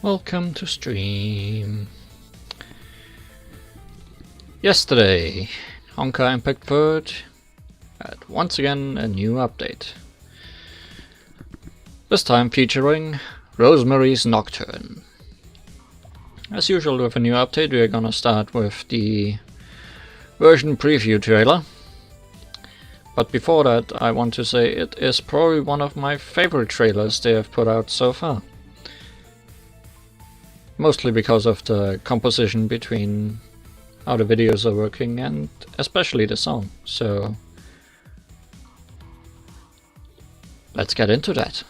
Welcome to stream. Yesterday, Honkai Impact Third had once again a new update. This time featuring Rosemary's Nocturne. As usual with a new update, we are gonna start with the version preview trailer. But before that, I want to say it is probably one of my favorite trailers they have put out so far. Mostly because of the composition between how the videos are working and especially the song. So let's get into that.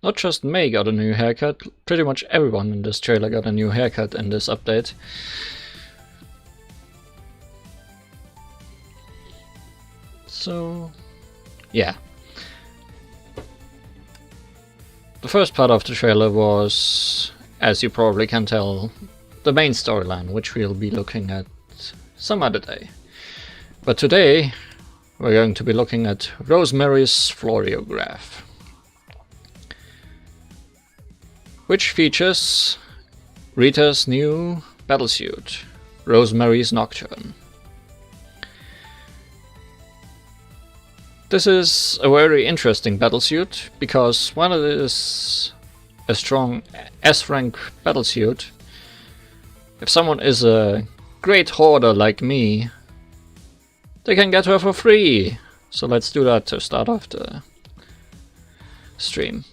Not just May got a new haircut, pretty much everyone in this trailer got a new haircut in this update. So, yeah. The first part of the trailer was, as you probably can tell, the main storyline, which we'll be looking at some other day. But today, we're going to be looking at Rosemary's Floriograph, which features Rita's new battlesuit, Rosemary's Nocturne. This is a very interesting battlesuit, because while it is a strong S-rank battlesuit, if someone is a great hoarder like me, they can get her for free. So let's do that to start off the stream.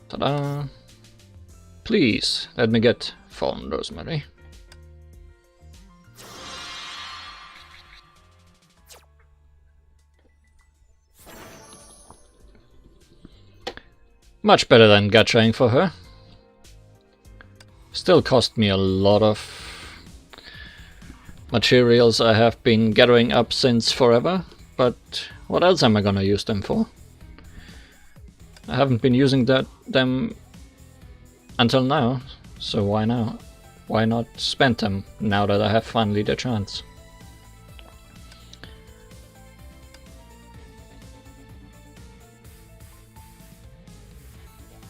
Ta-da! Please, let me get phone, Rosemary. Much better than gachaing for her. Still cost me a lot of materials I have been gathering up since forever, but what else am I gonna use them for? I haven't been using them until now, so why now? Why not spend them now that I have finally the chance?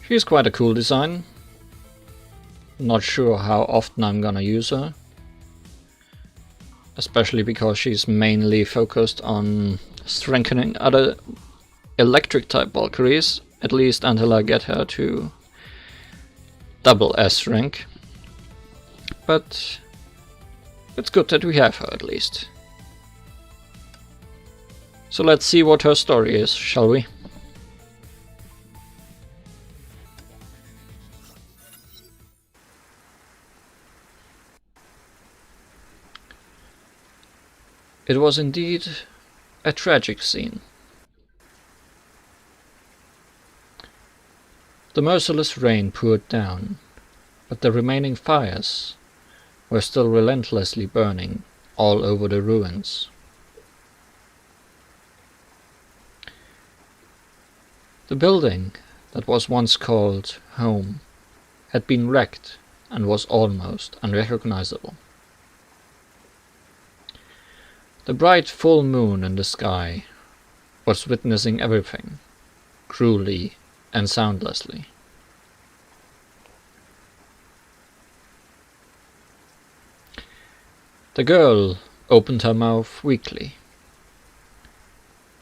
She's quite a cool design. Not sure how often I'm gonna use her. Especially because she's mainly focused on strengthening other electric type Valkyries, at least until I get her to double S rank. But It's good that we have her at least. So let's see what her story is, shall we? It was indeed a tragic scene. The merciless rain poured down, but the remaining fires were still relentlessly burning all over the ruins. The building that was once called home had been wrecked and was almost unrecognizable. The bright full moon in the sky was witnessing everything, cruelly and soundlessly. The girl opened her mouth weakly.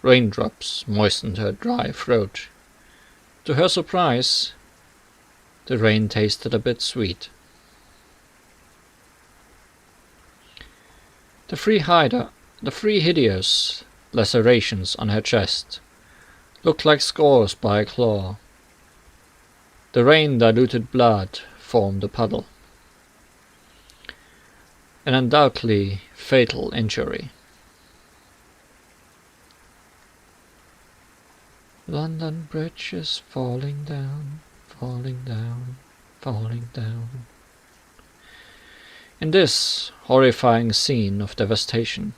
Raindrops moistened her dry throat. To her surprise, the rain tasted a bit sweet. The three hideous lacerations on her chest looked like scars by a claw. The rain-diluted blood formed a puddle. An undoubtedly fatal injury. London Bridge is falling down, falling down, falling down. In this horrifying scene of devastation,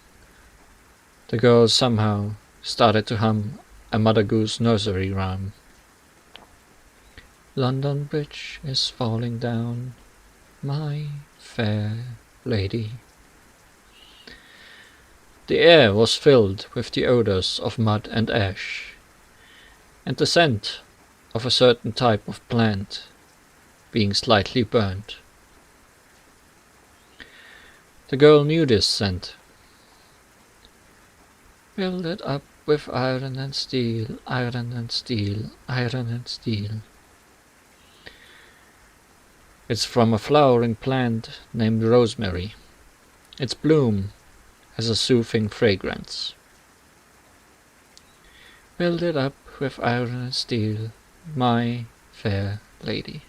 the girl somehow started to hum a Mother Goose nursery rhyme. London Bridge is falling down, my fair lady. The air was filled with the odors of mud and ash, and the scent of a certain type of plant being slightly burnt. The girl knew this scent. Build it up with iron and steel, iron and steel, iron and steel. It's from a flowering plant named Rosemary. Its bloom has a soothing fragrance. Build it up with iron and steel, my fair lady.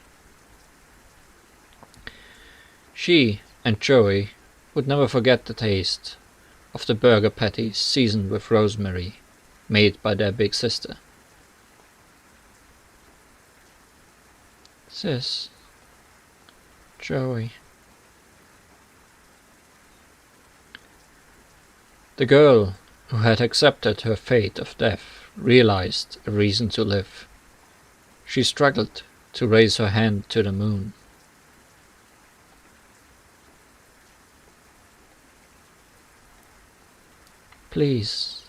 She and Joey would never forget the taste of the burger patties seasoned with rosemary made by their big sister. Sis, Joey. The girl who had accepted her fate of death realized a reason to live. She struggled to raise her hand to the moon. Please,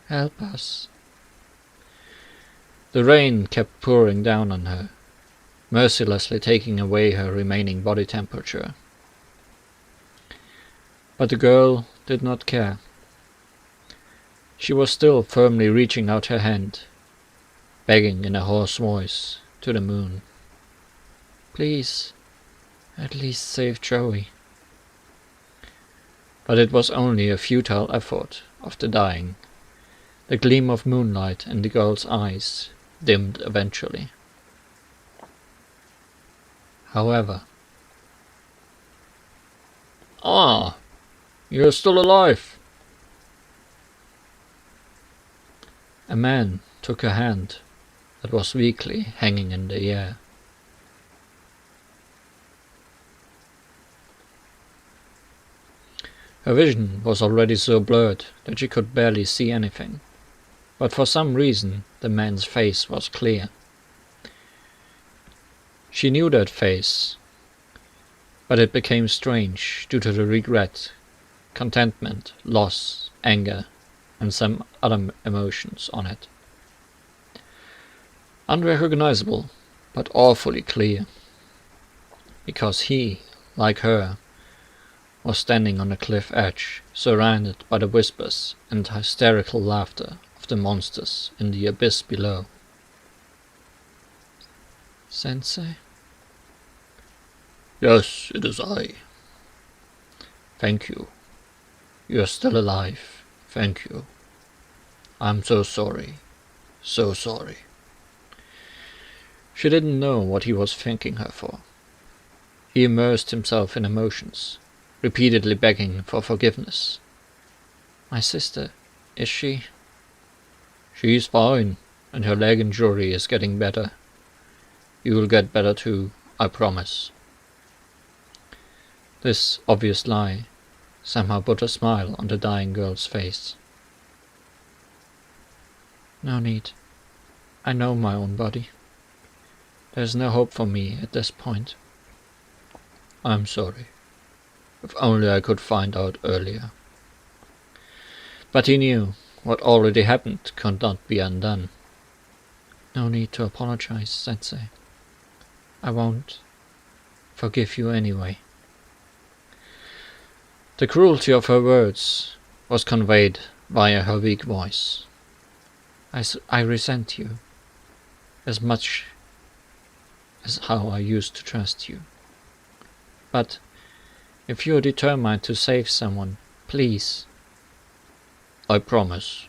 help us. The rain kept pouring down on her, mercilessly taking away her remaining body temperature. But the girl did not care. She was still firmly reaching out her hand, begging in a hoarse voice to the moon. Please, at least save Joey. But it was only a futile effort of the dying. The gleam of moonlight in the girl's eyes dimmed eventually. However, you're still alive. A man took her hand that was weakly hanging in the air. Her vision was already so blurred that she could barely see anything, but for some reason the man's face was clear. She knew that face, but it became strange due to the regret, contentment, loss, anger, and some other emotions on it. Unrecognizable, but awfully clear, because he, like her, was standing on a cliff edge, surrounded by the whispers and hysterical laughter of the monsters in the abyss below. Sensei? Yes, it is I. Thank you. You're still alive. Thank you. I'm so sorry. So sorry. She didn't know what he was thanking her for. He immersed himself in emotions, repeatedly begging for forgiveness. My sister, is she? She's fine, and her leg injury is getting better. You will get better too, I promise. This obvious lie somehow put a smile on the dying girl's face. No need. I know my own body. There's no hope for me at this point. I'm sorry. If only I could find out earlier. But he knew what already happened could not be undone. No need to apologize, Sensei. I won't forgive you anyway. The cruelty of her words was conveyed via her weak voice. I resent you as much as how I used to trust you. But if you are determined to save someone, please. I promise.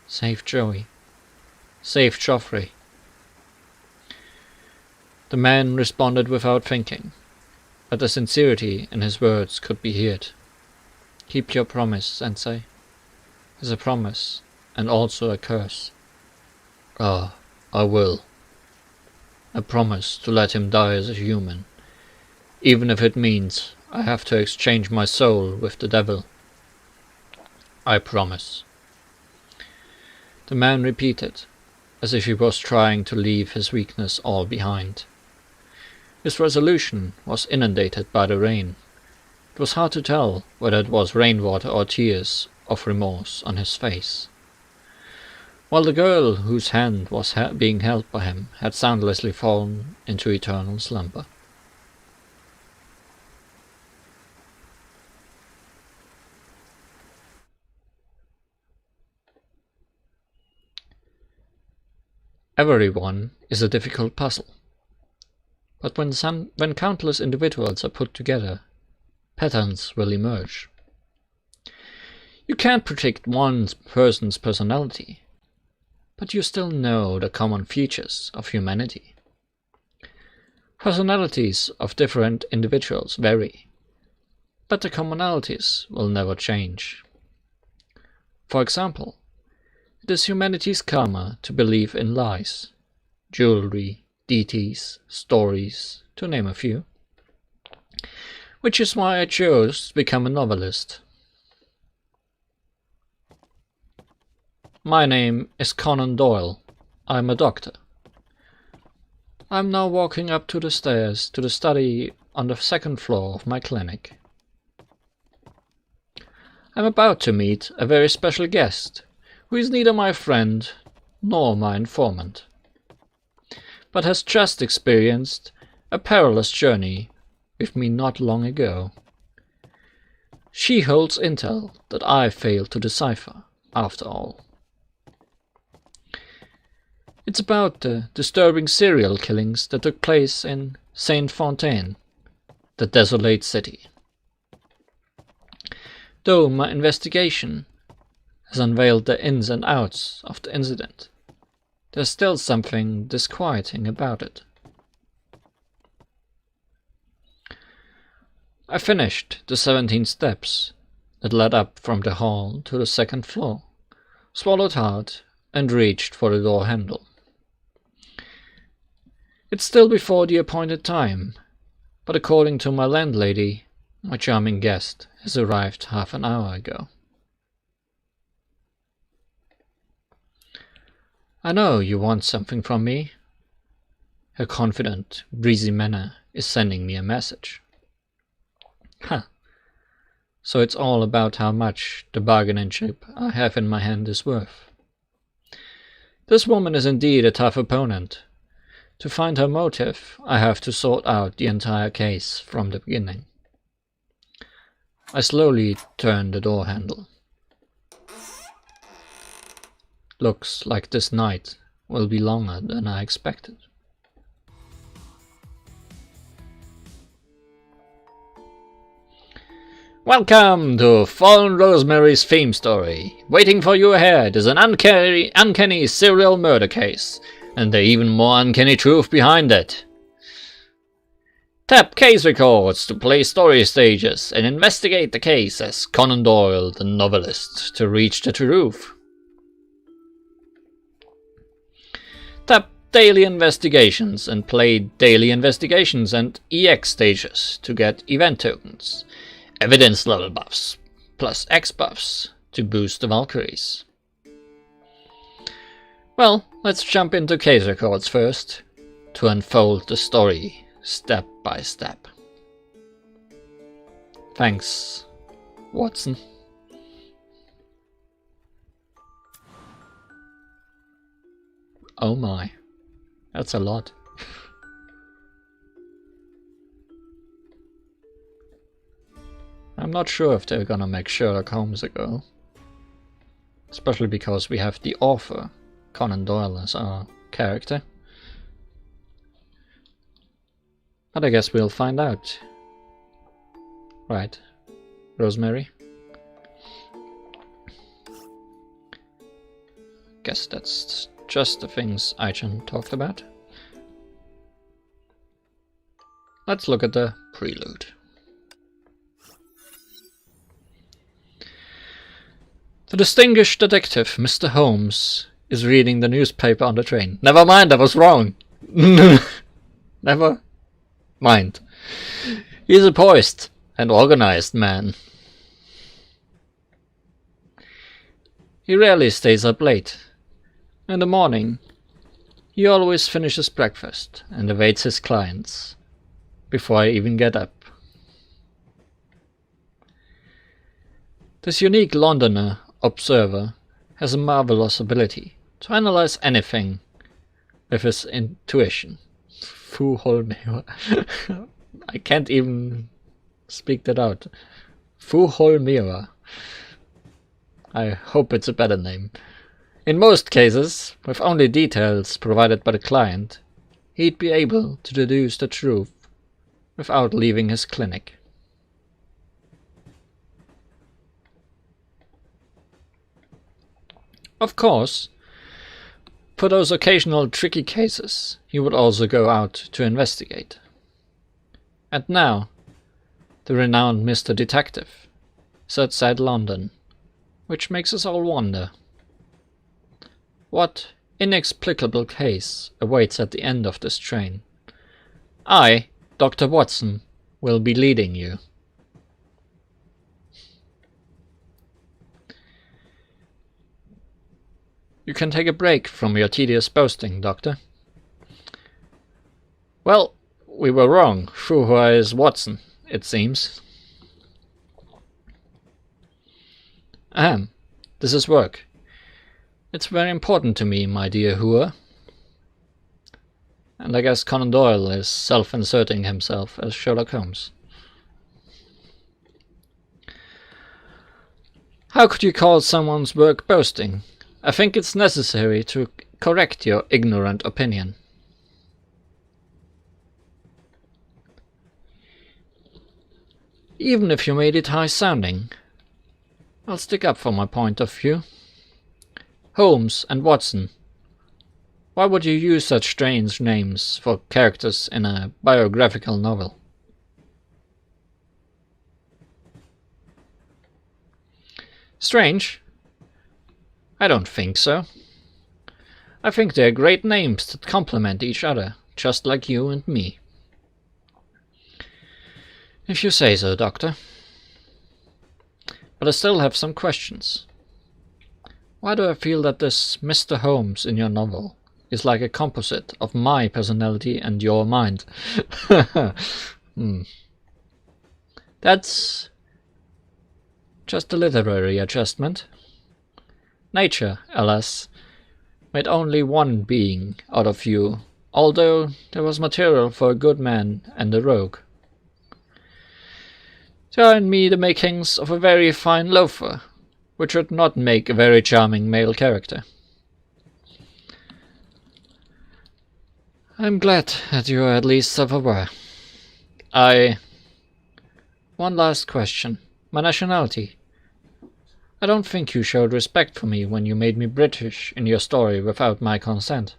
Save Joey. Save Joffrey. The man responded without thinking, but the sincerity in his words could be heard. Keep your promise, Sensei. It's a promise, and also a curse. Ah, I will. I promise to let him die as a human, even if it means I have to exchange my soul with the devil. I promise. The man repeated, as if he was trying to leave his weakness all behind. His resolution was inundated by the rain. It was hard to tell whether it was rainwater or tears of remorse on his face, while the girl whose hand was being held by him had soundlessly fallen into eternal slumber. Everyone is a difficult puzzle, but when countless individuals are put together, patterns will emerge. You can't predict one person's personality, but you still know the common features of humanity. Personalities of different individuals vary, but the commonalities will never change. For example, it is humanity's karma to believe in lies, jewelry, deities, stories, to name a few. Which is why I chose to become a novelist. My name is Conan Doyle. I'm a doctor. I'm now walking up to the stairs to the study on the second floor of my clinic. I'm about to meet a very special guest, who is neither my friend nor my informant, but has just experienced a perilous journey with me not long ago. She holds intel that I failed to decipher, after all. It's about the disturbing serial killings that took place in Saint Fontaine, the desolate city. Though my investigation has unveiled the ins and outs of the incident, there's still something disquieting about it. I finished the 17 steps that led up from the hall to the second floor, swallowed hard, and reached for the door handle. It's still before the appointed time, but according to my landlady, my charming guest has arrived half an hour ago. I know you want something from me. Her confident, breezy manner is sending me a message. Huh. So it's all about how much the bargaining chip I have in my hand is worth. This woman is indeed a tough opponent. To find her motive, I have to sort out the entire case from the beginning. I slowly turn the door handle. Looks like this night will be longer than I expected. Welcome to Fallen Rosemary's theme story. Waiting for you ahead is an uncanny serial murder case, and the even more uncanny truth behind it. Tap case records to play story stages and investigate the case as Conan Doyle, the novelist, to reach the truth. Tap daily investigations and play daily investigations and EX stages to get event tokens. Evidence level buffs, plus X buffs to boost the Valkyries. Well, let's jump into case records first, to unfold the story step by step. Thanks, Watson. Oh my, that's a lot. I'm not sure if they're gonna make Sherlock Holmes a girl. Especially because we have the author, Conan Doyle, as our character. But I guess we'll find out. Right. Rosemary? Guess that's just the things Aichan talked about. Let's look at the Prelude. The distinguished detective, Mr. Holmes, is reading the newspaper on the train. Never mind, I was wrong. Never mind. He's a poised and organized man. He rarely stays up late. In the morning, he always finishes breakfast and awaits his clients before I even get up. This unique Londoner observer has a marvelous ability to analyze anything with his intuition. I can't even speak that out. Fuholmira. I hope it's a better name. In most cases, with only details provided by the client, he'd be able to deduce the truth without leaving his clinic. Of course, for those occasional tricky cases, he would also go out to investigate. And now, the renowned Mr. Detective is outside London, which makes us all wonder. What inexplicable case awaits at the end of this train? I, Dr. Watson, will be leading you. You can take a break from your tedious boasting, Doctor. Well, we were wrong. Fuhua is Watson, it seems. Ahem, this is work. It's very important to me, my dear Hua. And I guess Conan Doyle is self-inserting himself as Sherlock Holmes. How could you call someone's work boasting? I think it's necessary to correct your ignorant opinion. Even if you made it high-sounding, I'll stick up for my point of view. Holmes and Watson. Why would you use such strange names for characters in a biographical novel? Strange? I don't think so. I think they're great names that complement each other, just like you and me. If you say so, Doctor. But I still have some questions. Why do I feel that this Mr. Holmes in your novel is like a composite of my personality and your mind? That's just a literary adjustment. Nature, alas, made only one being out of you, although there was material for a good man and a rogue. There are in me the makings of a very fine loafer, which would not make a very charming male character. I'm glad that you are at least self-aware. One last question. My nationality. I don't think you showed respect for me when you made me British in your story without my consent.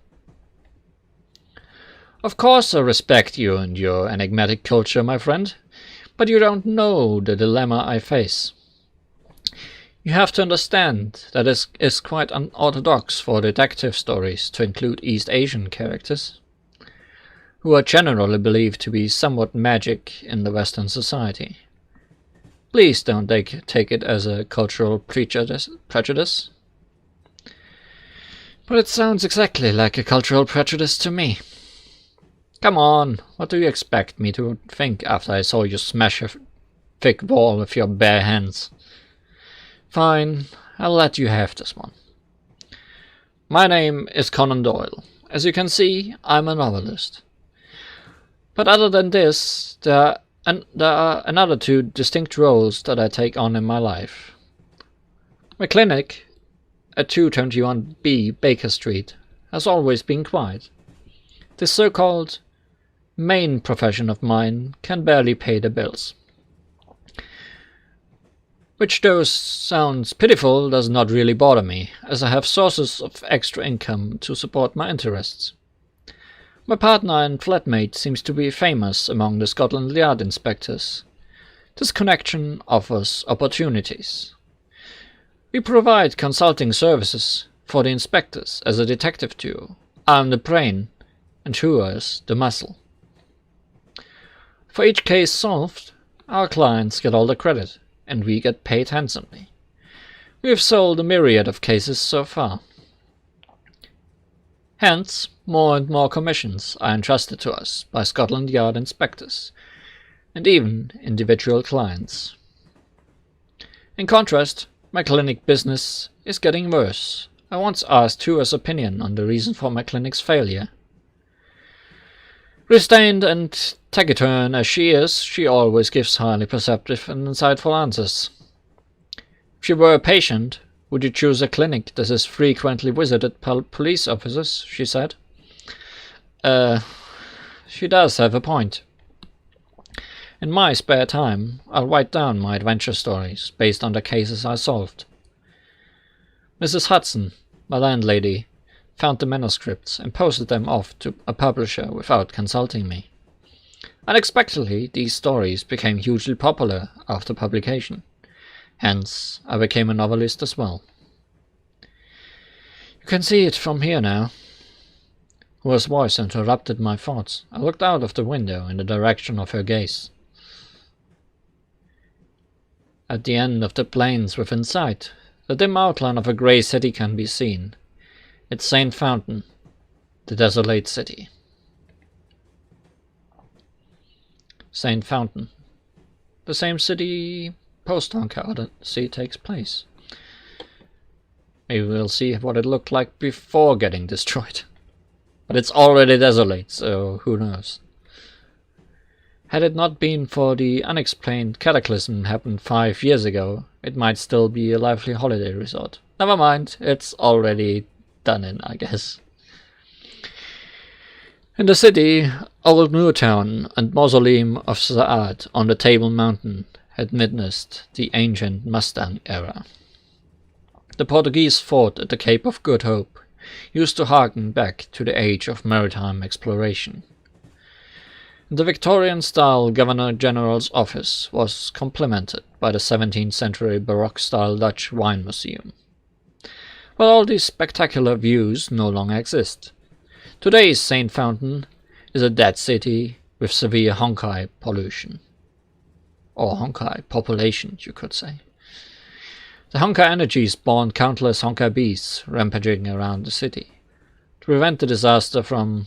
Of course I respect you and your enigmatic culture, my friend, but you don't know the dilemma I face. You have to understand that it is quite unorthodox for detective stories to include East Asian characters, who are generally believed to be somewhat magic in the Western society. Please don't take it as a cultural prejudice. But it sounds exactly like a cultural prejudice to me. Come on, what do you expect me to think after I saw you smash a thick wall with your bare hands? Fine, I'll let you have this one. My name is Conan Doyle. As you can see, I'm a novelist. But other than this, there are another two distinct roles that I take on in my life. My clinic at 221B Baker Street has always been quiet. This so-called main profession of mine can barely pay the bills. Which, though sounds pitiful, does not really bother me, as I have sources of extra income to support my interests. My partner and flatmate seems to be famous among the Scotland Yard inspectors. This connection offers opportunities. We provide consulting services for the inspectors as a detective duo. I'm the brain, and Hua is the muscle. For each case solved, our clients get all the credit, and we get paid handsomely. We have sold a myriad of cases so far. Hence, more and more commissions are entrusted to us by Scotland Yard inspectors, and even individual clients. In contrast, my clinic business is getting worse. I once asked Hua's opinion on the reason for my clinic's failure. Restrained and taciturn as she is, she always gives highly perceptive and insightful answers. If she were a patient, would you choose a clinic that is frequently visited by police officers? She said. She does have a point. In my spare time, I'll write down my adventure stories based on the cases I solved. Mrs. Hudson, my landlady, found the manuscripts and posted them off to a publisher without consulting me. Unexpectedly, these stories became hugely popular after publication. Hence, I became a novelist as well. You can see it from here now. Hua's voice interrupted my thoughts. I looked out of the window in the direction of her gaze. At the end of the plains within sight, the dim outline of a grey city can be seen. It's St. Fountain, the desolate city. St. Fountain, the same city post-Honkai Odyssey takes place. Maybe we'll see what it looked like before getting destroyed. But it's already desolate, so who knows. Had it not been for the unexplained cataclysm happened 5 years ago, it might still be a lively holiday resort. Never mind, it's already done in, I guess. In the city, Old Moortown and Mausoleum of Sa'ad on the Table Mountain had witnessed the ancient Mustang era. The Portuguese fort at the Cape of Good Hope used to harken back to the age of maritime exploration. The Victorian-style Governor-General's office was complemented by the 17th-century Baroque-style Dutch wine museum. Well, all these spectacular views no longer exist. Today's St. Fountain is a dead city with severe Honkai pollution. Or Honkai population, you could say. The Honkai energy spawned countless Honkai beasts rampaging around the city. To prevent the disaster from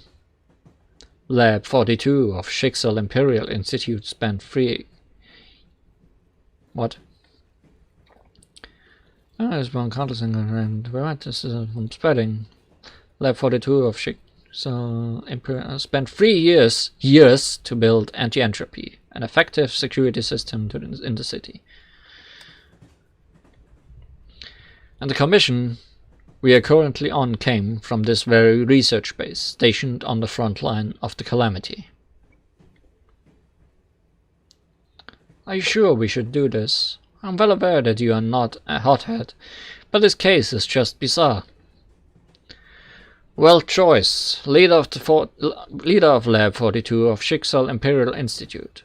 Lab 42 of Schicksal Imperial Institute spent 3... What? There's one countless and prevent this from spreading. Lab 42 of Schicksal Imperial spent 3 years to build anti-entropy, an effective security system in the city. And the commission we are currently on came from this very research base, stationed on the front line of the calamity. Are you sure we should do this? I'm well aware that you are not a hothead, but this case is just bizarre. Well, Joyce, leader of Lab 42 of Schicksal Imperial Institute.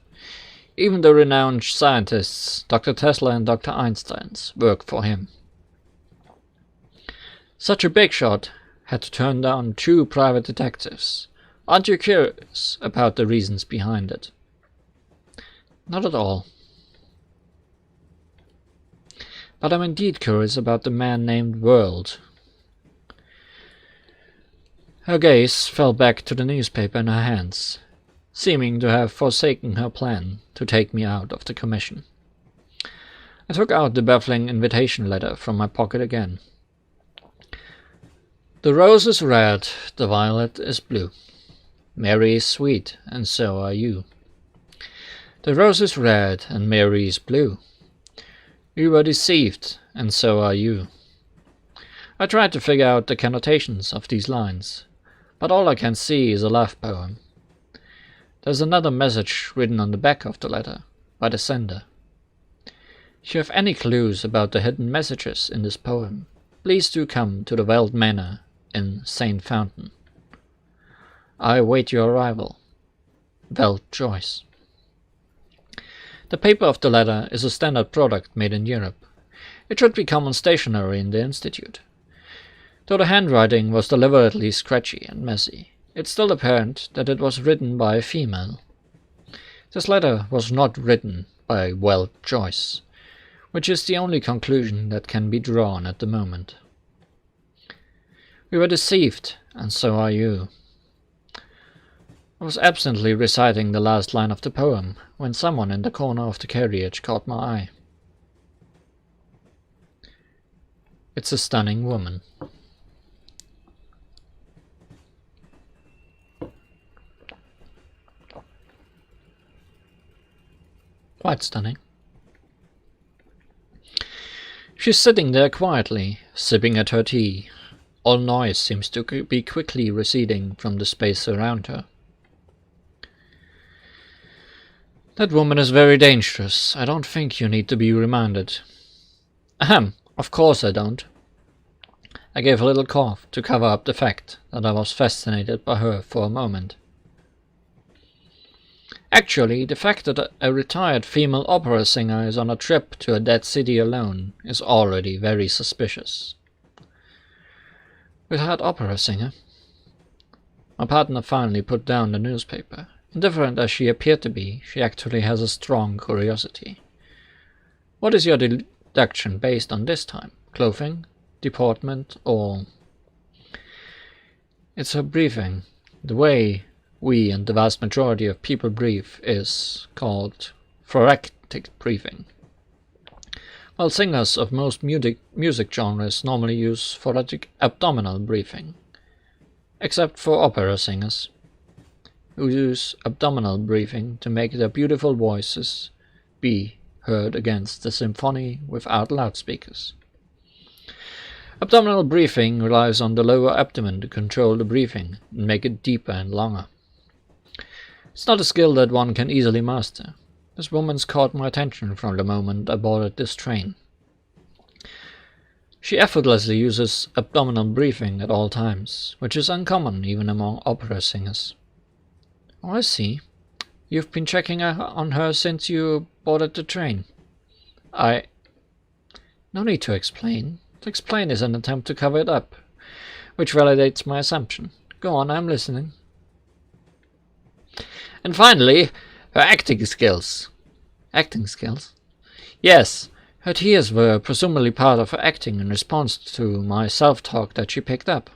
Even the renowned scientists, Dr. Tesla and Dr. Einstein, work for him. Such a big shot had to turn down 2 private detectives. Aren't you curious about the reasons behind it? Not at all. But I'm indeed curious about the man named World. Her gaze fell back to the newspaper in her hands, seeming to have forsaken her plan to take me out of the commission. I took out the baffling invitation letter from my pocket again. The rose is red, the violet is blue. Mary is sweet, and so are you. The rose is red, and Mary is blue. You were deceived, and so are you. I tried to figure out the connotations of these lines, but all I can see is a love poem. There's another message written on the back of the letter, by the sender. If you have any clues about the hidden messages in this poem, please do come to the Weld Manor in St. Fountain. I await your arrival. Weld Joyce. The paper of the letter is a standard product made in Europe. It should be common stationery in the Institute. Though the handwriting was deliberately scratchy and messy, it's still apparent that it was written by a female. This letter was not written by Weld Joyce, which is the only conclusion that can be drawn at the moment. We were deceived, and so are you. I was absently reciting the last line of the poem when someone in the corner of the carriage caught my eye. It's a stunning woman. Quite stunning. She's sitting there quietly, sipping at her tea. All noise seems to be quickly receding from the space around her. That woman is very dangerous. I don't think you need to be reminded. Ahem, of course I don't. I gave a little cough to cover up the fact that I was fascinated by her for a moment. Actually, the fact that a retired female opera singer is on a trip to a dead city alone is already very suspicious. Retired opera singer? My partner finally put down the newspaper. Indifferent as she appeared to be, she actually has a strong curiosity. What is your deduction based on this time? Clothing? Deportment? Or... It's her breathing. The way we and the vast majority of people breathe is called thoracic breathing. While singers of most music genres normally use thoracic abdominal breathing, except for opera singers, who use abdominal breathing to make their beautiful voices be heard against the symphony without loudspeakers. Abdominal breathing relies on the lower abdomen to control the breathing and make it deeper and longer. It's not a skill that one can easily master. This woman's caught my attention from the moment I boarded this train. She effortlessly uses abdominal breathing at all times, which is uncommon even among opera singers. Oh, I see. You've been checking on her since you boarded the train. No need to explain. To explain is an attempt to cover it up, which validates my assumption. Go on, I'm listening. And finally, her acting skills. Acting skills? Yes, her tears were presumably part of her acting in response to my self-talk that she picked up.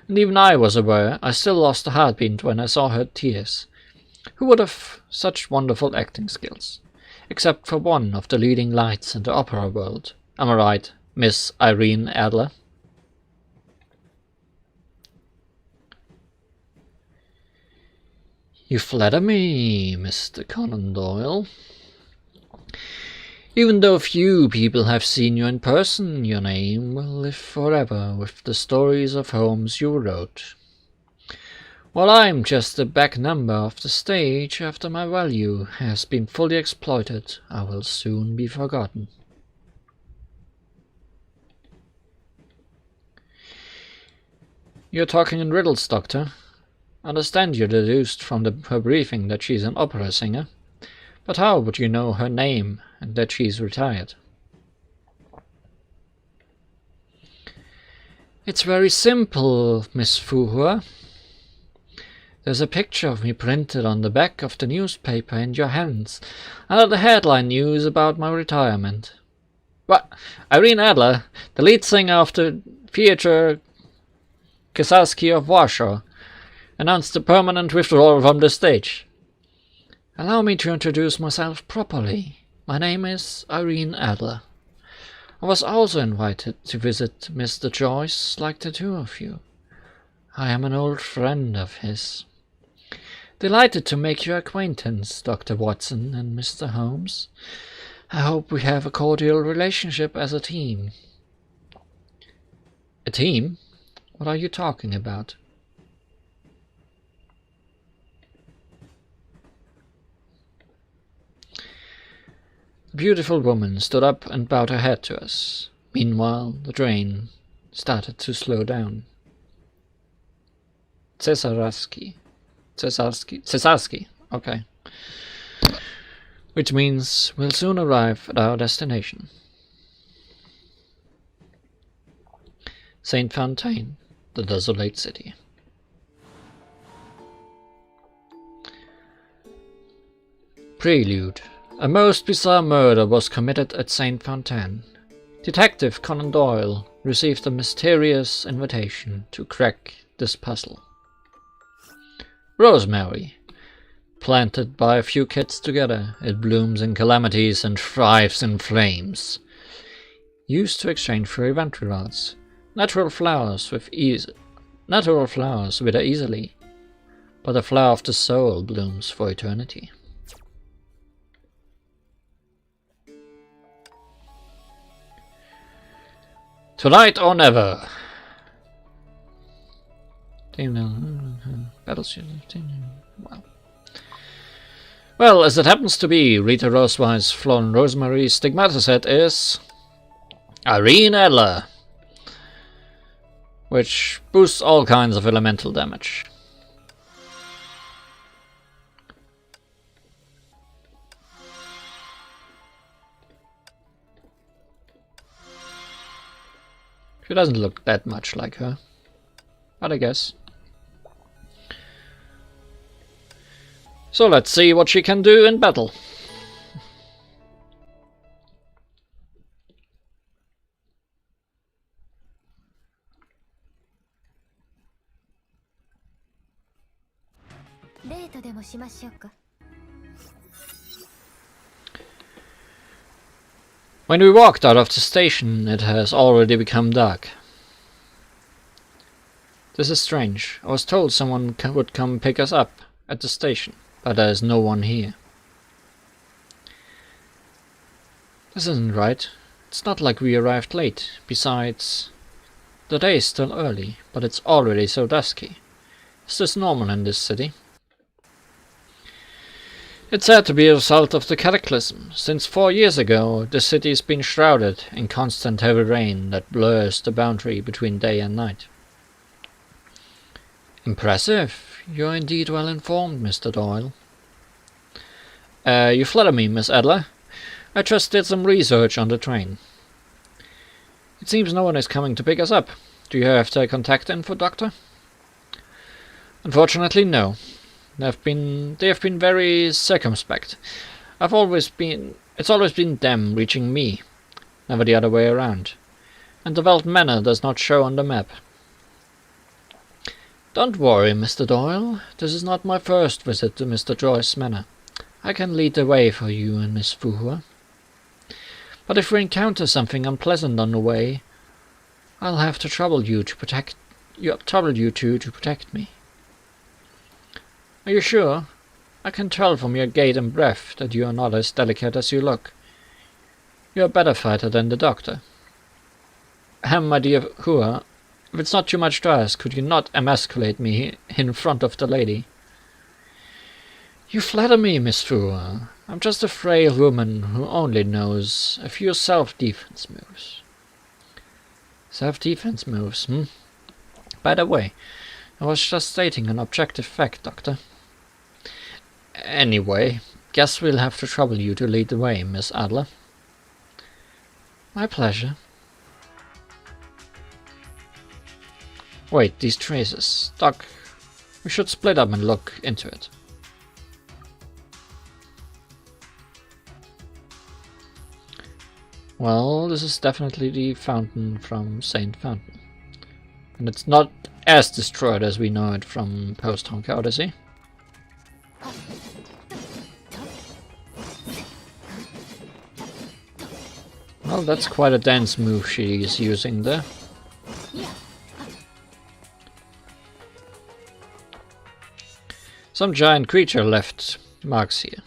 And even I was aware I still lost a heartbeat when I saw her tears. Who would have such wonderful acting skills? Except for one of the leading lights in the opera world. Am I right, Miss Irene Adler? You flatter me, Mr. Conan Doyle. Even though few people have seen you in person, your name will live forever with the stories of homes you wrote. While I'm just the back number of the stage after my value has been fully exploited, I will soon be forgotten. You're talking in riddles, Doctor. Understand you deduced from her briefing that she's an opera singer, but how would you know her name and that she's retired? It's very simple, Miss Fuhua. There's a picture of me printed on the back of the newspaper in your hands, under the headline news about my retirement. What? Irene Adler, the lead singer of the Theatre Kasaski of Warsaw, announced a permanent withdrawal from the stage. Allow me to introduce myself properly. My name is Irene Adler. I was also invited to visit Mr. Joyce, like the two of you. I am an old friend of his. Delighted to make your acquaintance, Dr. Watson and Mr. Holmes. I hope we have a cordial relationship as a team. A team? What are you talking about? The beautiful woman stood up and bowed her head to us. Meanwhile, the train started to slow down. Cesarski, okay. Which means we'll soon arrive at our destination. Saint Fontaine, the desolate city. Prelude. A most bizarre murder was committed at Saint Fontaine. Detective Conan Doyle received a mysterious invitation to crack this puzzle. Rosemary. Planted by a few kids together, it blooms in calamities and thrives in flames. Used to exchange for inventory rights. Natural flowers wither easily, but the flower of the soul blooms for eternity. Tonight or never. Well, as it happens to be, Rita Rosewine's Flown Rosemary stigmata set is Irene Adler, which boosts all kinds of elemental damage. She doesn't look that much like her, but I guess. So let's see what she can do in battle. When we walked out of the station, it has already become dark. This is strange. I was told someone would come pick us up at the station, but there is no one here. This isn't right. It's not like we arrived late. Besides, the day is still early, but it's already so dusky. Is this normal in this city? It's said to be a result of the cataclysm. Since 4 years ago, the city's been shrouded in constant heavy rain that blurs the boundary between day and night. Impressive. You're indeed well informed, Mr. Doyle. You flatter me, Miss Adler. I just did some research on the train. It seems no one is coming to pick us up. Do you have their contact info, Doctor? Unfortunately, no. They have been very circumspect. It's always been them reaching me, never the other way around. And the Veld Manor does not show on the map. Don't worry, Mr. Doyle. This is not my first visit to Mr. Joyce's manor. I can lead the way for you and Miss Fuhua. But if we encounter something unpleasant on the way, I'll have to trouble you to protect me. Are you sure? I can tell from your gait and breath that you are not as delicate as you look. You are a better fighter than the doctor. My dear Hua, If it's not too much to ask, could you not emasculate me in front of the lady? You flatter me, Miss Fu. I'm just a frail woman who only knows a few self-defense moves. Self-defense moves, hmm? By the way, I was just stating an objective fact, Doctor. Anyway, guess we'll have to trouble you to lead the way, Miss Adler. My pleasure. Wait, these traces. Doc, we should split up and look into it. Well, this is definitely the fountain from Saint Fountain. And it's not as destroyed as we know it from post-Honkai Odyssey. Well, that's quite a dance move she is using there. Some giant creature left marks here.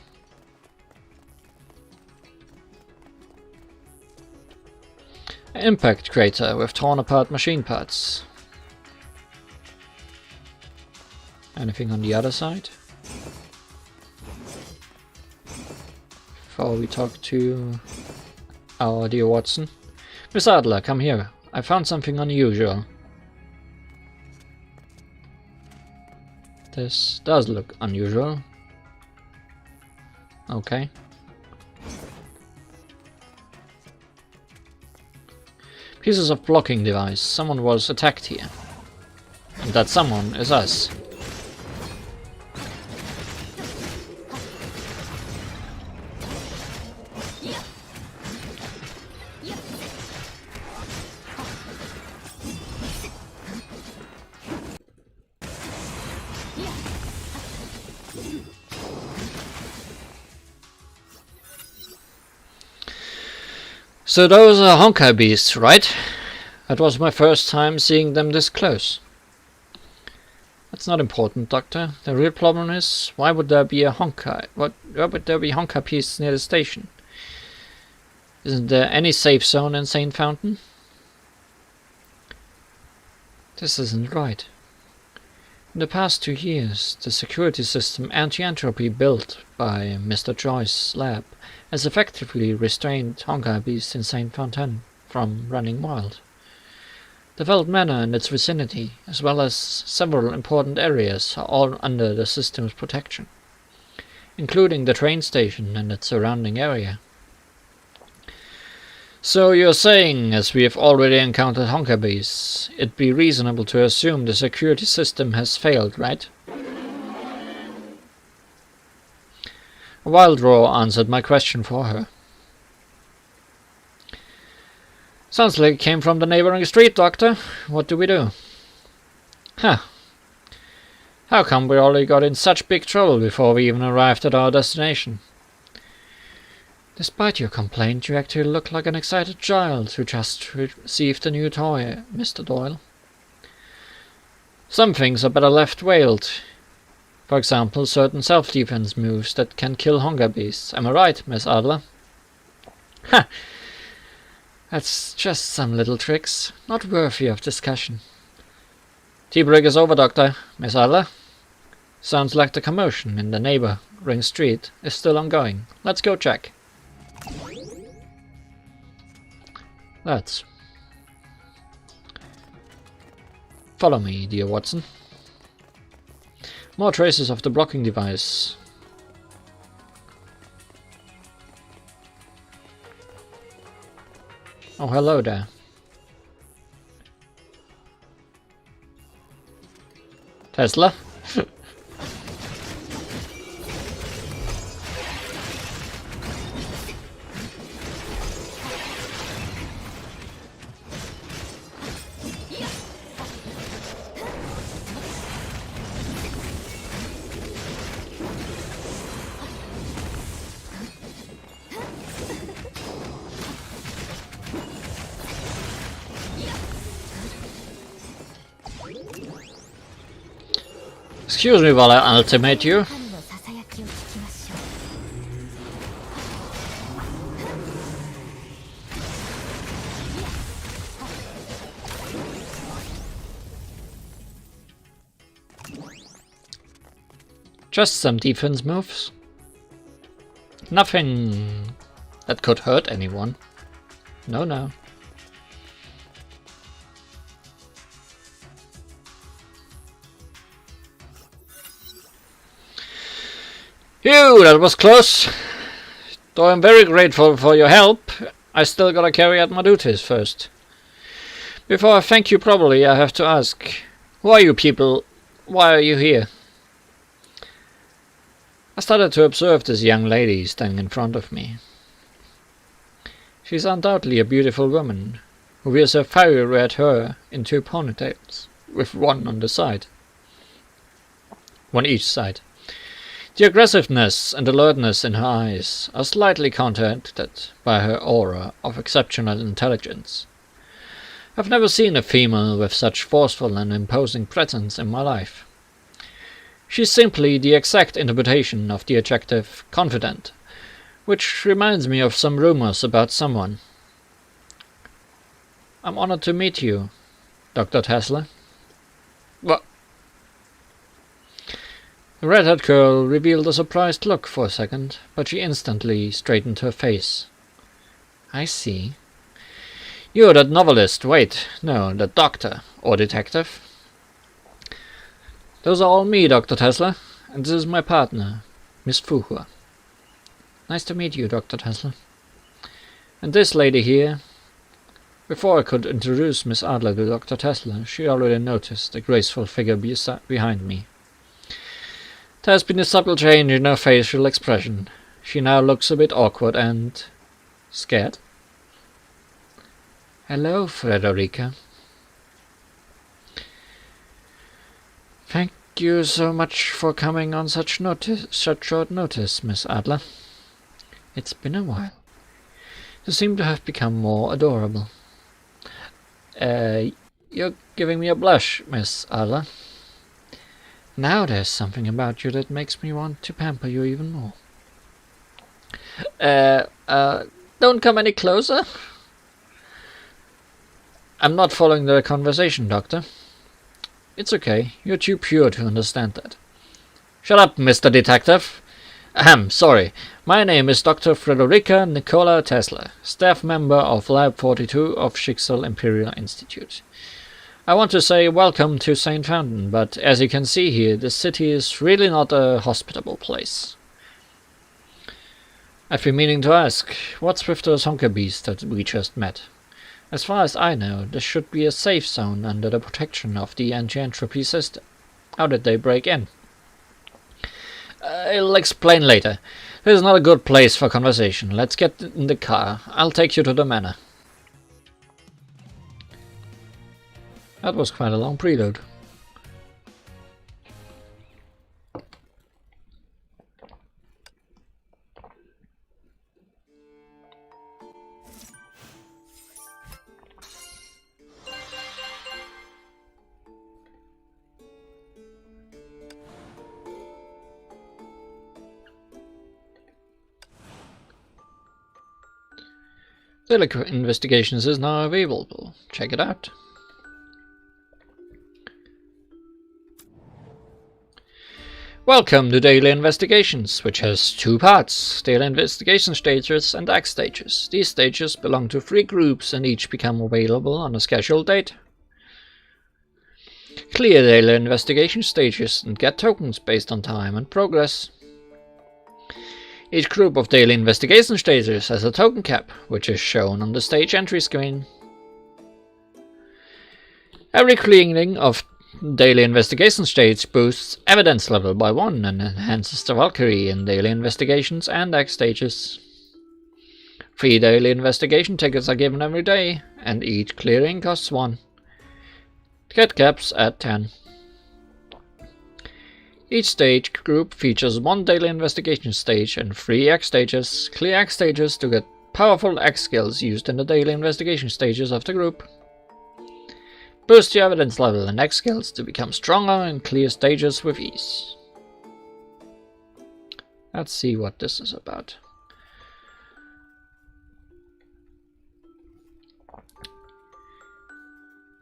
An impact crater with torn apart machine parts. Anything on the other side? Before we talk to our dear Watson. Miss Adler, come here. I found something unusual. This does look unusual. Okay. Pieces of blocking device. Someone was attacked here. And that someone is us. So those are Honkai beasts, right? That was my first time seeing them this close. That's not important, Doctor. The real problem is, why would there be a Honkai? Why would there be Honkai beasts near the station? Isn't there any safe zone in Saint Fountain? This isn't right. In the past 2 years, the security system anti-entropy built by Mr. Joyce's lab has effectively restrained Honkai beasts in Saint Fontaine from running wild. The Veld Manor and its vicinity, as well as several important areas, are all under the system's protection, including the train station and its surrounding area. So you're saying, as we have already encountered Honkai beasts, it'd be reasonable to assume the security system has failed, right? A wild roar answered my question for her. Sounds like it came from the neighboring street, Doctor. What do we do? Huh. How come we already got in such big trouble before we even arrived at our destination? Despite your complaint, you actually look like an excited child who just received a new toy, Mr. Doyle. Some things are better left veiled. For example, certain self-defense moves that can kill Honkai beasts. Am I right, Miss Adler? Ha! That's just some little tricks, not worthy of discussion. Tea break is over, Doctor. Miss Adler? Sounds like the commotion in the neighboring street is still ongoing. Let's go check. Let's. Follow me, dear Watson. More traces of the blocking device. Oh, hello there. Tesla? Excuse me while I ultimate you. Just some defense moves. Nothing that could hurt anyone. No, no. Phew, that was close. Though I'm very grateful for your help, I still gotta carry out my duties first. Before I thank you properly, I have to ask, who are you people? Why are you here? I started to observe this young lady standing in front of me. She's undoubtedly a beautiful woman, who wears her fiery red hair in 2 ponytails, with one on the side. One each side. The aggressiveness and alertness in her eyes are slightly counteracted by her aura of exceptional intelligence. I've never seen a female with such forceful and imposing presence in my life. She's simply the exact interpretation of the adjective confident, which reminds me of some rumors about someone. I'm honored to meet you, Dr. Tesla. What? The red-haired girl revealed a surprised look for a second, but she instantly straightened her face. I see. You're that novelist, wait, no, that doctor, or detective. Those are all me, Dr. Tesla, and this is my partner, Miss Fuhua. Nice to meet you, Dr. Tesla. And this lady here. Before I could introduce Miss Adler to Dr. Tesla, she already noticed the graceful figure behind me. There has been a subtle change in her facial expression. She now looks a bit awkward and scared. Hello, Frederica. Thank you so much for coming on such short notice, Miss Adler. It's been a while. You seem to have become more adorable. You're giving me a blush, Miss Adler. Now there's something about you that makes me want to pamper you even more. Don't come any closer. I'm not following the conversation, Doctor. It's okay, you're too pure to understand that. Shut up, Mr. Detective. Sorry. My name is Dr. Frederica Nikola Tesla, staff member of Lab 42 of Schicksal Imperial Institute. I want to say welcome to St. Fountain, but as you can see here, the city is really not a hospitable place. I've been meaning to ask, what's with those Honkai beasts that we just met? As far as I know, this should be a safe zone under the protection of the anti-entropy system. How did they break in? I'll explain later. This is not a good place for conversation. Let's get in the car. I'll take you to the manor. That was quite a long prelude. Daily Investigations is now available. Check it out. Welcome to Daily Investigations, which has 2 parts, Daily Investigation Stages and Act Stages. These stages belong to 3 groups and each become available on a scheduled date. Clear Daily Investigation Stages and get tokens based on time and progress. Each group of Daily Investigation Stages has a token cap, which is shown on the stage entry screen. Every clearing of Daily Investigation Stage boosts evidence level by 1 and enhances the Valkyrie in Daily Investigations and Act Stages. 3 Daily Investigation tickets are given every day, and each clearing costs 1. Get caps at 10. Each stage group features 1 Daily Investigation Stage and 3 Act Stages. Clear Act Stages to get powerful Act skills used in the Daily Investigation Stages of the group. Boost your evidence level and Act skills to become stronger and clear stages with ease. Let's see what this is about.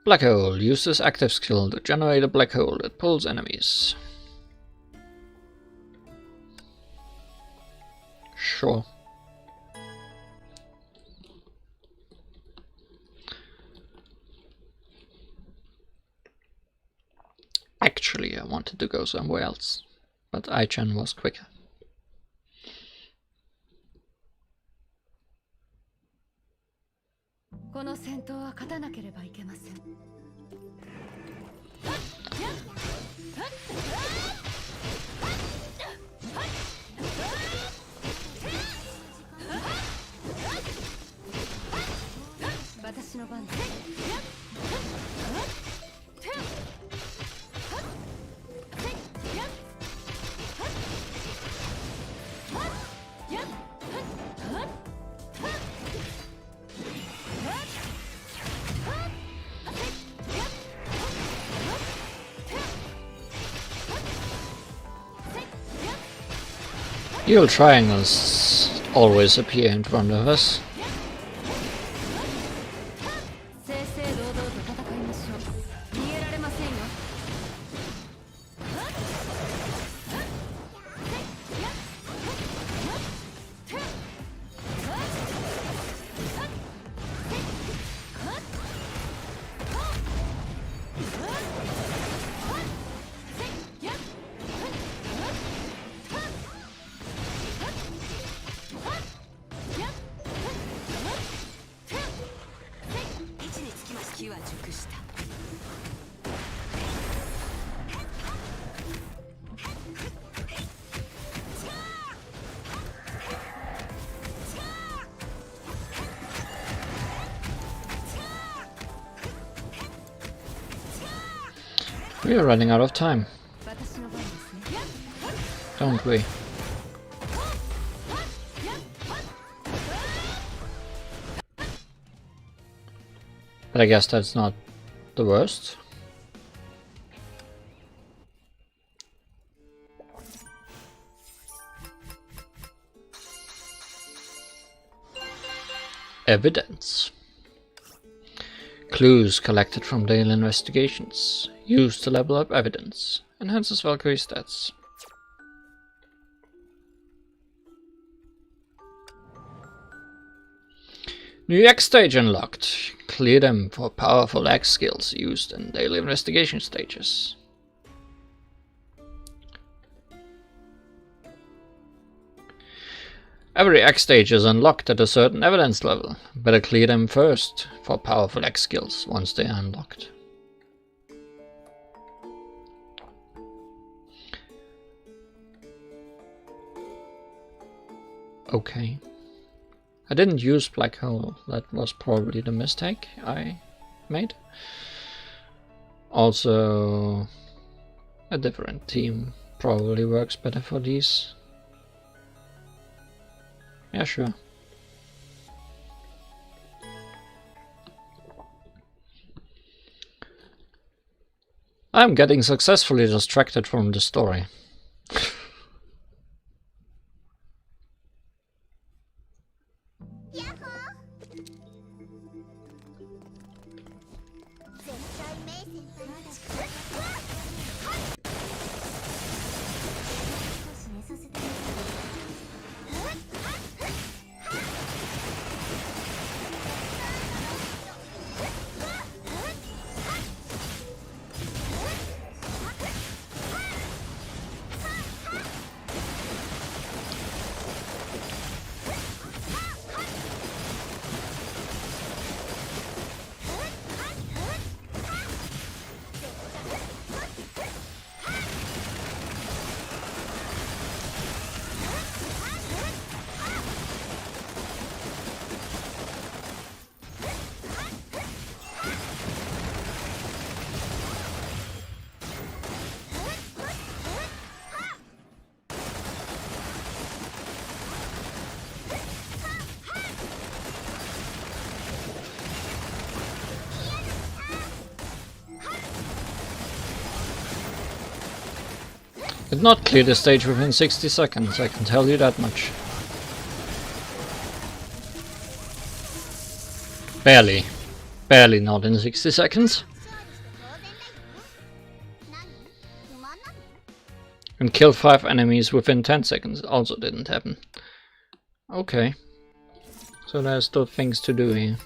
Black Hole. Use this active skill to generate a black hole that pulls enemies. Sure. Actually, I wanted to go somewhere else, but Aichan was quicker. Evil triangles always appear in front of us. We are running out of time, don't we? But I guess that's not the worst. Evidence. Clues collected from daily investigations. Used to level up evidence. Enhances Valkyrie stats. New X stage unlocked. Clear them for powerful X skills used in daily investigation stages. Every X stage is unlocked at a certain evidence level. Better clear them first for powerful X skills once they are unlocked. Okay. I didn't use Black Hole. That was probably the mistake I made. Also, a different team probably works better for these. Yeah, sure. I'm getting successfully distracted from the story. Did not clear the stage within 60 seconds, I can tell you that much. Barely. Barely not in 60 seconds. And kill 5 enemies within 10 seconds also didn't happen. Okay. So there's still things to do here.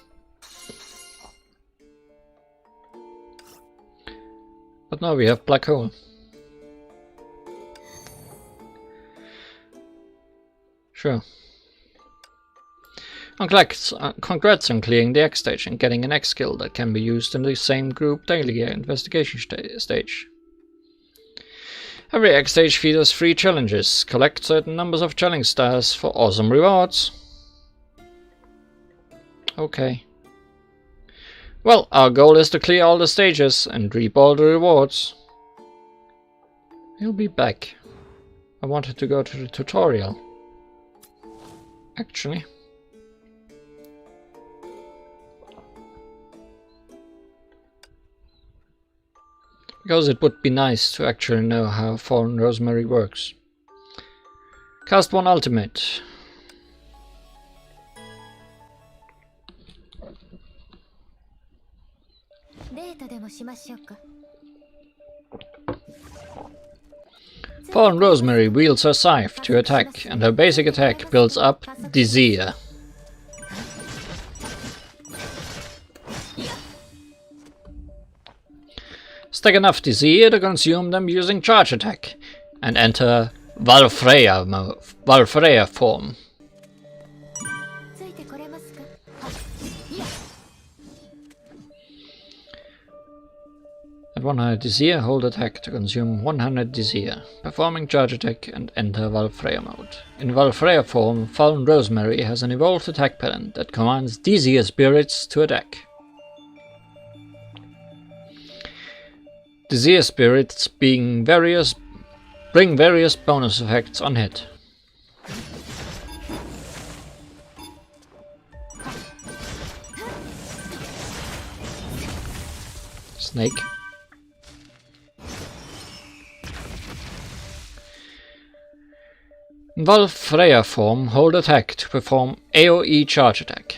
But now we have black hole. Sure. Congrats on clearing the X stage and getting an X skill that can be used in the same group daily investigation stage. Every X stage features 3 challenges. Collect certain numbers of challenge stars for awesome rewards. Okay. Well, our goal is to clear all the stages and reap all the rewards. We'll be back. I wanted to go to the tutorial. Actually. Because it would be nice to actually know how Fallen Rosemary works. Cast 1 ultimate. Fallen Rosemary wields her scythe to attack, and her basic attack builds up Disir. Stack enough Disir to consume them using charge attack, and enter Valfreya form. At 100 Disir, hold attack to consume 100 Disir, performing charge attack and enter Valfreya mode. In Valfreya form, Fallen Rosemary has an evolved attack pattern that commands Disir spirits to attack. Disir spirits bring various bonus effects on hit. Snake. In Valfreya form, hold attack to perform AoE charge attack.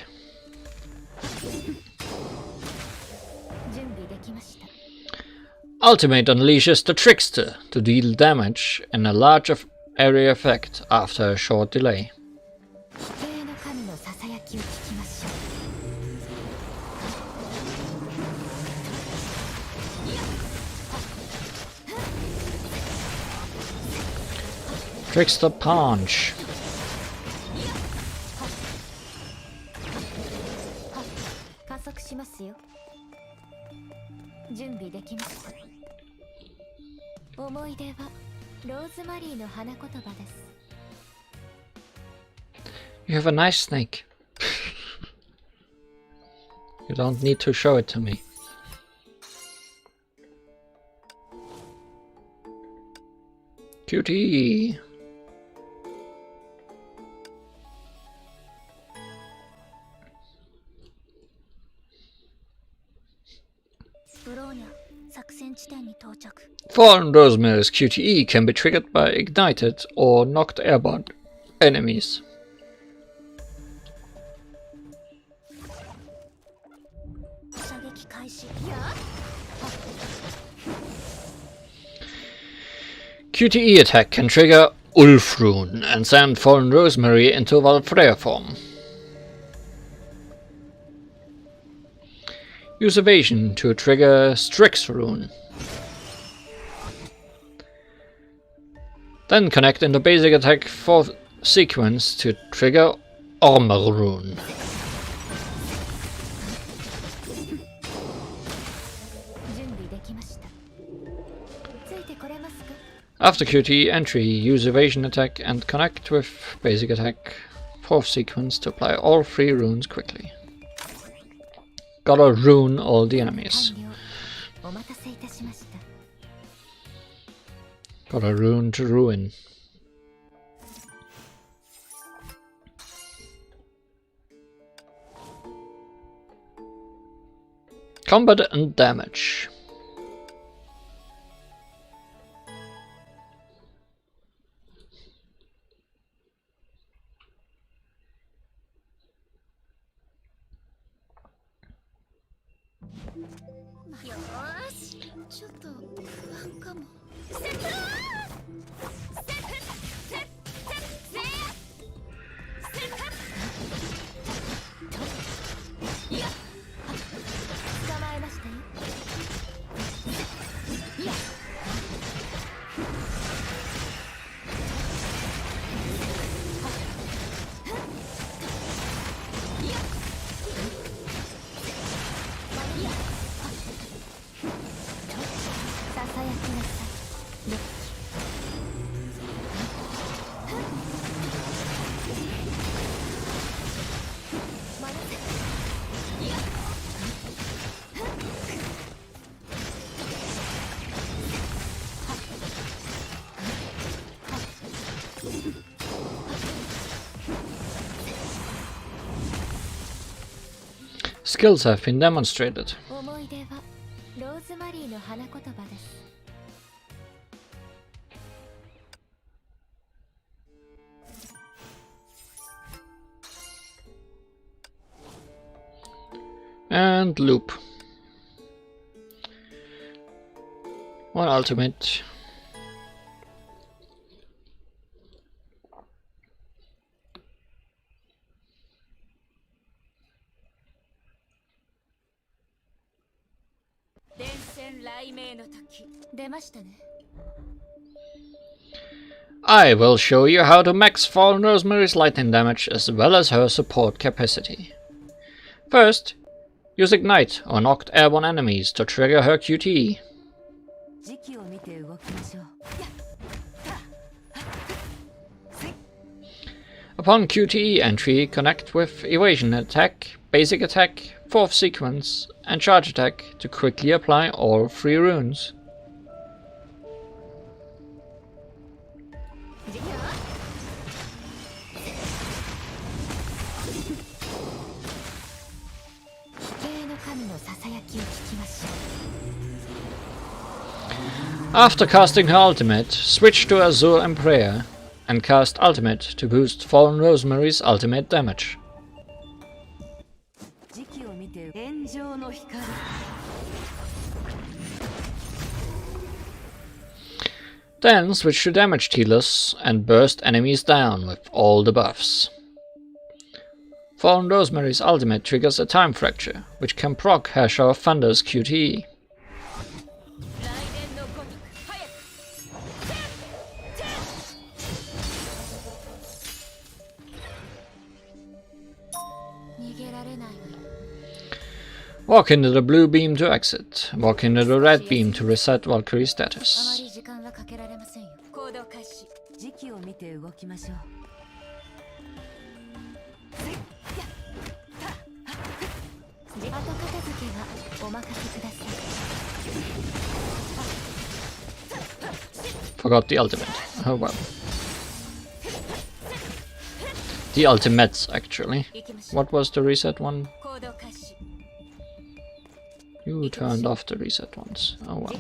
Ultimate unleashes the Trickster to deal damage in a large area effect after a short delay. Trickster Punch. You have a nice snake. You don't need to show it to me. Cutie. Fallen Rosemary's QTE can be triggered by ignited or knocked airborne enemies. QTE attack can trigger Ulf Rune and send Fallen Rosemary into Valfreya form. Use evasion to trigger Strix Rune. Then connect in the basic attack for sequence to trigger Armor Rune. After QTE entry, use evasion attack and connect with basic attack 4th sequence to apply all 3 runes quickly. Gotta rune all the enemies. Gotta rune to ruin. Combat and damage. Skills have been demonstrated. And loop. One ultimate. I will show you how to max Fallen Rosemary's lightning damage as well as her support capacity. First, use Ignite or knocked airborne enemies to trigger her QTE. Upon QTE entry, connect with Evasion Attack, Basic Attack, 4th Sequence, and Charge Attack to quickly apply all 3 runes. After casting her ultimate, switch to Azure Emperor and cast ultimate to boost Fallen Rosemary's ultimate damage. Then switch to damage dealers and burst enemies down with all the buffs. Fallen Rosemary's ultimate triggers a time fracture, which can proc Hasher of Thunder's QTE. Walk into the blue beam to exit. Walk into the red beam to reset Valkyrie status. Forgot the ultimate. Oh well. The ultimates, actually. What was the reset one? You turned off the reset ones. Oh well.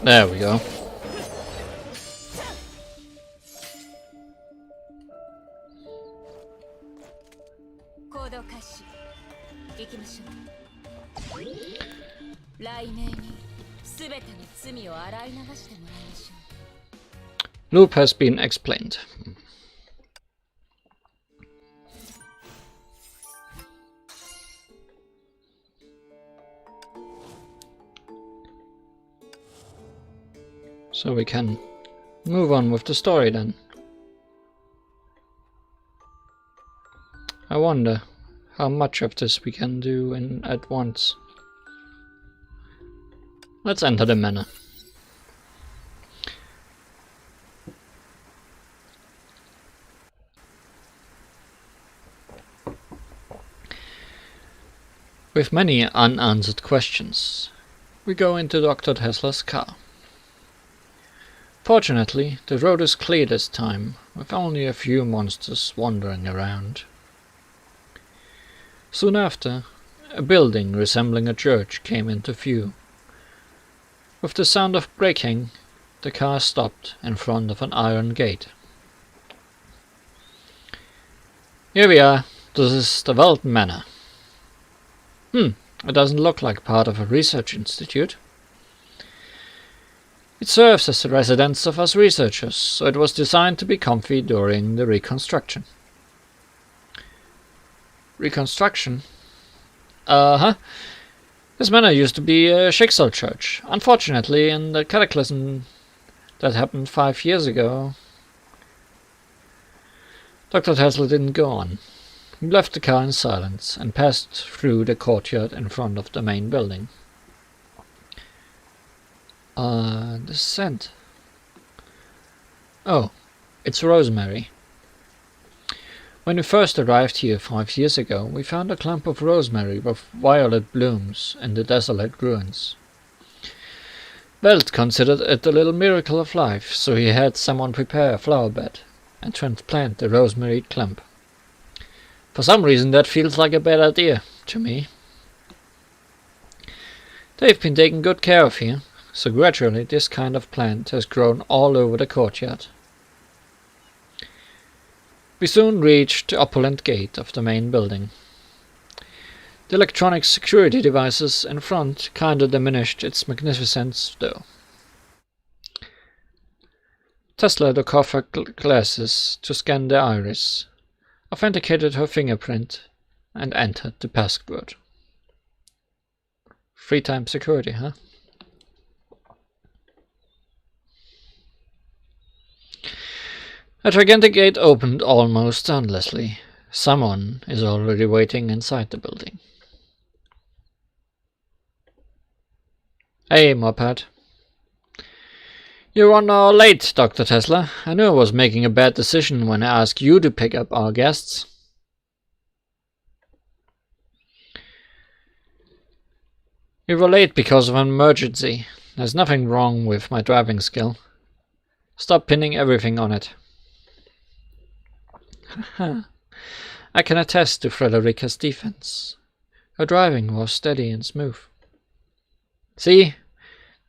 There we go. Loop has been explained. So we can move on with the story then. I wonder how much of this we can do at once. Let's enter the manor. With many unanswered questions, we go into Dr. Tesla's car. Fortunately, the road is clear this time, with only a few monsters wandering around. Soon after, a building resembling a church came into view. With the sound of braking, the car stopped in front of an iron gate. Here we are. This is the Welt Manor. It doesn't look like part of a research institute. It serves as the residence of us researchers, so it was designed to be comfy during the reconstruction. Reconstruction? Uh-huh. This manor used to be a Schicksal church. Unfortunately, in the cataclysm that happened 5 years ago, Dr. Tesla didn't go on. He left the car in silence and passed through the courtyard in front of the main building. The scent. Oh, it's Rosemary. When we first arrived here 5 years ago, we found a clump of rosemary with violet blooms in the desolate ruins. Welt considered it a little miracle of life, so he had someone prepare a flower bed and transplant the rosemary clump. For some reason that feels like a bad idea to me. They've been taken good care of here, so gradually this kind of plant has grown all over the courtyard. We soon reached the opulent gate of the main building. The electronic security devices in front kinda diminished its magnificence, though. Tesla took off her glasses to scan the iris, authenticated her fingerprint, and entered the password. 3 times security, huh? A gigantic gate opened almost soundlessly. Someone is already waiting inside the building. Hey, Moped. You're on or late, Dr. Tesla. I knew I was making a bad decision when I asked you to pick up our guests. We were late because of an emergency. There's nothing wrong with my driving skill. Stop pinning everything on it. I can attest to Frederica's defense. Her driving was steady and smooth. See?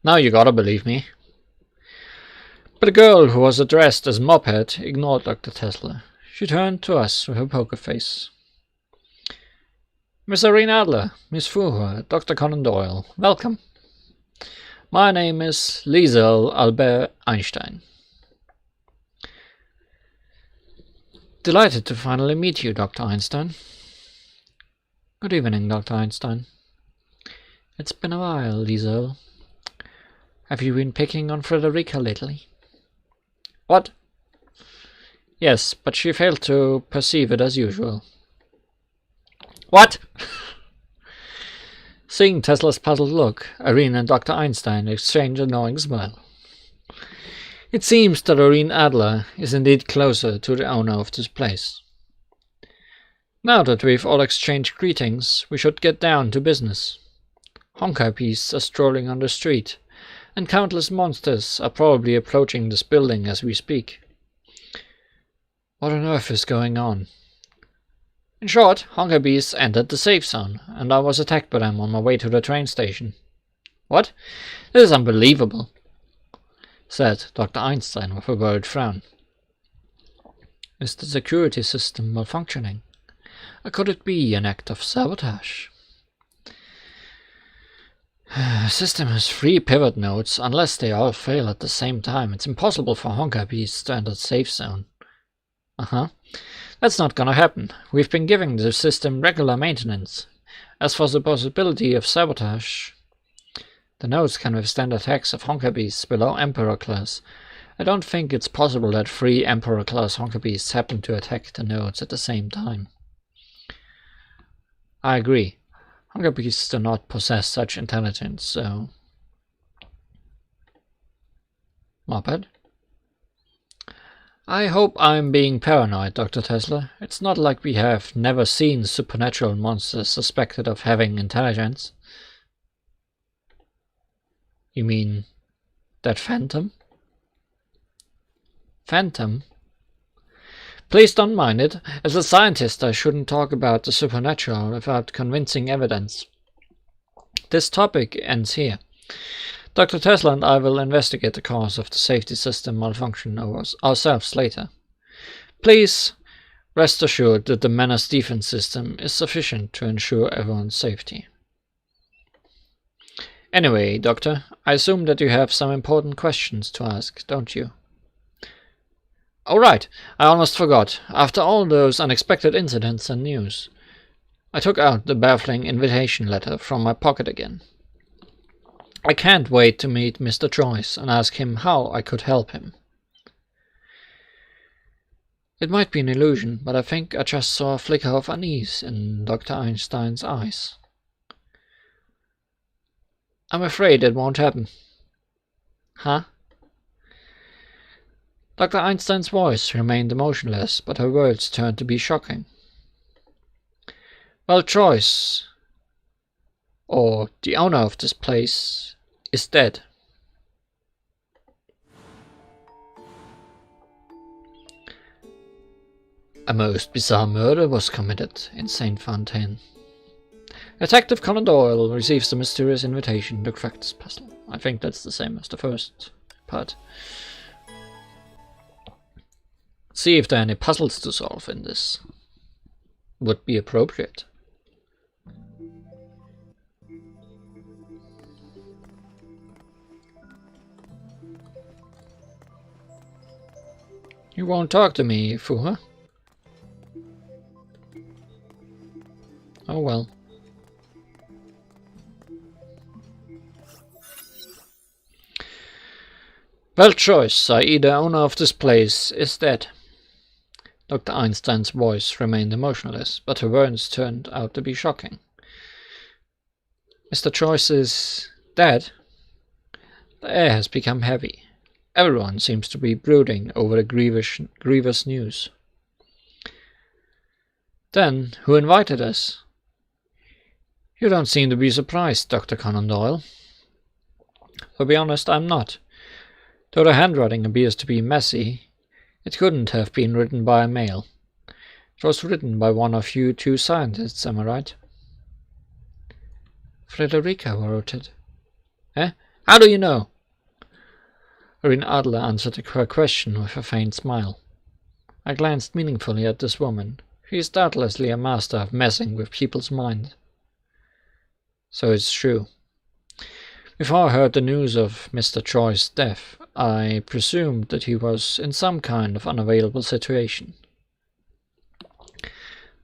Now you gotta believe me. But the girl who was addressed as Moped ignored Dr. Tesla. She turned to us with her poker face. Miss Irene Adler, Miss Fuhrer, Dr. Conan Doyle, welcome. My name is Liesel Albert Einstein. Delighted to finally meet you, Dr. Einstein. Good evening, Dr. Einstein. It's been a while, Liesel. Have you been picking on Frederica lately? What? Yes, but she failed to perceive it as usual. What? Seeing Tesla's puzzled look, Irene and Dr. Einstein exchanged a knowing smile. It seems that Irene Adler is indeed closer to the owner of this place. Now that we've all exchanged greetings, we should get down to business. Honkai beasts are strolling on the street, and countless monsters are probably approaching this building as we speak. What on earth is going on? In short, Honkai beasts entered the safe zone, and I was attacked by them on my way to the train station. What? This is unbelievable, said Dr. Einstein with a worried frown. Is the security system malfunctioning? Or could it be an act of sabotage? The system has 3 pivot nodes. Unless they all fail at the same time, it's impossible for Honkai beasts to enter the safe zone. That's not gonna happen. We've been giving the system regular maintenance. As for the possibility of sabotage, the nodes can withstand attacks of Honkai beasts below Emperor class. I don't think it's possible that 3 Emperor class Honkai beasts happen to attack the nodes at the same time. I agree. Honkai beasts do not possess such intelligence, so... Moped? I hope I'm being paranoid, Dr. Tesla. It's not like we have never seen supernatural monsters suspected of having intelligence. You mean that phantom? Phantom? Please don't mind it. As a scientist, I shouldn't talk about the supernatural without convincing evidence. This topic ends here. Dr. Tesla and I will investigate the cause of the safety system malfunction ourselves later. Please rest assured that the Manor's defense system is sufficient to ensure everyone's safety. Anyway, Doctor, I assume that you have some important questions to ask, don't you? Oh right, I almost forgot. After all those unexpected incidents and news, I took out the baffling invitation letter from my pocket again. I can't wait to meet Mr. Joyce and ask him how I could help him. It might be an illusion, but I think I just saw a flicker of unease in Dr. Einstein's eyes. I'm afraid it won't happen. Huh? Dr. Einstein's voice remained emotionless, but her words turned to be shocking. Well, Joyce, or the owner of this place, is dead. A most bizarre murder was committed in St. Fontaine. Detective Conan Doyle receives the mysterious invitation to crack this puzzle. I think that's the same as the first part. See if there are any puzzles to solve in this. Would be appropriate. You won't talk to me, Fuha? Oh well. Well, Joyce, i.e. the owner of this place, is dead. Dr. Einstein's voice remained emotionless, but her words turned out to be shocking. Mr. Joyce is dead? The air has become heavy. Everyone seems to be brooding over the grievous news. Then, who invited us? You don't seem to be surprised, Dr. Conan Doyle. To be honest, I'm not. Though the handwriting appears to be messy, it couldn't have been written by a male. It was written by one of you two scientists, am I right? Frederica wrote it. Eh? How do you know? Irene Adler answered her question with a faint smile. I glanced meaningfully at this woman. She is doubtlessly a master of messing with people's minds. So it's true. Before I heard the news of Mr. Joyce's death, I presumed that he was in some kind of unavailable situation.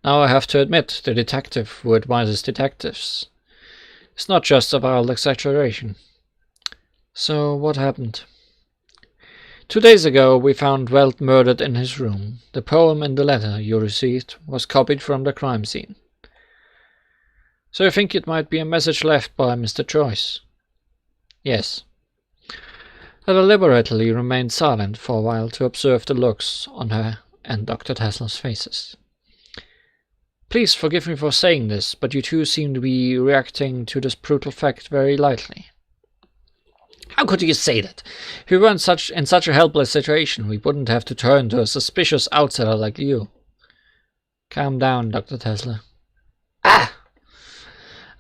Now I have to admit, the detective who advises detectives is not just a wild exaggeration. So what happened? 2 days ago we found Weld murdered in his room. The poem in the letter you received was copied from the crime scene. So you think it might be a message left by Mr. Joyce? Yes. I deliberately remained silent for a while to observe the looks on her and Dr. Tesla's faces. Please forgive me for saying this, but you two seem to be reacting to this brutal fact very lightly. How could you say that? If we weren't in such a helpless situation, we wouldn't have to turn to a suspicious outsider like you. Calm down, Dr. Tesla. Ah!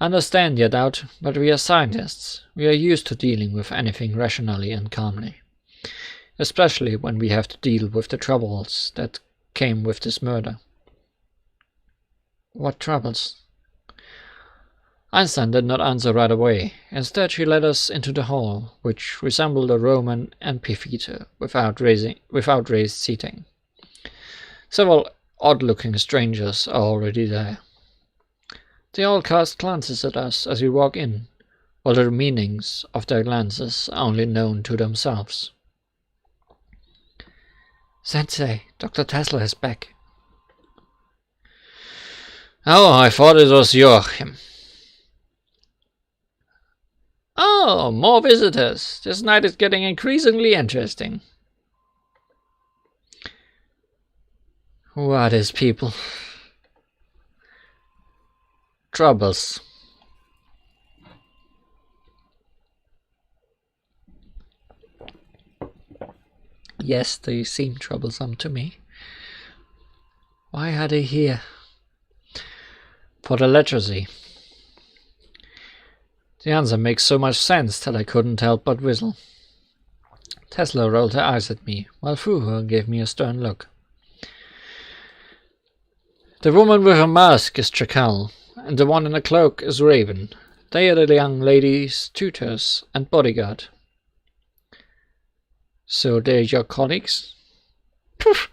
Understand your doubt, but we are scientists. We are used to dealing with anything rationally and calmly. Especially when we have to deal with the troubles that came with this murder. What troubles? Einstein did not answer right away. Instead, she led us into the hall, which resembled a Roman amphitheater without raised seating. Several odd-looking strangers are already there. They all cast glances at us as we walk in, while the meanings of their glances are only known to themselves. Sensei, Dr. Tesla is back. Oh, I thought it was Joachim. Oh, more visitors. This night is getting increasingly interesting. Who are these people? Troubles. Yes, they seem troublesome to me. Why are they here? For the legacy. The answer makes so much sense that I couldn't help but whistle. Tesla rolled her eyes at me, while Fuhur gave me a stern look. The woman with a mask is Chacal, and the one in a cloak is Raven. They are the young lady's tutors and bodyguard. So they're your colleagues? Poof!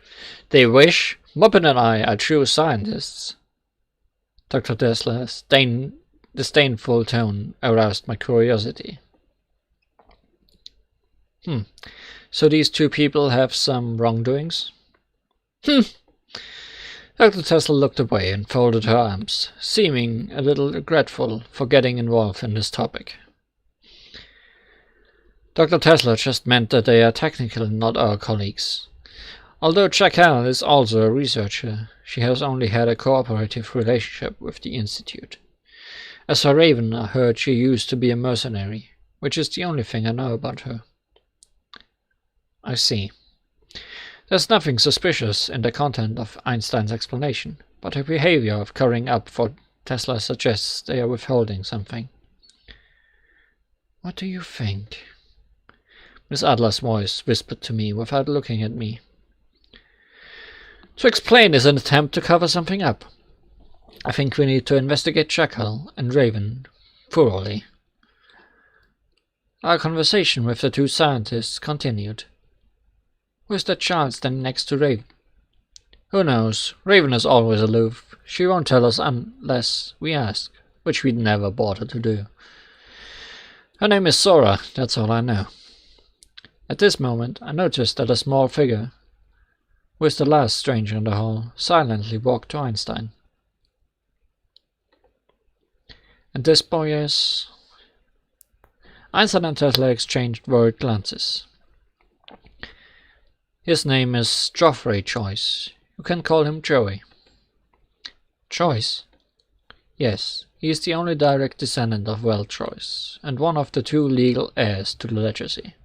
They wish. Muppet and I are true scientists. Dr. Tesla's disdainful tone aroused my curiosity. So these two people have some wrongdoings? Dr. Tesla looked away and folded her arms, seeming a little regretful for getting involved in this topic. Dr. Tesla just meant that they are technically not our colleagues. Although Chacal is also a researcher, she has only had a cooperative relationship with the Institute. As for Raven, I heard she used to be a mercenary, which is the only thing I know about her. I see. There's nothing suspicious in the content of Einstein's explanation, but her behavior of covering up for Tesla suggests they are withholding something. What do you think? Miss Adler's voice whispered to me without looking at me. To explain is an attempt to cover something up. I think we need to investigate Chacal and Raven thoroughly. Our conversation with the two scientists continued. Who's that child standing next to Raven? Who knows? Raven is always aloof. She won't tell us unless we ask, which we'd never bother to do. Her name is Sora, that's all I know. At this moment, I noticed that a small figure, who was the last stranger in the hall, silently walked to Einstein. And this boy is... Einstein and Tesla exchanged worried glances. His name is Geoffrey Choice. You can call him Joey. Choice? Yes, he is the only direct descendant of Well Choice, and one of the two legal heirs to the legacy.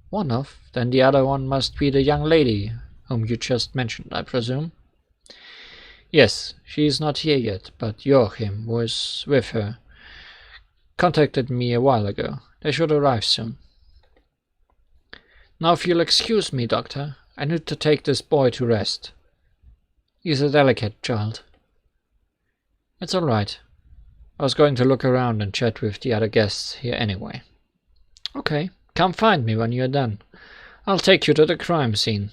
One of? Then the other one must be the young lady whom you just mentioned, I presume? Yes, she is not here yet, but Joachim, who is with her, contacted me a while ago. They should arrive soon. Now if you'll excuse me, Doctor, I need to take this boy to rest. He's a delicate child. It's all right. I was going to look around and chat with the other guests here anyway. Okay, come find me when you're done. I'll take you to the crime scene.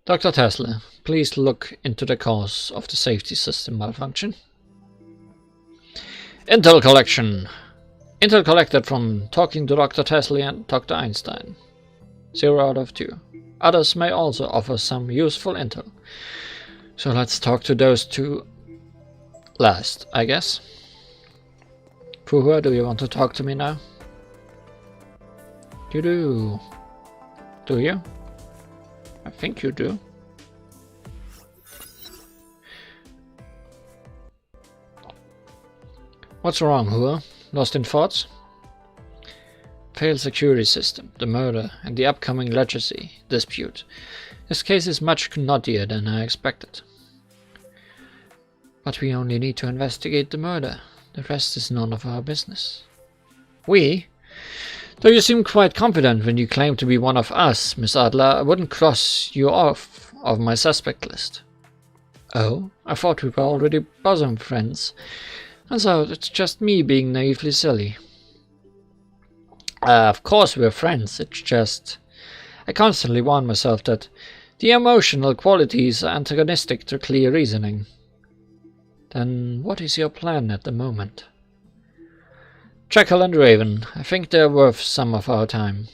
Dr. Tesla, please look into the cause of the safety system malfunction. Intel collection. Intel collected from talking to Dr. Tesla and Dr. Einstein. 0 out of 2. Others may also offer some useful intel. So let's talk to those two last, I guess. Puhua, do you want to talk to me now? You do. Do you? I think you do. What's wrong, Hua? Lost in thoughts? Failed security system, the murder, and the upcoming legacy dispute. This case is much knottier than I expected. But we only need to investigate the murder. The rest is none of our business. We? Though you seem quite confident when you claim to be one of us, Miss Adler, I wouldn't cross you off of my suspect list. Oh? I thought we were already bosom friends. And so it's just me being naively silly. Of course we're friends, it's just... I constantly warn myself that the emotional qualities are antagonistic to clear reasoning. Then what is your plan at the moment? Jekyll and Raven, I think they're worth some of our time.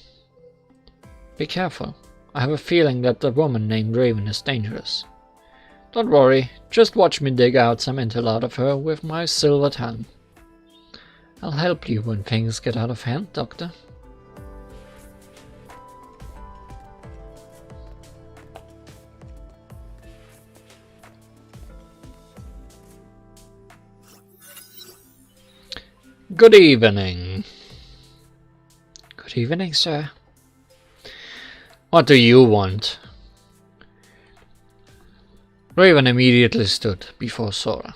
Be careful. I have a feeling that the woman named Raven is dangerous. Don't worry, just watch me dig out some intel out of her with my silver tongue. I'll help you when things get out of hand, Doctor. Good evening. Good evening, sir. What do you want? Raven immediately stood before Sora.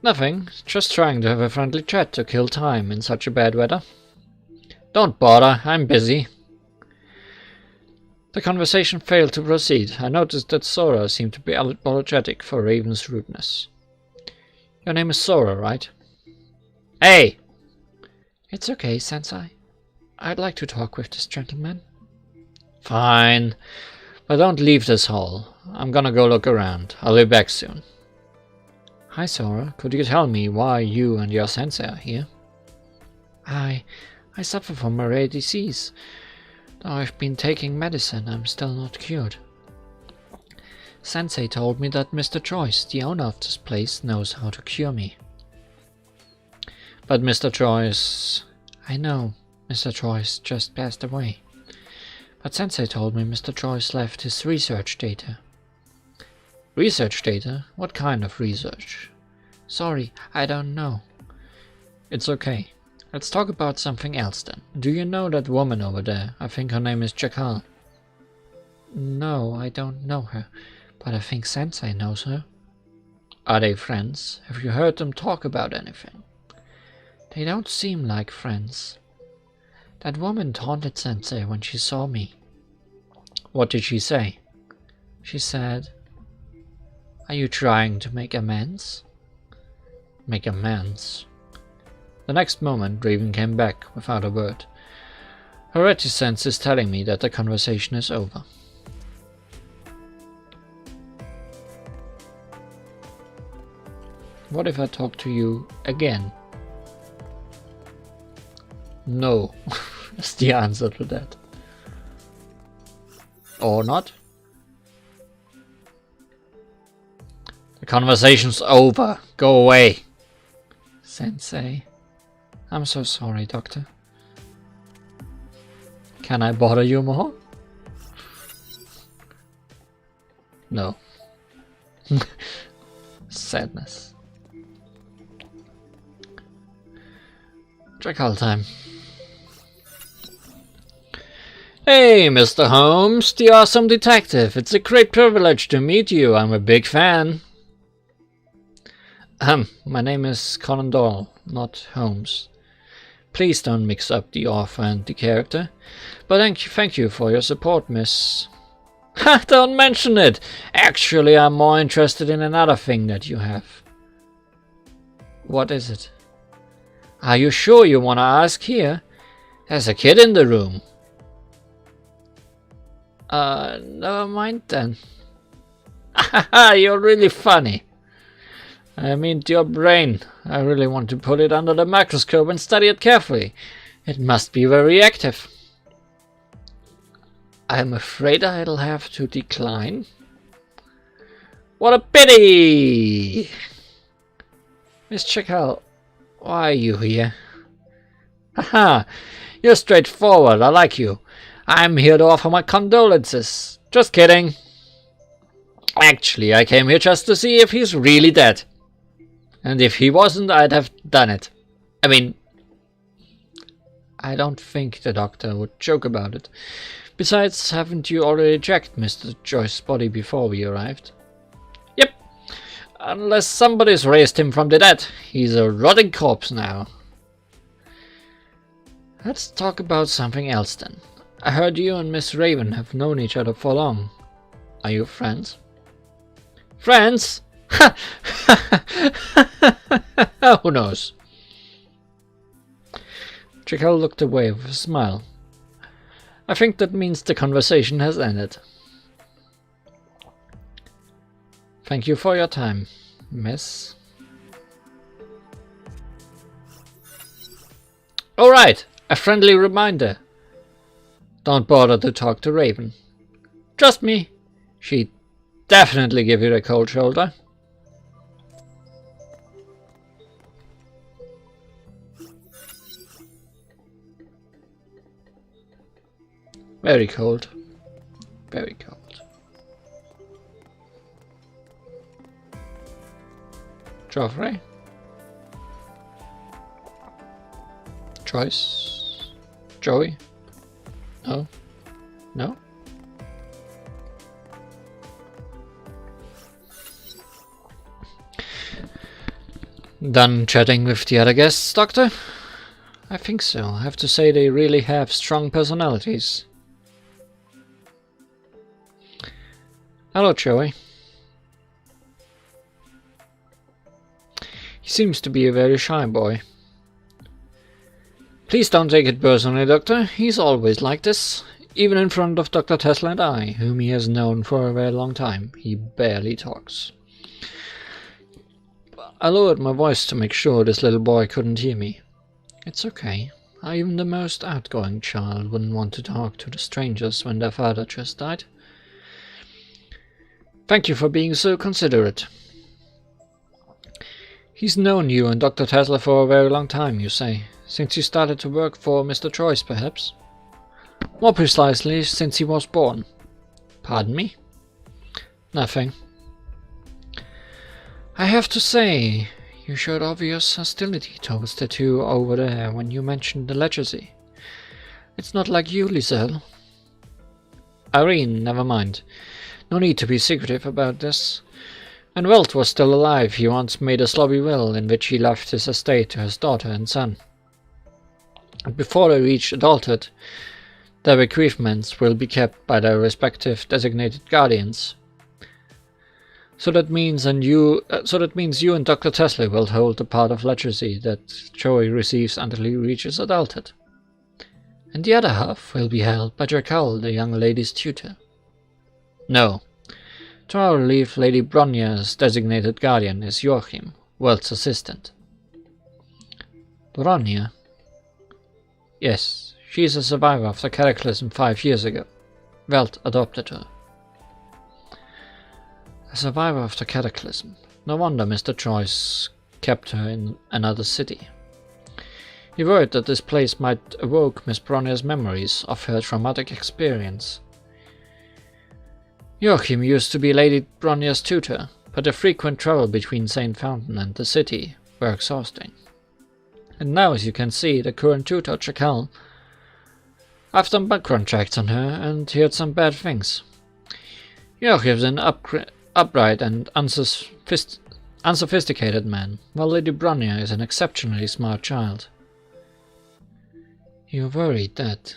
Nothing, just trying to have a friendly chat to kill time in such a bad weather. Don't bother, I'm busy. The conversation failed to proceed. I noticed that Sora seemed to be apologetic for Raven's rudeness. Your name is Sora, right? Hey! It's okay, Sensei. I'd like to talk with this gentleman. Fine. But don't leave this hall. I'm gonna go look around. I'll be back soon. Hi, Sora. Could you tell me why you and your sensei are here? I suffer from a rare disease. Though I've been taking medicine, I'm still not cured. Sensei told me that Mr. Joyce, the owner of this place, knows how to cure me. But Mr. Joyce... I know, Mr. Joyce just passed away. But Sensei told me Mr. Joyce left his research data. Research data? What kind of research? Sorry, I don't know. It's okay. Let's talk about something else then. Do you know that woman over there? I think her name is Chakal. No, I don't know her, but I think Sensei knows her. Are they friends? Have you heard them talk about anything? They don't seem like friends. That woman taunted Sensei when she saw me. What did she say? She said, "Are you trying to make amends?" Make amends? The next moment, Raven came back without a word. Her reticence is telling me that the conversation is over. What if I talk to you again? No, is the answer to that. Or not? The conversation's over. Go away. Sensei. I'm so sorry, Doctor. Can I bother you more? No. Sadness. Jackal time. Hey, Mr. Holmes, the awesome detective. It's a great privilege to meet you. I'm a big fan. My name is Conan Doyle, not Holmes. Please don't mix up the author and the character. But thank you for your support, miss. Ha! Don't mention it! Actually, I'm more interested in another thing that you have. What is it? Are you sure you want to ask here? There's a kid in the room. Never mind then. You're really funny. I mean, your brain. I really want to put it under the microscope and study it carefully. It must be very active. I'm afraid I'll have to decline. What a pity! Miss Chakal, why are you here? Haha, you're straightforward. I like you. I'm here to offer my condolences. Just kidding. Actually, I came here just to see if he's really dead. And if he wasn't, I'd have done it. I mean, I don't think the doctor would joke about it. Besides, haven't you already checked Mr. Joyce's body before we arrived? Yep. Unless somebody's raised him from the dead. He's a rotting corpse now. Let's talk about something else then. I heard you and Miss Raven have known each other for long. Are you friends? Friends? Who knows? Chakal looked away with a smile. I think that means the conversation has ended. Thank you for your time, miss. Alright, a friendly reminder. Don't bother to talk to Raven. Trust me, she'd definitely give you a cold shoulder. Very cold. Very cold. Joffrey? Joyce? Joey? No? No? Done chatting with the other guests, Doctor? I think so. I have to say they really have strong personalities. Hello, Joey. seems to be a very shy boy. Please don't take it personally, Doctor. He's always like this. Even in front of Dr. Tesla and I, whom he has known for a very long time, he barely talks. I lowered my voice to make sure this little boy couldn't hear me. It's okay. Even the most outgoing child wouldn't want to talk to the strangers when their father just died. Thank you for being so considerate. He's known you and Dr. Tesla for a very long time, you say. Since you started to work for Mr. Choice, perhaps? More precisely, since he was born. Pardon me? Nothing. I have to say, you showed obvious hostility towards the two over there when you mentioned the legacy. It's not like you, Liselle. Irene, never mind. No need to be secretive about this. When Welt was still alive, he once made a sloppy will in which he left his estate to his daughter and son. And before they reach adulthood, their bequeathments will be kept by their respective designated guardians. So that means you and Dr. Tesla will hold the part of legacy that Joey receives until he reaches adulthood. And the other half will be held by Jackal, the young lady's tutor. No. To our relief, Lady Bronya's designated guardian is Joachim, Welt's assistant. Bronya? Yes, she is a survivor of the cataclysm 5 years ago. Welt adopted her. A survivor of the cataclysm. No wonder Mr. Choice kept her in another city. He worried that this place might evoke Miss Bronya's memories of her traumatic experience. Joachim used to be Lady Bronya's tutor, but the frequent travel between St. Fountain and the city were exhausting. And now, as you can see, the current tutor, Jackal, I've done background checks on her and heard some bad things. Joachim's an upright and unsophisticated man, while Lady Bronya is an exceptionally smart child. You're worried that...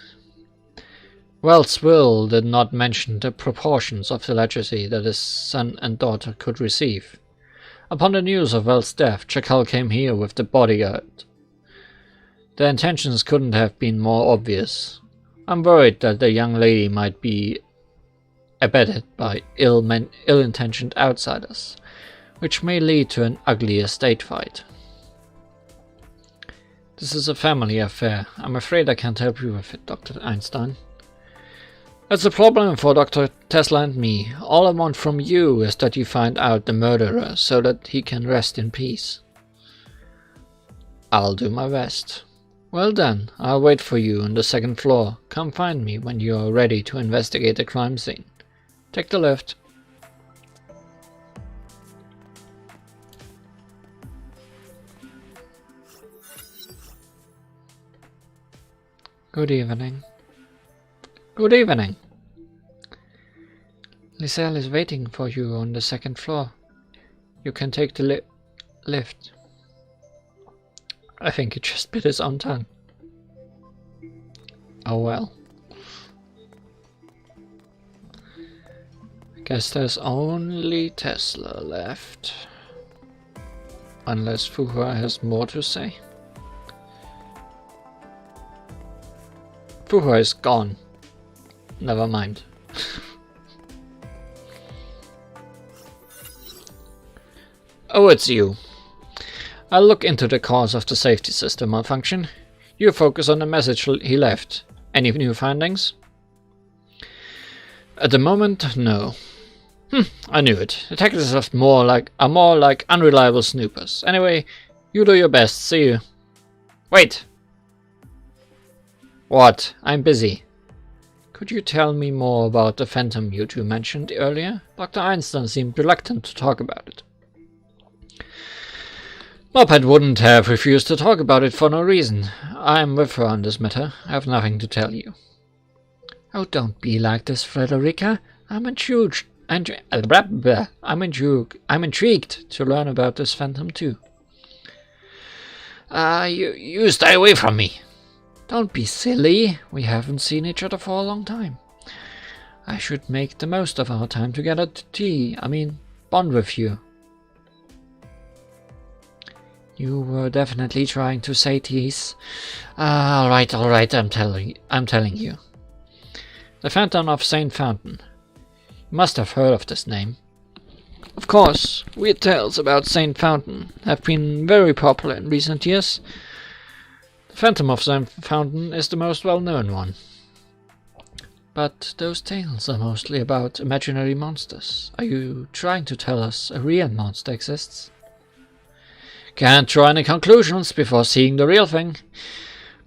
Welt's will did not mention the proportions of the legacy that his son and daughter could receive. Upon the news of Welt's death, Jackal came here with the bodyguard. Their intentions couldn't have been more obvious. I'm worried that the young lady might be abetted by ill-intentioned outsiders, which may lead to an ugly estate fight. This is a family affair. I'm afraid I can't help you with it, Dr. Einstein. That's a problem for Dr. Tesla and me. All I want from you is that you find out the murderer so that he can rest in peace. I'll do my best. Well then, I'll wait for you on the 2nd floor. Come find me when you are ready to investigate the crime scene. Take the lift. Good evening. Good evening. Liselle is waiting for you on the 2nd floor. You can take the lift. I think he just bit his own tongue. Oh well. I guess there's only Tesla left. Unless Fuhua has more to say. Fuhua is gone. Never mind. Oh, it's you. I'll look into the cause of the safety system malfunction. You focus on the message he left. Any new findings? At the moment, no. I knew it. Detectives are more like unreliable snoopers. Anyway, you do your best. See you. Wait! What? I'm busy. Could you tell me more about the phantom you two mentioned earlier? Dr. Einstein seemed reluctant to talk about it. Moped wouldn't have refused to talk about it for no reason. I'm with her on this matter. I have nothing to tell you. Oh, don't be like this, Frederica. I'm intrigued to learn about this phantom too. You stay away from me. Don't be silly. We haven't seen each other for a long time. I should make the most of our time together to bond with you. You were definitely trying to say tease. Alright, I'm telling you. The Phantom of St. Fountain. You must have heard of this name. Of course, weird tales about St. Fountain have been very popular in recent years. The Phantom of St. Fountain is the most well-known one. But those tales are mostly about imaginary monsters. Are you trying to tell us a real monster exists? Can't draw any conclusions before seeing the real thing.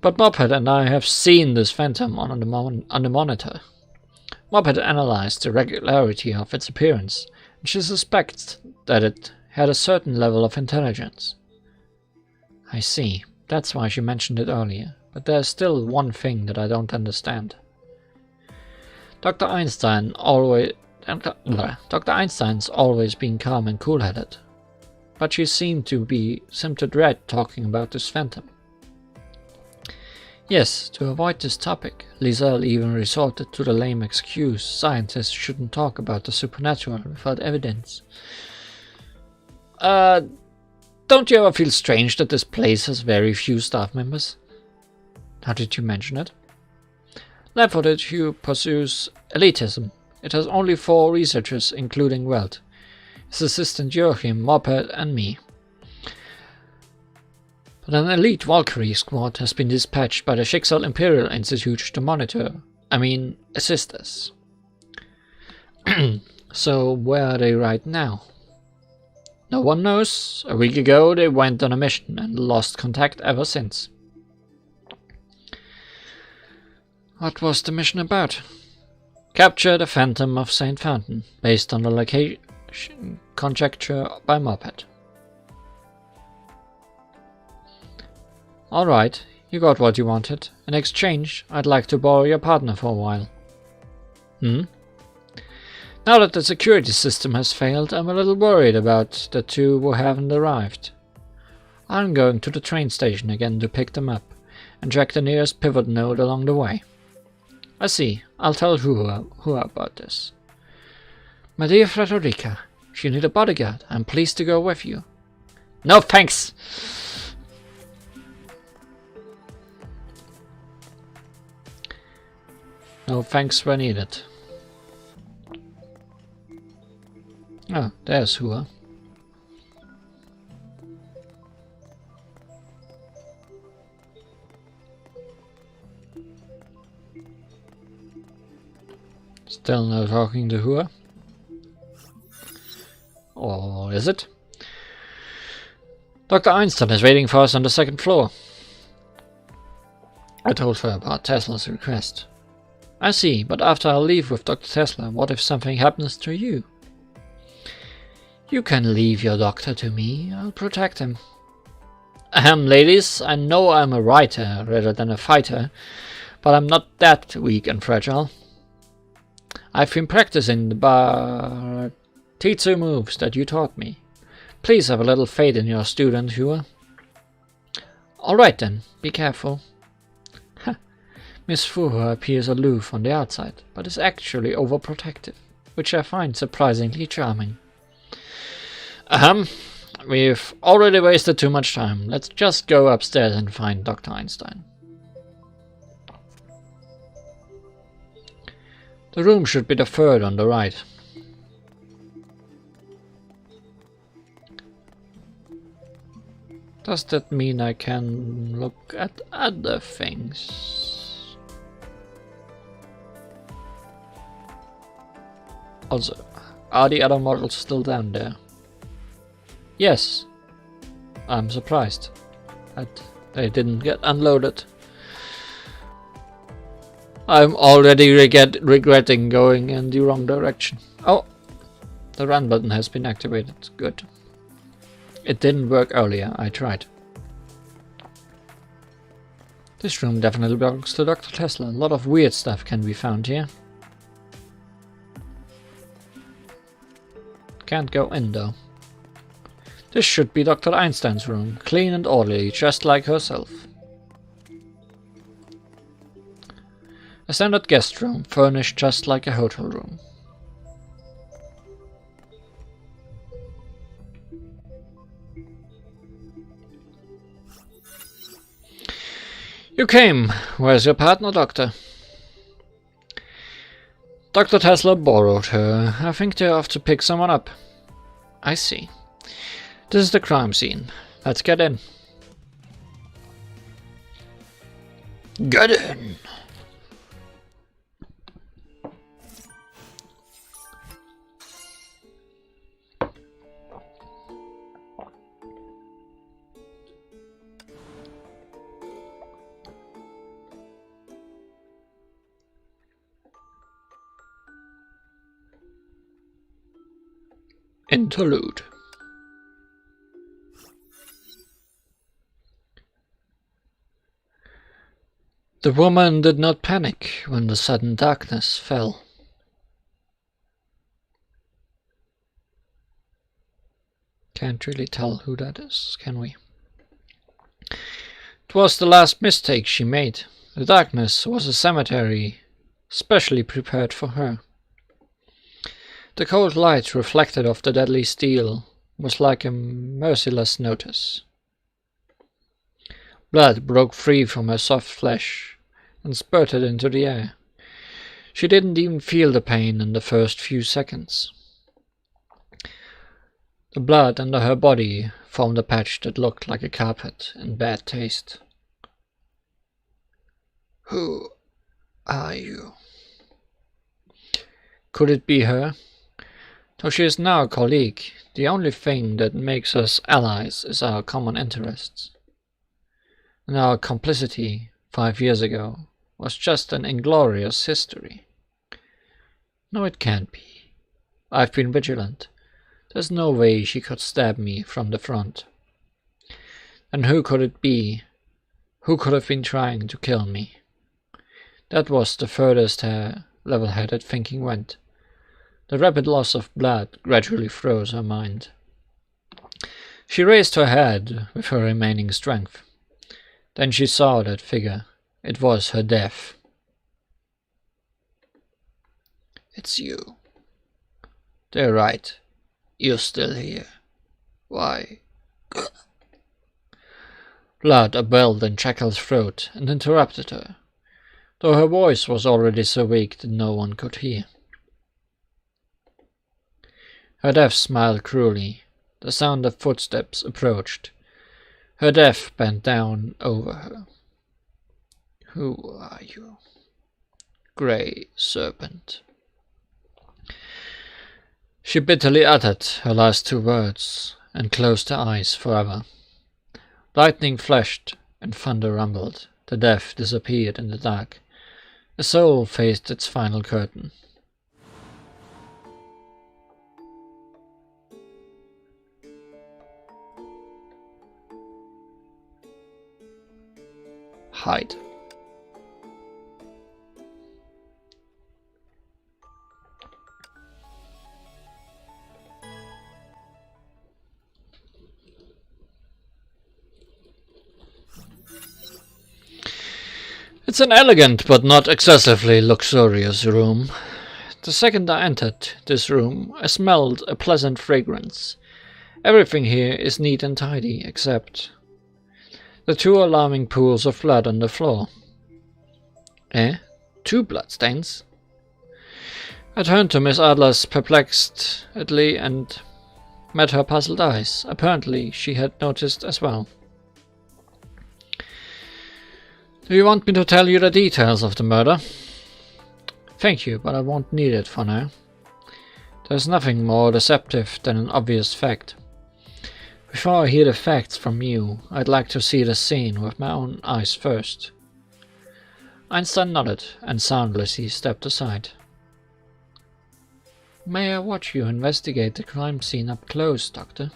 But Moped and I have seen this phantom on the monitor. Moped analyzed the regularity of its appearance, and she suspects that it had a certain level of intelligence. I see. That's why she mentioned it earlier. But there's still one thing that I don't understand. Dr. Einstein's always been calm and cool-headed, but she seemed to dread talking about this phantom. Yes, to avoid this topic, Liesel even resorted to the lame excuse scientists shouldn't talk about the supernatural without evidence. Don't you ever feel strange that this place has very few staff members? How did you mention it? Lab Fortitude pursues elitism. It has only 4 researchers, including Welt, his assistant Joachim, Moped, and me. But an elite Valkyrie squad has been dispatched by the Schicksal Imperial Institute to assist us. So where are they right now? No one knows. A week ago they went on a mission and lost contact ever since. What was the mission about? Capture the Phantom of St. Fountain, based on the location conjecture by Moped. Alright, you got what you wanted. In exchange, I'd like to borrow your partner for a while. Now that the security system has failed, I'm a little worried about the 2 who haven't arrived. I'm going to the train station again to pick them up, and check the nearest pivot node along the way. I see. I'll tell who about this. My dear Frederica, if you need a bodyguard, I'm pleased to go with you. No thanks! No thanks were needed. Oh, there's Hua. Still no talking to Hua? Or is it? Dr. Einstein is waiting for us on the 2nd floor. I told her about Tesla's request. I see, but after I leave with Dr. Tesla, what if something happens to you? You can leave your doctor to me. I'll protect him. Ladies, I know I'm a writer rather than a fighter, but I'm not that weak and fragile. I've been practicing the Baratitsu moves that you taught me. Please have a little faith in your student, Hua. Alright then, be careful. Miss Fuhua appears aloof on the outside, but is actually overprotective, which I find surprisingly charming. We've already wasted too much time. Let's just go upstairs and find Dr. Einstein. The room should be the 3rd on the right. Does that mean I can look at other things? Also, are the other models still down there? Yes. I'm surprised that they didn't get unloaded. I'm already regretting going in the wrong direction. Oh, the run button has been activated. Good. It didn't work earlier. I tried. This room definitely belongs to Dr. Tesla. A lot of weird stuff can be found here. Can't go in though. This should be Dr. Einstein's room. Clean and orderly, just like herself. A standard guest room, furnished just like a hotel room. You came. Where's your partner, Doctor? Dr. Tesla borrowed her. I think they're off to pick someone up. I see. This is the crime scene. Let's get in. Get in! Interlude. The woman did not panic when the sudden darkness fell. Can't really tell who that is, can we? It was the last mistake she made. The darkness was a cemetery specially prepared for her. The cold light reflected off the deadly steel was like a merciless notice. Blood broke free from her soft flesh and spurted into the air. She didn't even feel the pain in the first few seconds. The blood under her body formed a patch that looked like a carpet in bad taste. Who are you? Could it be her? Though she is now a colleague, the only thing that makes us allies is our common interests. And our complicity 5 years ago was just an inglorious history. No, it can't be. I've been vigilant. There's no way she could stab me from the front. And who could it be? Who could have been trying to kill me? That was the furthest her level-headed thinking went. The rapid loss of blood gradually froze her mind. She raised her head with her remaining strength. Then she saw that figure. It was her death. It's you. They're right. You're still here. Why? Blood welled in Jackal's throat and interrupted her, though her voice was already so weak that no one could hear. Her death smiled cruelly. The sound of footsteps approached. Her death bent down over her. Who are you? Grey serpent. She bitterly uttered her last 2 words and closed her eyes forever. Lightning flashed and thunder rumbled. The death disappeared in the dark. A soul faced its final curtain. Hide. It's an elegant but not excessively luxurious room. The second I entered this room, I smelled a pleasant fragrance. Everything here is neat and tidy, except the 2 alarming pools of blood on the floor. 2 bloodstains? I turned to Miss Adler's perplexedly and met her puzzled eyes. Apparently she had noticed as well. Do you want me to tell you the details of the murder? Thank you, but I won't need it for now. There's nothing more deceptive than an obvious fact. Before I hear the facts from you, I'd like to see the scene with my own eyes first. Einstein nodded, and soundlessly stepped aside. May I watch you investigate the crime scene up close, Doctor?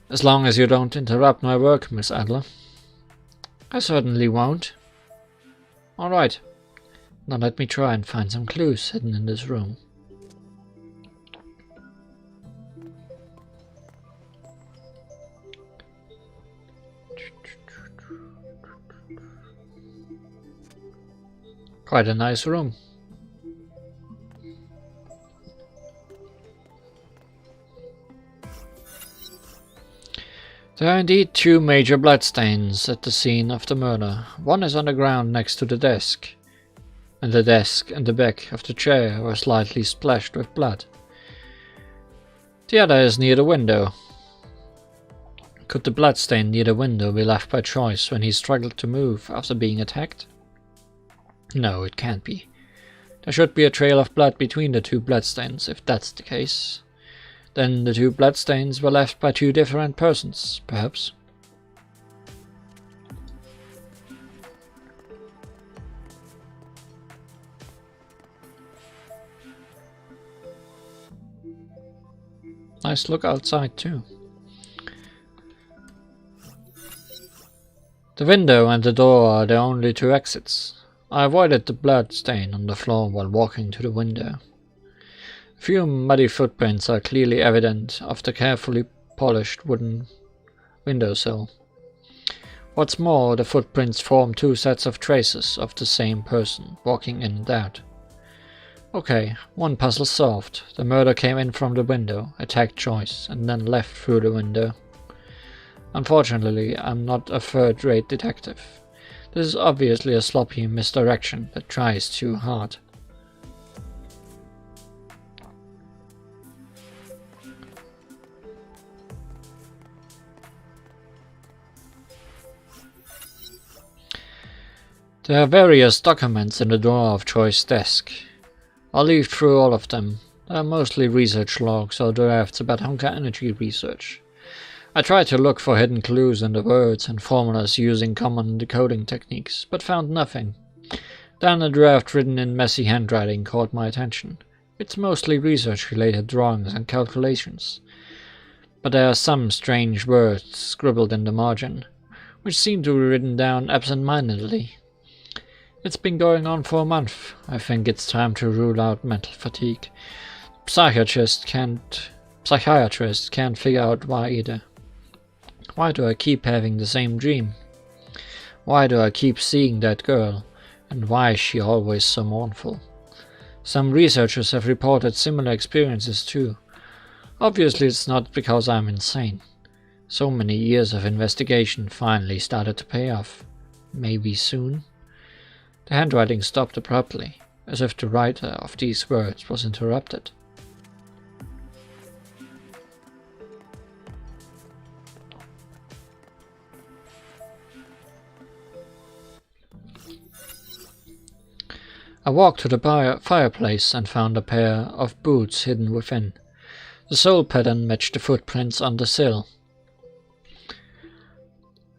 As long as you don't interrupt my work, Miss Adler. I certainly won't. Alright, now let me try and find some clues hidden in this room. Quite a nice room. There are indeed 2 major bloodstains at the scene of the murder. One is on the ground next to the desk, and the desk and the back of the chair were slightly splashed with blood. The other is near the window. Could the bloodstain near the window be left by choice when he struggled to move after being attacked? No, it can't be. There should be a trail of blood between the 2 bloodstains, if that's the case. Then the 2 bloodstains were left by 2 different persons, perhaps. Nice look outside too. The window and the door are the only 2 exits. I avoided the blood stain on the floor while walking to the window. A few muddy footprints are clearly evident of the carefully polished wooden windowsill. What's more, the footprints form 2 sets of traces of the same person walking in and out. Okay, one puzzle solved. The murder came in from the window, attacked Joyce, and then left through the window. Unfortunately, I'm not a third-rate detective. This is obviously a sloppy misdirection that tries too hard. There are various documents in the drawer of Joyce's desk. I'll leaf through all of them. They are mostly research logs or drafts about Honkai energy research. I tried to look for hidden clues in the words and formulas using common decoding techniques, but found nothing. Then a draft written in messy handwriting caught my attention. It's mostly research-related drawings and calculations, but there are some strange words scribbled in the margin, which seem to be written down absent-mindedly. It's been going on for a month. I think it's time to rule out mental fatigue. Psychiatrists can't figure out why either. Why do I keep having the same dream? Why do I keep seeing that girl? And why is she always so mournful? Some researchers have reported similar experiences too. Obviously it's not because I'm insane. So many years of investigation finally started to pay off. Maybe soon? The handwriting stopped abruptly, as if the writer of these words was interrupted. I walked to the fireplace and found a pair of boots hidden within. The sole pattern matched the footprints on the sill.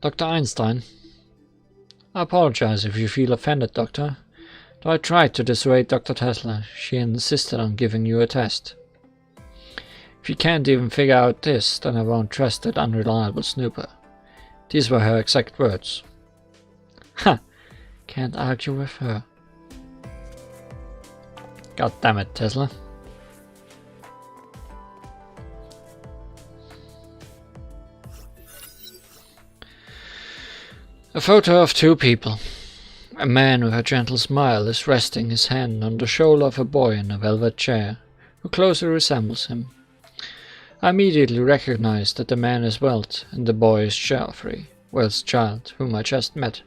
Dr. Einstein. I apologize if you feel offended, Doctor. Though I tried to dissuade Dr. Tesla, she insisted on giving you a test. If you can't even figure out this, then I won't trust that unreliable snooper. These were her exact words. Ha! Can't argue with her. God damn it, Tesla. A photo of 2 people. A man with a gentle smile is resting his hand on the shoulder of a boy in a velvet chair, who closely resembles him. I immediately recognize that the man is Welt and the boy is Geoffrey, Welt's child, whom I just met.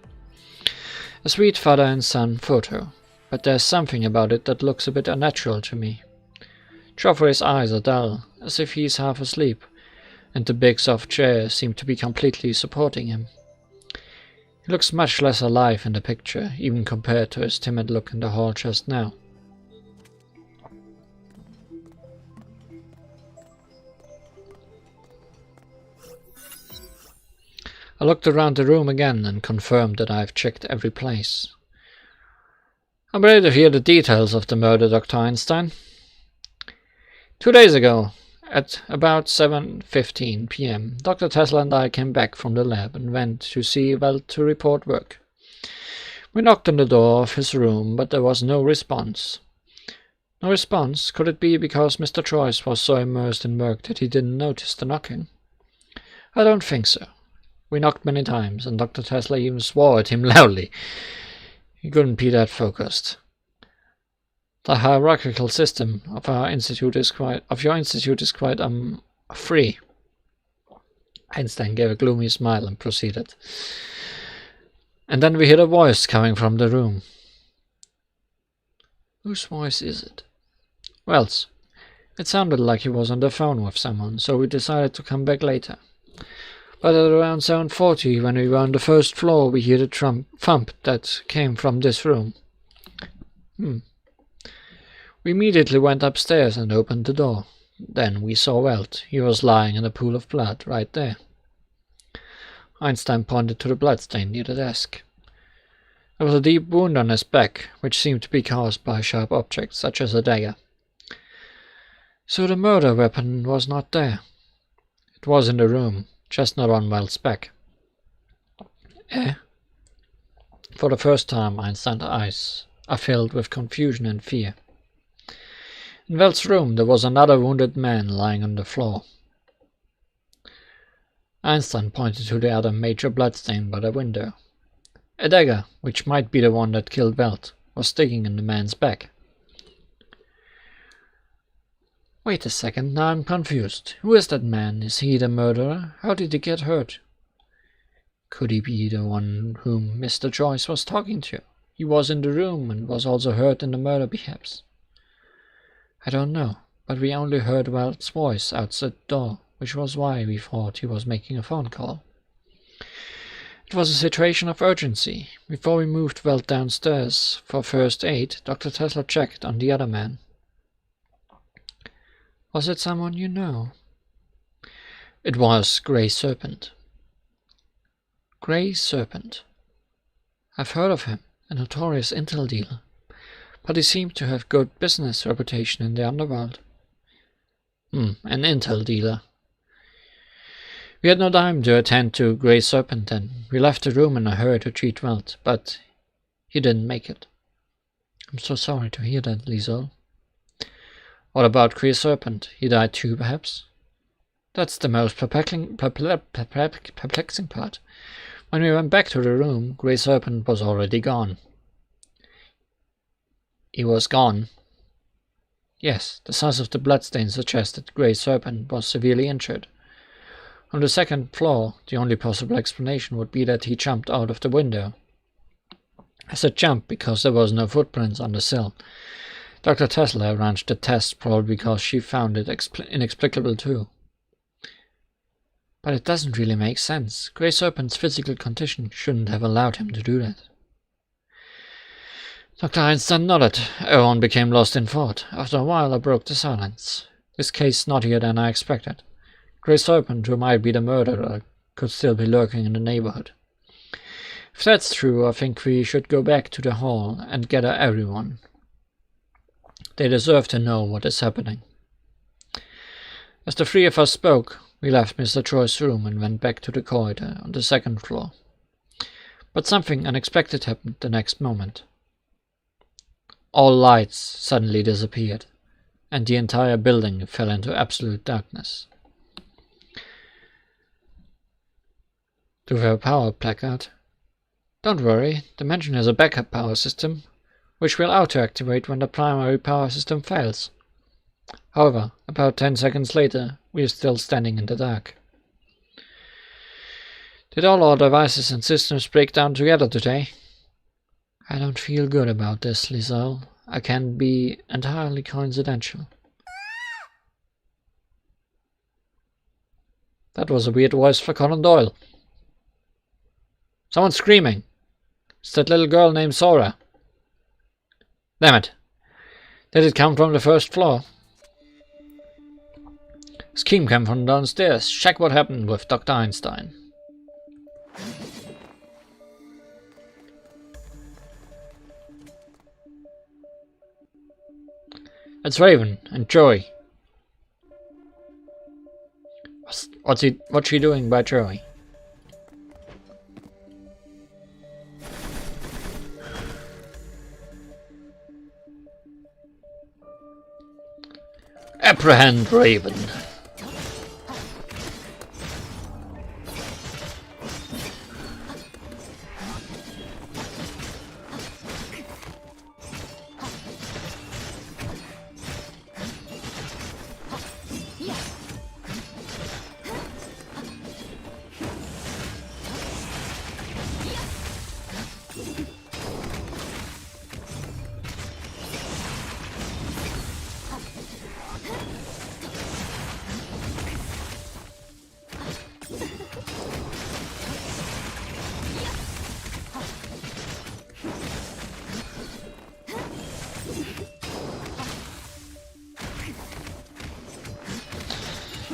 A sweet father and son photo, but there's something about it that looks a bit unnatural to me. Geoffrey's eyes are dull, as if he's half asleep, and the big soft chair seems to be completely supporting him. He looks much less alive in the picture, even compared to his timid look in the hall just now. I looked around the room again and confirmed that I've checked every place. I'm ready to hear the details of the murder, Dr. Einstein. 2 days ago, at about 7:15 p.m., Dr. Tesla and I came back from the lab and went to see Welt to report work. We knocked on the door of his room, but there was no response. No response? Could it be because Mr. Joyce was so immersed in work that he didn't notice the knocking? I don't think so. We knocked many times, and Dr. Tesla even swore at him loudly. He couldn't be that focused. The hierarchical system of your institute is quite free. Einstein gave a gloomy smile and proceeded. And then we heard a voice coming from the room. Whose voice is it? Wells. It sounded like he was on the phone with someone, so we decided to come back later. But at around 7:40, when we were on the first floor, we heard a thump that came from this room. We immediately went upstairs and opened the door. Then we saw Welt. He was lying in a pool of blood right there. Einstein pointed to the bloodstain near the desk. There was a deep wound on his back, which seemed to be caused by a sharp object, such as a dagger. So the murder weapon was not there. It was in the room, just not on Welt's back. Eh? For the first time, Einstein's eyes are filled with confusion and fear. In Welt's room, there was another wounded man lying on the floor. Einstein pointed to the other major bloodstain by the window. A dagger, which might be the one that killed Welt, was sticking in the man's back. Wait a second, now I'm confused. Who is that man? Is he the murderer? How did he get hurt? Could he be the one whom Mr. Joyce was talking to? He was in the room and was also hurt in the murder, perhaps. I don't know, but we only heard Welt's voice outside the door, which was why we thought he was making a phone call. It was a situation of urgency. Before we moved Welt downstairs for first aid, Dr. Tesla checked on the other man. Was it someone you know? It was Grey Serpent. Grey Serpent. I've heard of him, a notorious intel dealer, but he seemed to have good business reputation in the underworld. An intel dealer. We had no time to attend to Grey Serpent then. We left the room in a hurry to treat Welt, but he didn't make it. I'm so sorry to hear that, Liesel. What about Grey Serpent? He died too, perhaps? That's the most perplexing part. When we went back to the room, Grey Serpent was already gone. He was gone? Yes, the size of the bloodstain suggested Grey Serpent was severely injured. On the second floor, the only possible explanation would be that he jumped out of the window. I said jump because there was no footprints on the sill. Dr. Tesla arranged the test probably because she found it inexplicable too. But it doesn't really make sense. Grey Serpent's physical condition shouldn't have allowed him to do that. Dr. Einstein nodded. Everyone became lost in thought. After a while I broke the silence. This case knottier than I expected. Grey Serpent, who might be the murderer, could still be lurking in the neighborhood. If that's true, I think we should go back to the hall and gather everyone. They deserve to know what is happening. As the three of us spoke, we left Mr. Troy's room and went back to the corridor on the second floor. But something unexpected happened the next moment. All lights suddenly disappeared, and the entire building fell into absolute darkness. Do we have a power placard? Don't worry, the mansion has a backup power system, which will auto-activate when the primary power system fails. However, about 10 seconds later, we are still standing in the dark. Did all our devices and systems break down together today? I don't feel good about this, Liesel. I can be entirely coincidental. That was a weird voice for Conan Doyle. Someone's screaming. It's that little girl named Sora. Damn it. Did it come from the first floor? Scream came from downstairs. Check what happened with Dr. Einstein. It's Raven and Joey. What's she doing by Joey? Apprehend Raven.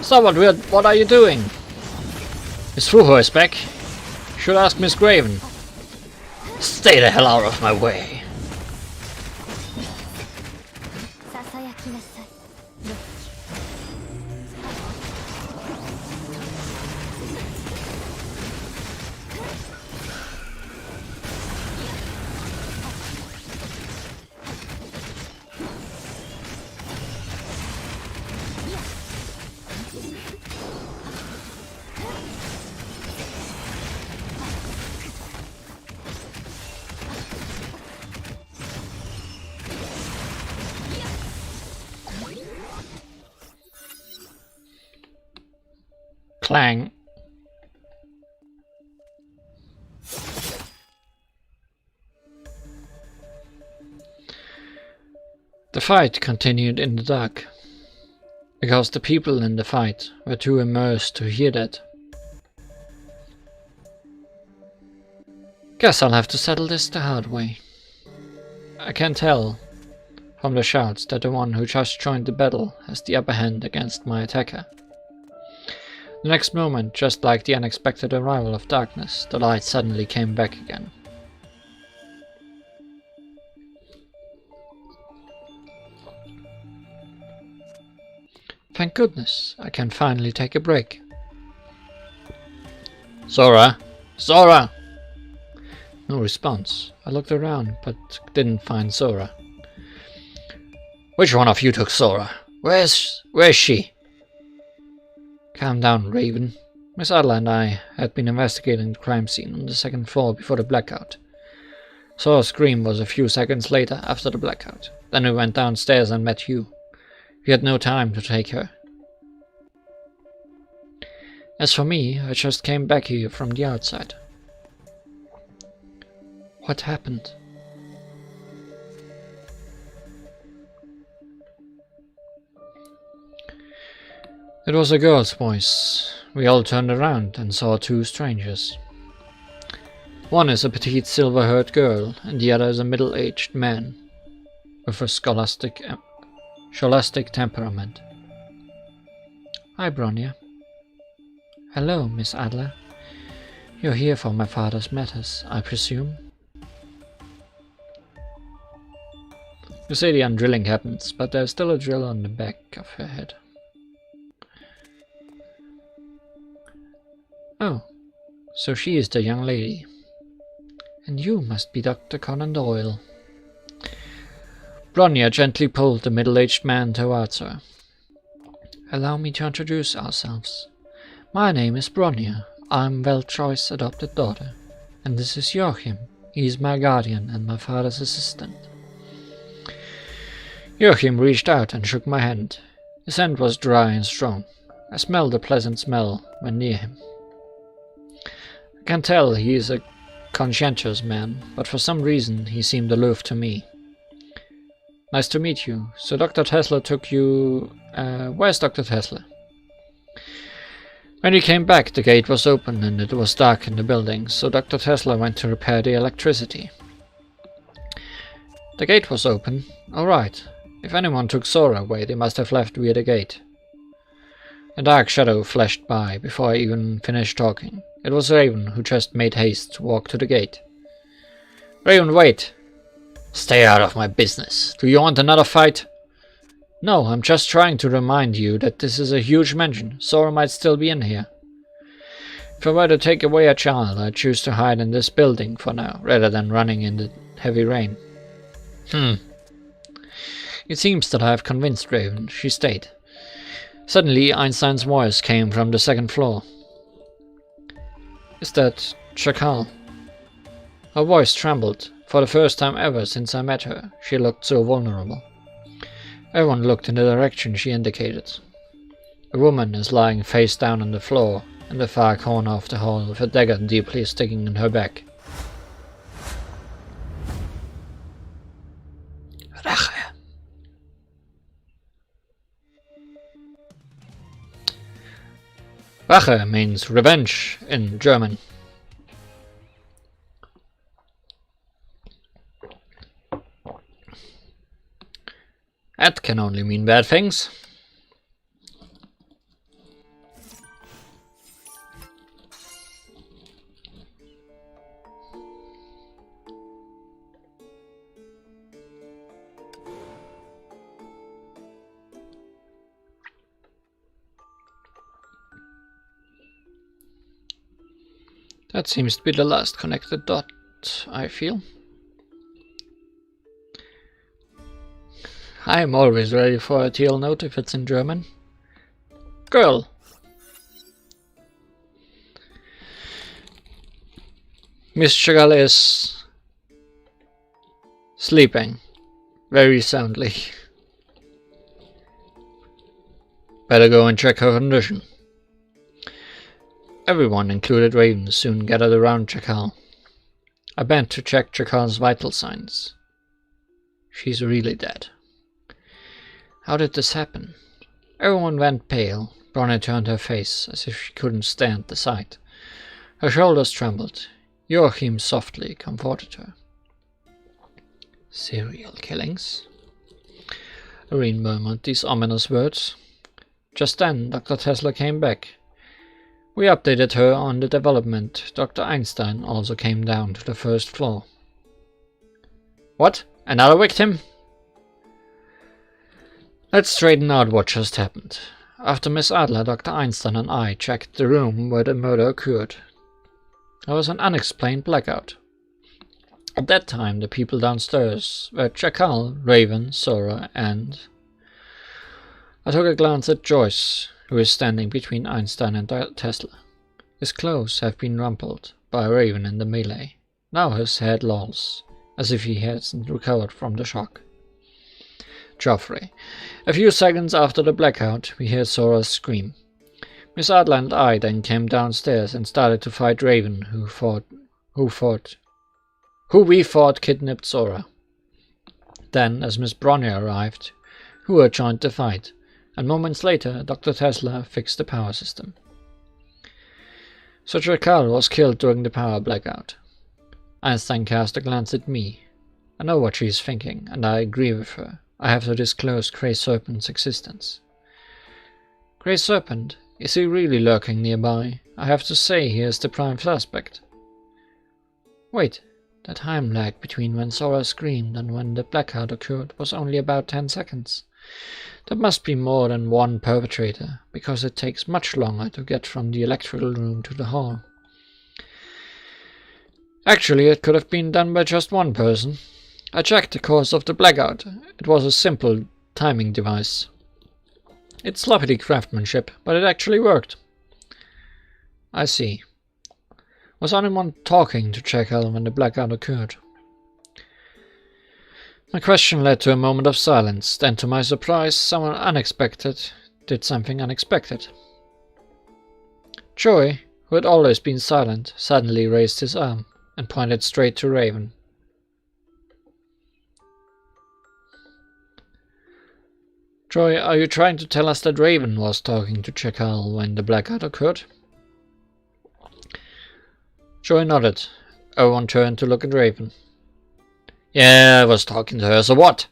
Someone, what are you doing? Miss Fuho is back. Should ask Miss Graven. Stay the hell out of my way. Clang. The fight continued in the dark, because the people in the fight were too immersed to hear that. Guess I'll have to settle this the hard way. I can tell from the shouts that the one who just joined the battle has the upper hand against my attacker. The next moment, just like the unexpected arrival of darkness, the light suddenly came back again. Thank goodness, I can finally take a break. Sora! Sora! No response. I looked around, but didn't find Sora. Which one of you took Sora? Where's she? Calm down, Raven. Miss Adler and I had been investigating the crime scene on the second floor before the blackout. Sora's scream was a few seconds later after the blackout. Then we went downstairs and met you. We had no time to take her. As for me, I just came back here from the outside. What happened? It was a girl's voice. We all turned around and saw two strangers. One is a petite silver-haired girl, and the other is a middle-aged man with a scholastic temperament. Hi, Bronya. Hello, Miss Adler. You're here for my father's matters, I presume? You say the undrilling happens, but there's still a drill on the back of her head. Oh, so she is the young lady. And you must be Dr. Conan Doyle. Bronya gently pulled the middle-aged man towards her. Allow me to introduce ourselves. My name is Bronya. I'm Veltroy's adopted daughter. And this is Joachim. He's my guardian and my father's assistant. Joachim reached out and shook my hand. His hand was dry and strong. I smelled a pleasant smell when near him. I can tell he is a conscientious man, but for some reason he seemed aloof to me. Nice to meet you. So Dr. Tesla took you... where's Dr. Tesla? When we came back, the gate was open and it was dark in the building, so Dr. Tesla went to repair the electricity. The gate was open? Alright. If anyone took Sora away, they must have left via the gate. A dark shadow flashed by before I even finished talking. It was Raven, who just made haste to walk to the gate. Raven, wait! Stay out of my business. Do you want another fight? No, I'm just trying to remind you that this is a huge mansion. Sora might still be in here. If I were to take away a child, I'd choose to hide in this building for now, rather than running in the heavy rain. It seems that I have convinced Raven, she stayed. Suddenly, Einstein's voice came from the second floor. Is that Chakal? Her voice trembled. For the first time ever since I met her, she looked so vulnerable. Everyone looked in the direction she indicated. A woman is lying face down on the floor in the far corner of the hall with a dagger deeply sticking in her back. Rache. Rache means revenge in German. That can only mean bad things. That seems to be the last connected dot, I feel. I'm always ready for a TL note if it's in German. Girl! Miss Chagall is sleeping very soundly. Better go and check her condition. Everyone, included Raven, soon gathered around Chakal. I bent to check Chakal's vital signs. She's really dead. How did this happen? Everyone went pale. Bronny turned her face as if she couldn't stand the sight. Her shoulders trembled. Joachim softly comforted her. Serial killings? Irene murmured these ominous words. Just then, Dr. Tesla came back. We updated her on the development. Dr. Einstein also came down to the first floor. What? Another victim? Let's straighten out what just happened. After Miss Adler, Dr. Einstein and I checked the room where the murder occurred. There was an unexplained blackout. At that time, the people downstairs were Chakal, Raven, Sora, and... I took a glance at Joyce, who is standing between Einstein and Tesla. His clothes have been rumpled by Raven in the melee. Now his head lolls, as if he hasn't recovered from the shock. Joffrey. A few seconds after the blackout, we hear Sora's scream. Miss Adler and I then came downstairs and started to fight Raven, who we thought kidnapped Sora. Then, as Miss Bronny arrived, Hua joined the fight, and moments later Dr. Tesla fixed the power system. So Chakal was killed during the power blackout. Einstein cast a glance at me. I know what she is thinking, and I agree with her. I have to disclose Grey Serpent's existence. Grey Serpent? Is he really lurking nearby? I have to say he is the prime suspect. Wait, the time lag between when Sora screamed and when the blackout occurred was only about 10 seconds. There must be more than one perpetrator, because it takes much longer to get from the electrical room to the hall. Actually, it could have been done by just one person. I checked the cause of the blackout. It was a simple timing device. It's sloppy craftsmanship, but it actually worked. I see. Was anyone talking to Chakal when the blackout occurred? My question led to a moment of silence. Then, to my surprise, someone unexpected did something unexpected. Joey, who had always been silent, suddenly raised his arm and pointed straight to Raven. Joey, are you trying to tell us that Raven was talking to Chakal when the blackout occurred? Joey nodded. Everyone turned to look at Raven. Yeah, I was talking to her, so what?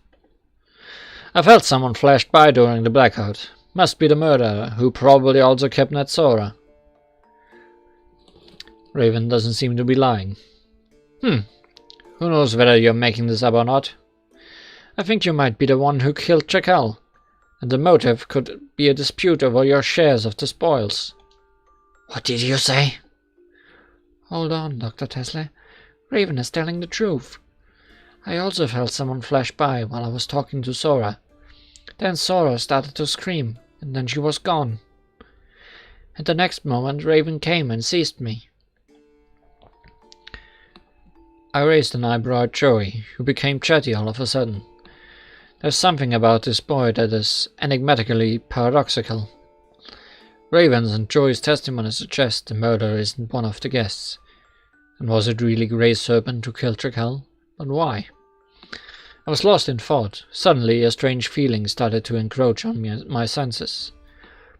I felt someone flashed by during the blackout. Must be the murderer, who probably also kidnapped Sora. Raven doesn't seem to be lying. Who knows whether you're making this up or not? I think you might be the one who killed Chakal, and the motive could be a dispute over your shares of the spoils. What did you say? Hold on, Dr. Tesla. Raven is telling the truth. I also felt someone flash by while I was talking to Sora. Then Sora started to scream, and then she was gone. At the next moment, Raven came and seized me. I raised an eyebrow at Joey, who became chatty all of a sudden. There's something about this boy that is enigmatically paradoxical. Raven's and Joey's testimony suggest the murderer isn't one of the guests. And was it really Grey Serpent who killed Chakal? But why? I was lost in thought. Suddenly a strange feeling started to encroach on my senses.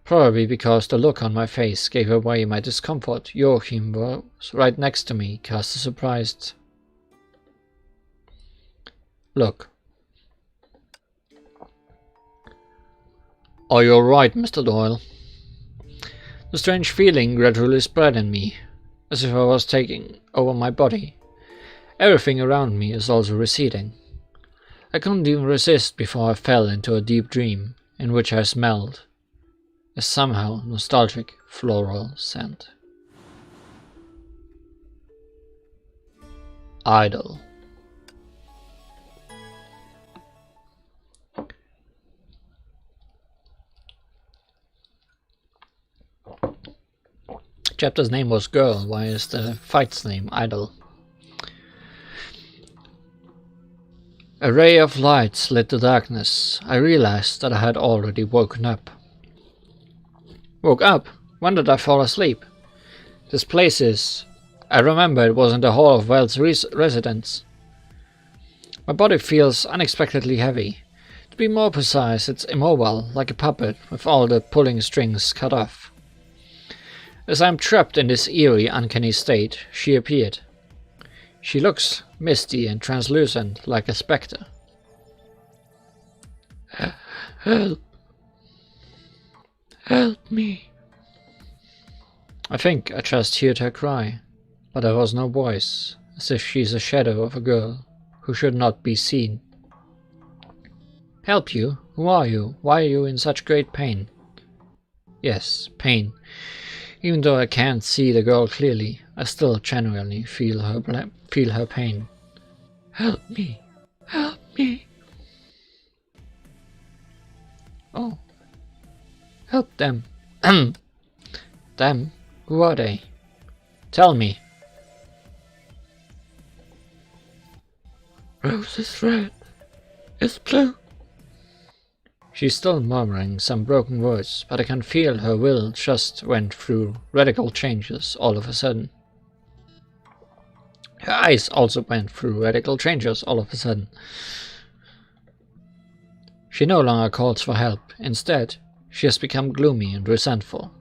Probably because the look on my face gave away my discomfort. Joachim was right next to me, cast a surprised look. Are you alright, Mr. Doyle? The strange feeling gradually spread in me, as if I was taking over my body. Everything around me is also receding. I couldn't even resist before I fell into a deep dream, in which I smelled a somehow nostalgic floral scent. idle. Chapter's name was Girl, why is the fight's name Idle? A ray of light lit the darkness. I realized that I had already woken up. Woke up? When did I fall asleep? This place is... I remember it was in the hall of Wells' residence. My body feels unexpectedly heavy. To be more precise, it's immobile, like a puppet, with all the pulling strings cut off. As I am trapped in this eerie, uncanny state, she appeared. She looks misty and translucent, like a spectre. Help! Help me! I think I just heard her cry, but there was no voice, as if she's a shadow of a girl who should not be seen. Help you? Who are you? Why are you in such great pain? Yes, pain. Even though I can't see the girl clearly, I still genuinely feel her pain. Help me! Help me! Oh. Help them. Them? Who are they? Tell me. Rose is red. It's blue. She's still murmuring some broken words, but I can feel her will just went through radical changes all of a sudden. Her eyes also went through radical changes all of a sudden. She no longer calls for help. Instead, she has become gloomy and resentful.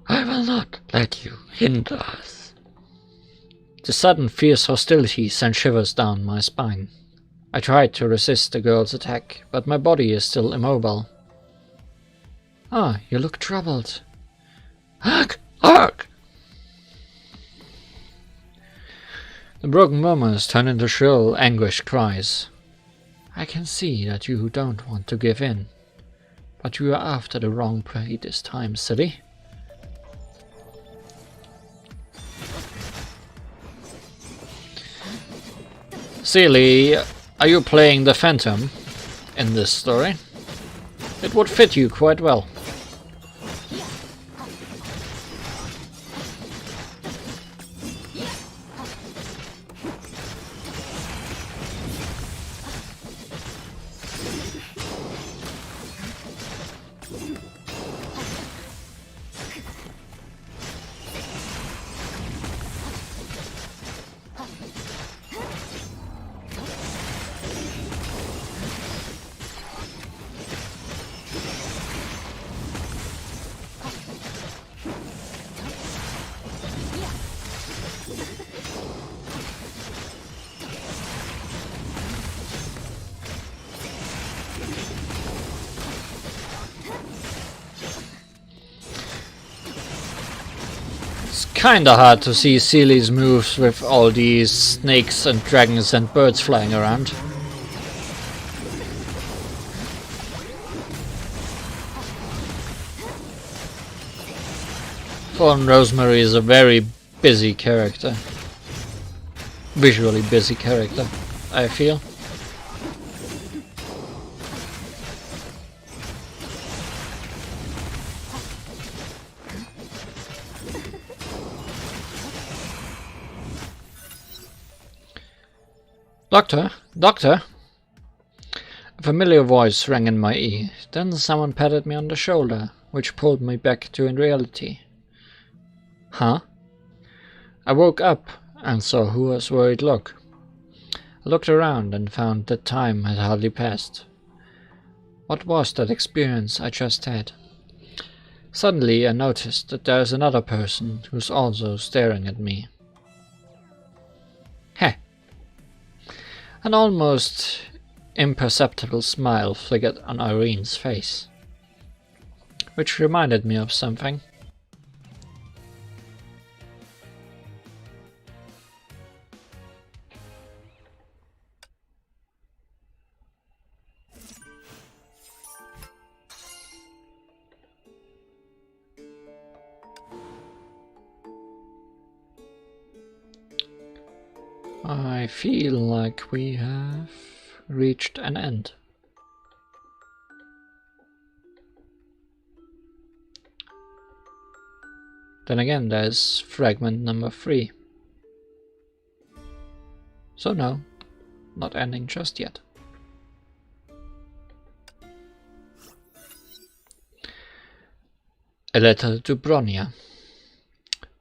I will not let you hinder us. The sudden fierce hostility sent shivers down my spine. I tried to resist the girl's attack, but my body is still immobile. Ah, you look troubled. Hark! Hark! The broken murmurs turn into shrill, anguished cries. I can see that you don't want to give in, but you are after the wrong prey this time, silly. Silly, are you playing the Phantom in this story? It would fit you quite well. Kinda hard to see Seely's moves with all these snakes and dragons and birds flying around. Rosemary is a very busy character. Visually busy character, I feel. Doctor? Doctor? A familiar voice rang in my ear. Then someone patted me on the shoulder, which pulled me back to reality. Huh? I woke up and saw who was worried look. I looked around and found that time had hardly passed. What was that experience I just had? Suddenly I noticed that there is another person who's also staring at me. Heh. An almost imperceptible smile flickered on Irene's face, which reminded me of something. I feel like we have reached an end. Then again, there's fragment number 3. So no, not ending just yet. A letter to Bronya.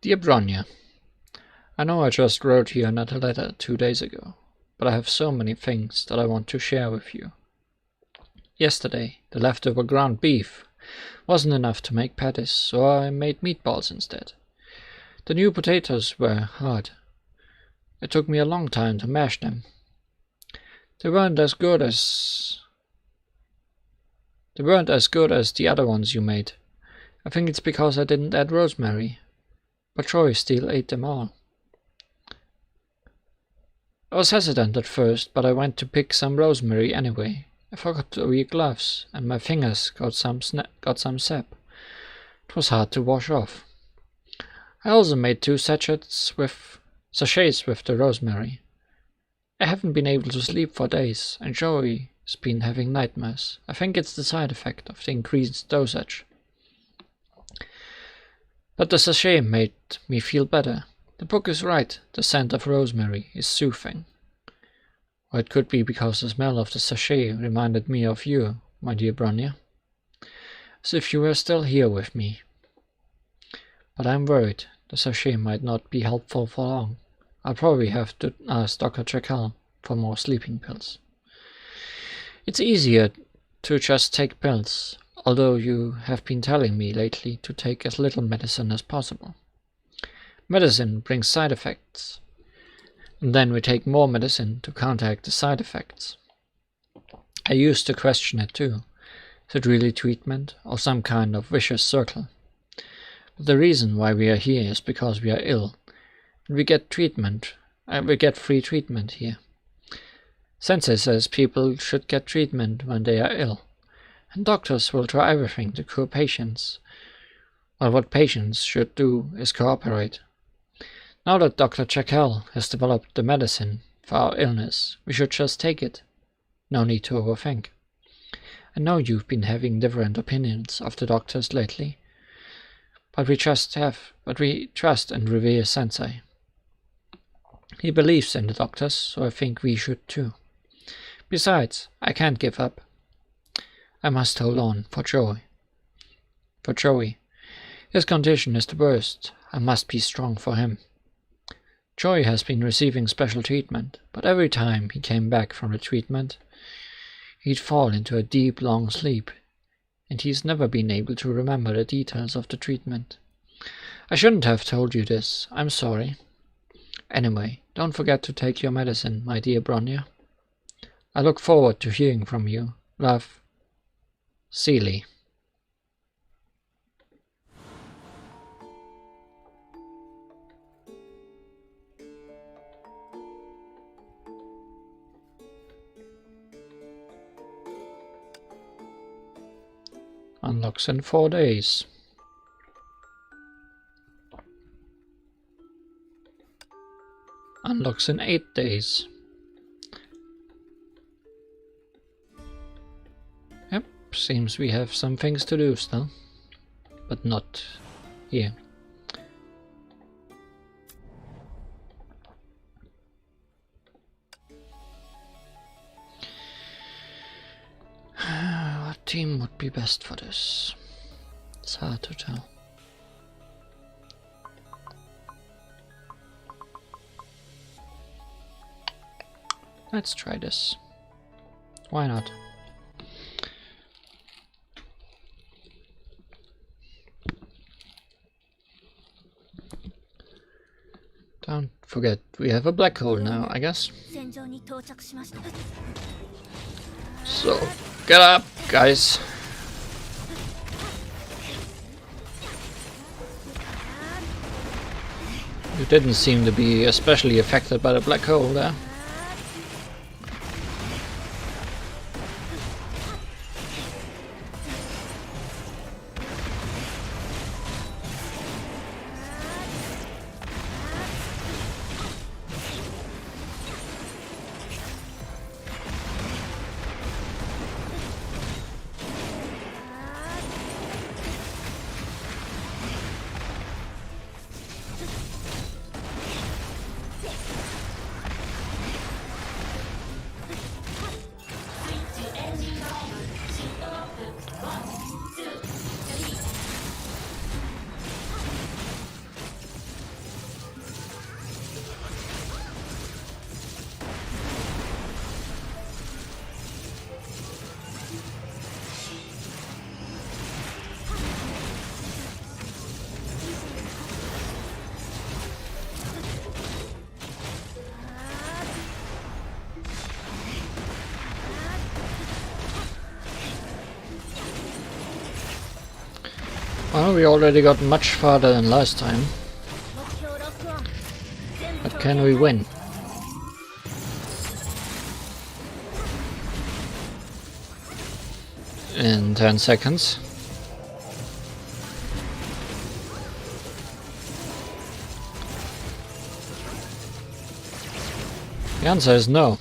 Dear Bronya, I know I just wrote you another letter 2 days ago, but I have so many things that I want to share with you. Yesterday, the leftover ground beef wasn't enough to make patties, so I made meatballs instead. The new potatoes were hard. It took me a long time to mash them. They weren't as good as the other ones you made. I think it's because I didn't add rosemary, but Troy still ate them all. I was hesitant at first, but I went to pick some rosemary anyway. I forgot to wear gloves, and my fingers got some sap. It was hard to wash off. I also made 2 sachets with the rosemary. I haven't been able to sleep for days, and Joey's been having nightmares. I think it's the side effect of the increased dosage. But the sachet made me feel better. The book is right, the scent of rosemary is soothing. Or it could be because the smell of the sachet reminded me of you, my dear Bronya. As if you were still here with me. But I'm worried the sachet might not be helpful for long. I'll probably have to ask Dr. Jekyll for more sleeping pills. It's easier to just take pills, although you have been telling me lately to take as little medicine as possible. Medicine brings side effects, and then we take more medicine to counteract the side effects. I used to question it too. Is it really treatment, or some kind of vicious circle? But the reason why we are here is because we are ill, and we get free treatment here. Sensei says people should get treatment when they are ill, and doctors will try everything to cure patients. Well, what patients should do is cooperate. Now that Dr. Jekyll has developed the medicine for our illness, we should just take it. No need to overthink. I know you've been having different opinions of the doctors lately, but we trust and revere Sensei. He believes in the doctors, so I think we should too. Besides, I can't give up. I must hold on for Joey. His condition is the worst. I must be strong for him. Joey has been receiving special treatment, but every time he came back from the treatment, he'd fall into a deep, long sleep, and he's never been able to remember the details of the treatment. I shouldn't have told you this. I'm sorry. Anyway, don't forget to take your medicine, my dear Bronya. I look forward to hearing from you. Love, Seely. Unlocks in 4 days. Unlocks in 8 days. Yep, seems we have some things to do still, but not here. What team would be best for this? It's hard to tell. Let's try this. Why not? Don't forget, we have a black hole now, I guess. So, get up, guys. You didn't seem to be especially affected by the black hole there. Well, we already got much farther than last time. But can we win? In 10 seconds. The answer is no.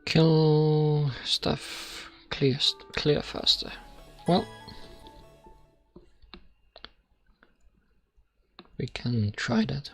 Kill stuff, clear faster. Well, we can try that.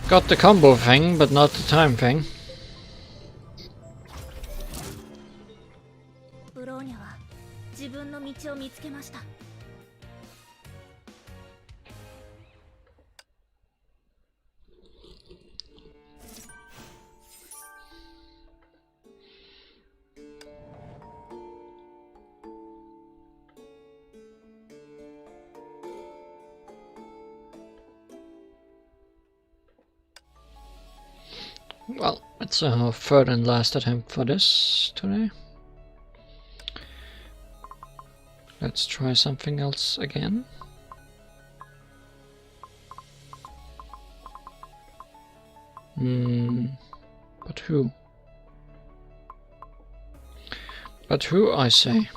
Got the combo thing, but not the time thing. Well, it's our third and last attempt for this today. Let's try something else again. But who? But who, I say?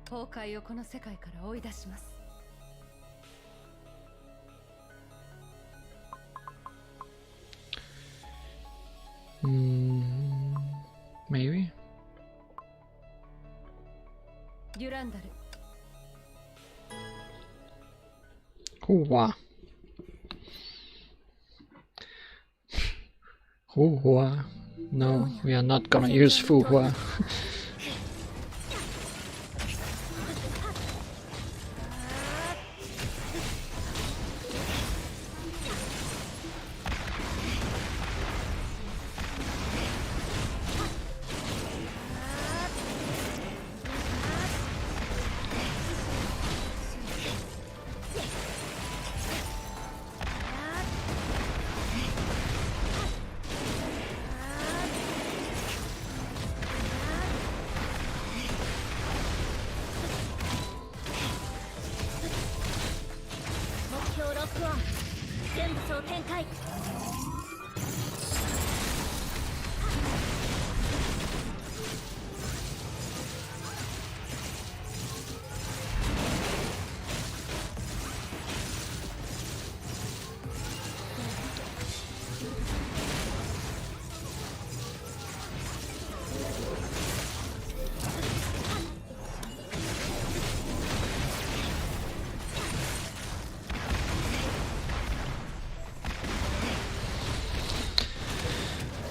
Honkaiをこの世界から追い出します。Maybe. デュランダル。Hua. Hua. No, we are not gonna use Fuhua.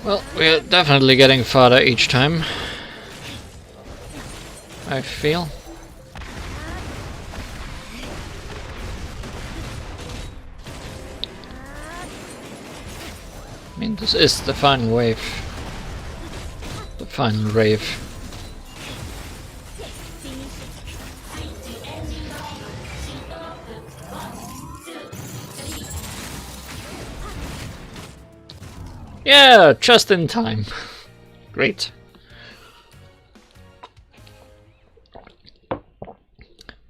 Well, we're definitely getting farther each time, I feel. I mean, this is the final wave. The final rave. Yeah, just in time. Great.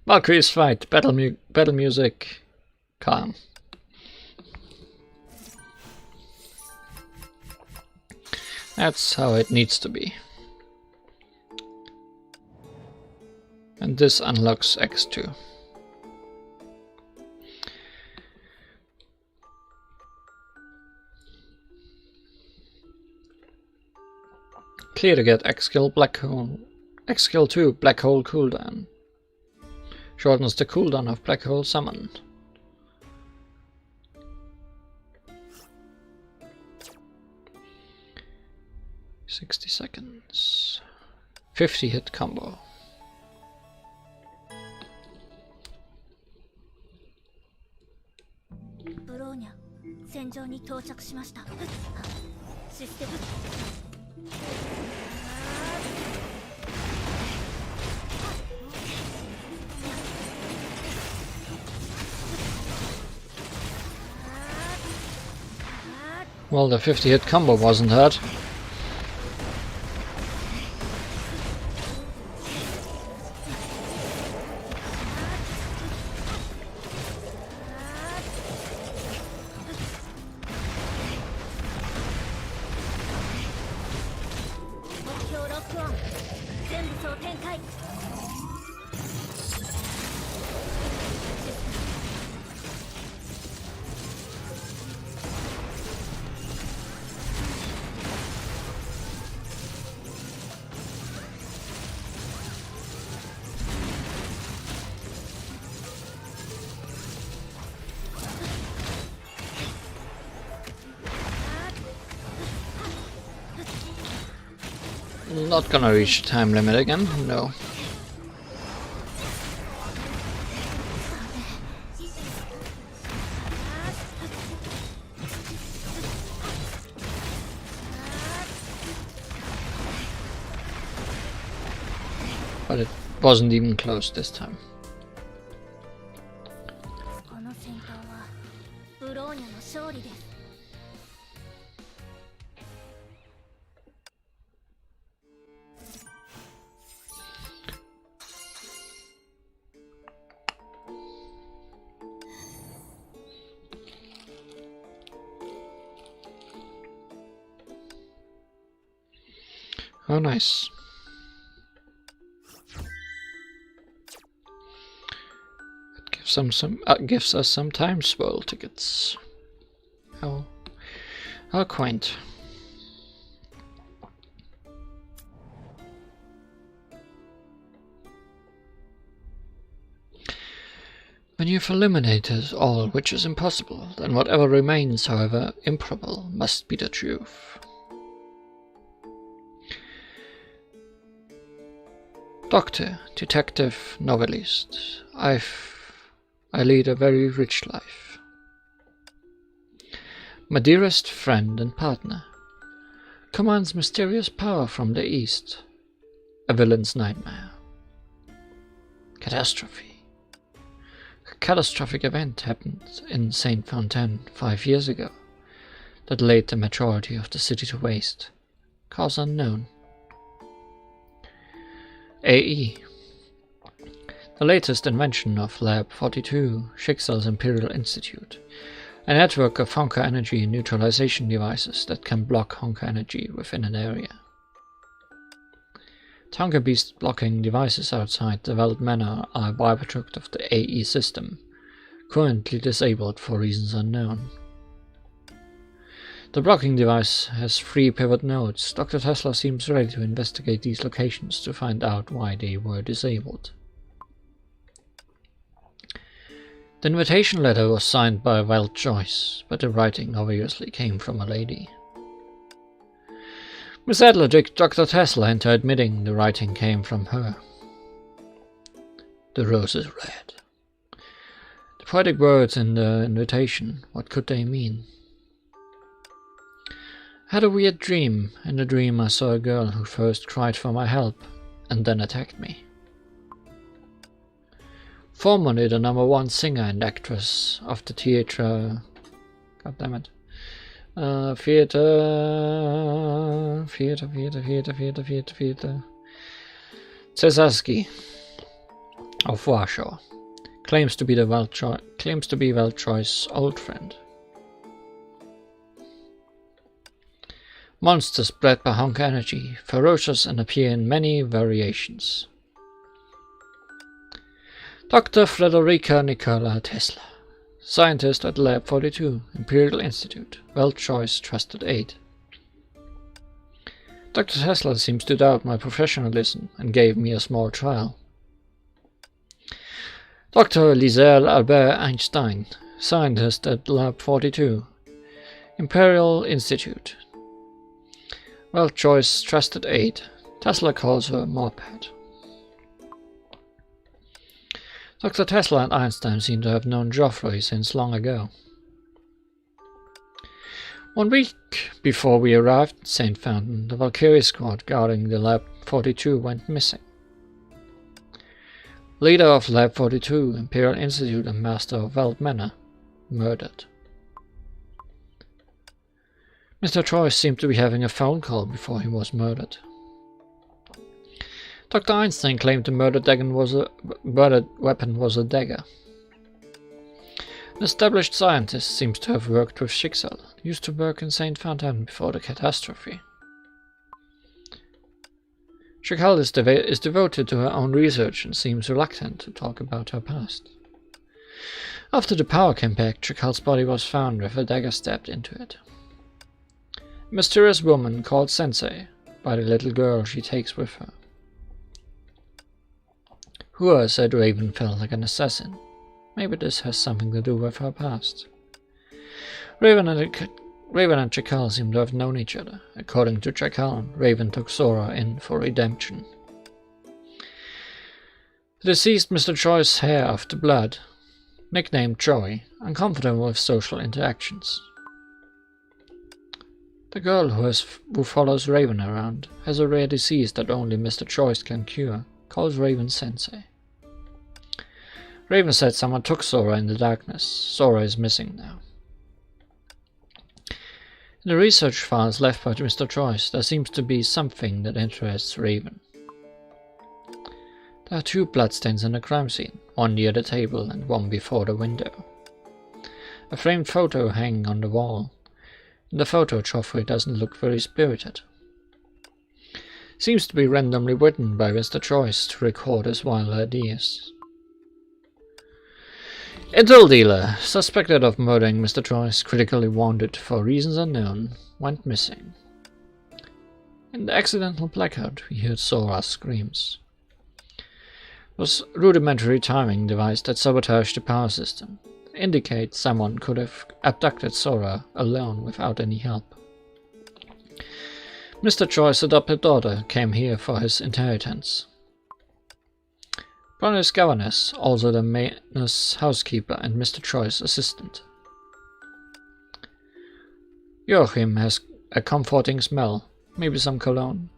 Valkyrie's fight, battle music, calm. That's how it needs to be. And this unlocks X2. Clear to get X skill black hole. X skill 2 black hole cooldown. Shortens the cooldown of black hole summon. $60 seconds. 50 hit combo. Well, the 50 hit combo wasn't hurt. Not gonna reach the time limit again, no. But it wasn't even close this time. Oh, nice. It gives us some time spoil tickets. How quaint. When you've eliminated all which is impossible, then whatever remains, however improbable, must be the truth. Doctor, detective, novelist, I lead a very rich life. My dearest friend and partner commands mysterious power from the east. A villain's nightmare. Catastrophe. A catastrophic event happened in Saint Fontaine 5 years ago that laid the majority of the city to waste. Cause unknown. AE. The latest invention of Lab 42, Schicksal's Imperial Institute, a network of Honkai energy neutralization devices that can block Honkai energy within an area. The Honkai Beast blocking devices outside the Veld Manor are a byproduct of the AE system, currently disabled for reasons unknown. The blocking device has 3 pivot nodes. Dr. Tesla seems ready to investigate these locations to find out why they were disabled. The invitation letter was signed by Wild Joyce, but the writing obviously came from a lady. Miss Adler tricked Dr. Tesla into admitting the writing came from her. The rose is red. The poetic words in the invitation, what could they mean? Had a weird dream. In the dream I saw a girl who first cried for my help and then attacked me. Formerly the #1 singer and actress of the theatre... God damn it. Theatre... Cesarski of Warsaw claims to be Welchoi's old friend. Monsters bred by Honkai energy, ferocious and appear in many variations. Dr. Frederica Nikola Tesla, scientist at Lab 42, Imperial Institute, Welchoi's trusted aide. Dr. Tesla seems to doubt my professionalism and gave me a small trial. Dr. Disir Albert Einstein, scientist at Lab 42, Imperial Institute, Welchoi's trusted aide. Tesla calls her Morpad. Dr. Tesla and Einstein seem to have known Geoffrey since long ago. 1 week before we arrived at St. Fountain, the Valkyrie squad guarding the Lab 42 went missing. Leader of Lab 42, Imperial Institute and Master of Veld Manor, murdered. Mr. Troy seemed to be having a phone call before he was murdered. Dr. Einstein claimed the murdered weapon was a dagger. An established scientist seems to have worked with Schicksal, used to work in St. Fountain before the catastrophe. Schicksal is devoted to her own research and seems reluctant to talk about her past. After the power came back, Chickal's body was found with a dagger stabbed into it. A mysterious woman called Sensei by the little girl she takes with her. Hua said Raven felt like an assassin. Maybe this has something to do with her past. Raven and Chikkal seem to have known each other. According to Chikkal, Raven took Sora in for redemption. The deceased Mr. Choi's hair after blood, nicknamed Joy, uncomfortable with social interactions. The girl who follows Raven around has a rare disease that only Mr. Choice can cure, calls Raven Sensei. Raven said someone took Sora in the darkness. Sora is missing now. In the research files left by Mr. Choice, there seems to be something that interests Raven. There are 2 bloodstains in the crime scene, one near the table and one before the window. A framed photo hanging on the wall. In the photo, Geoffrey doesn't look very spirited. Seems to be randomly written by Mr. Choice to record his wild ideas. Intel dealer, suspected of murdering Mr. Choice, critically wounded for reasons unknown, went missing. In the accidental blackout, we heard Sora's screams. It was rudimentary timing device that sabotaged the power system. Indicate someone could have abducted Sora alone without any help. Mr. Choi's adopted daughter came here for his inheritance. Brunner's governess, also the mayor's housekeeper and Mr. Choi's assistant. Joachim has a comforting smell, maybe some cologne,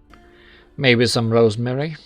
maybe some rosemary.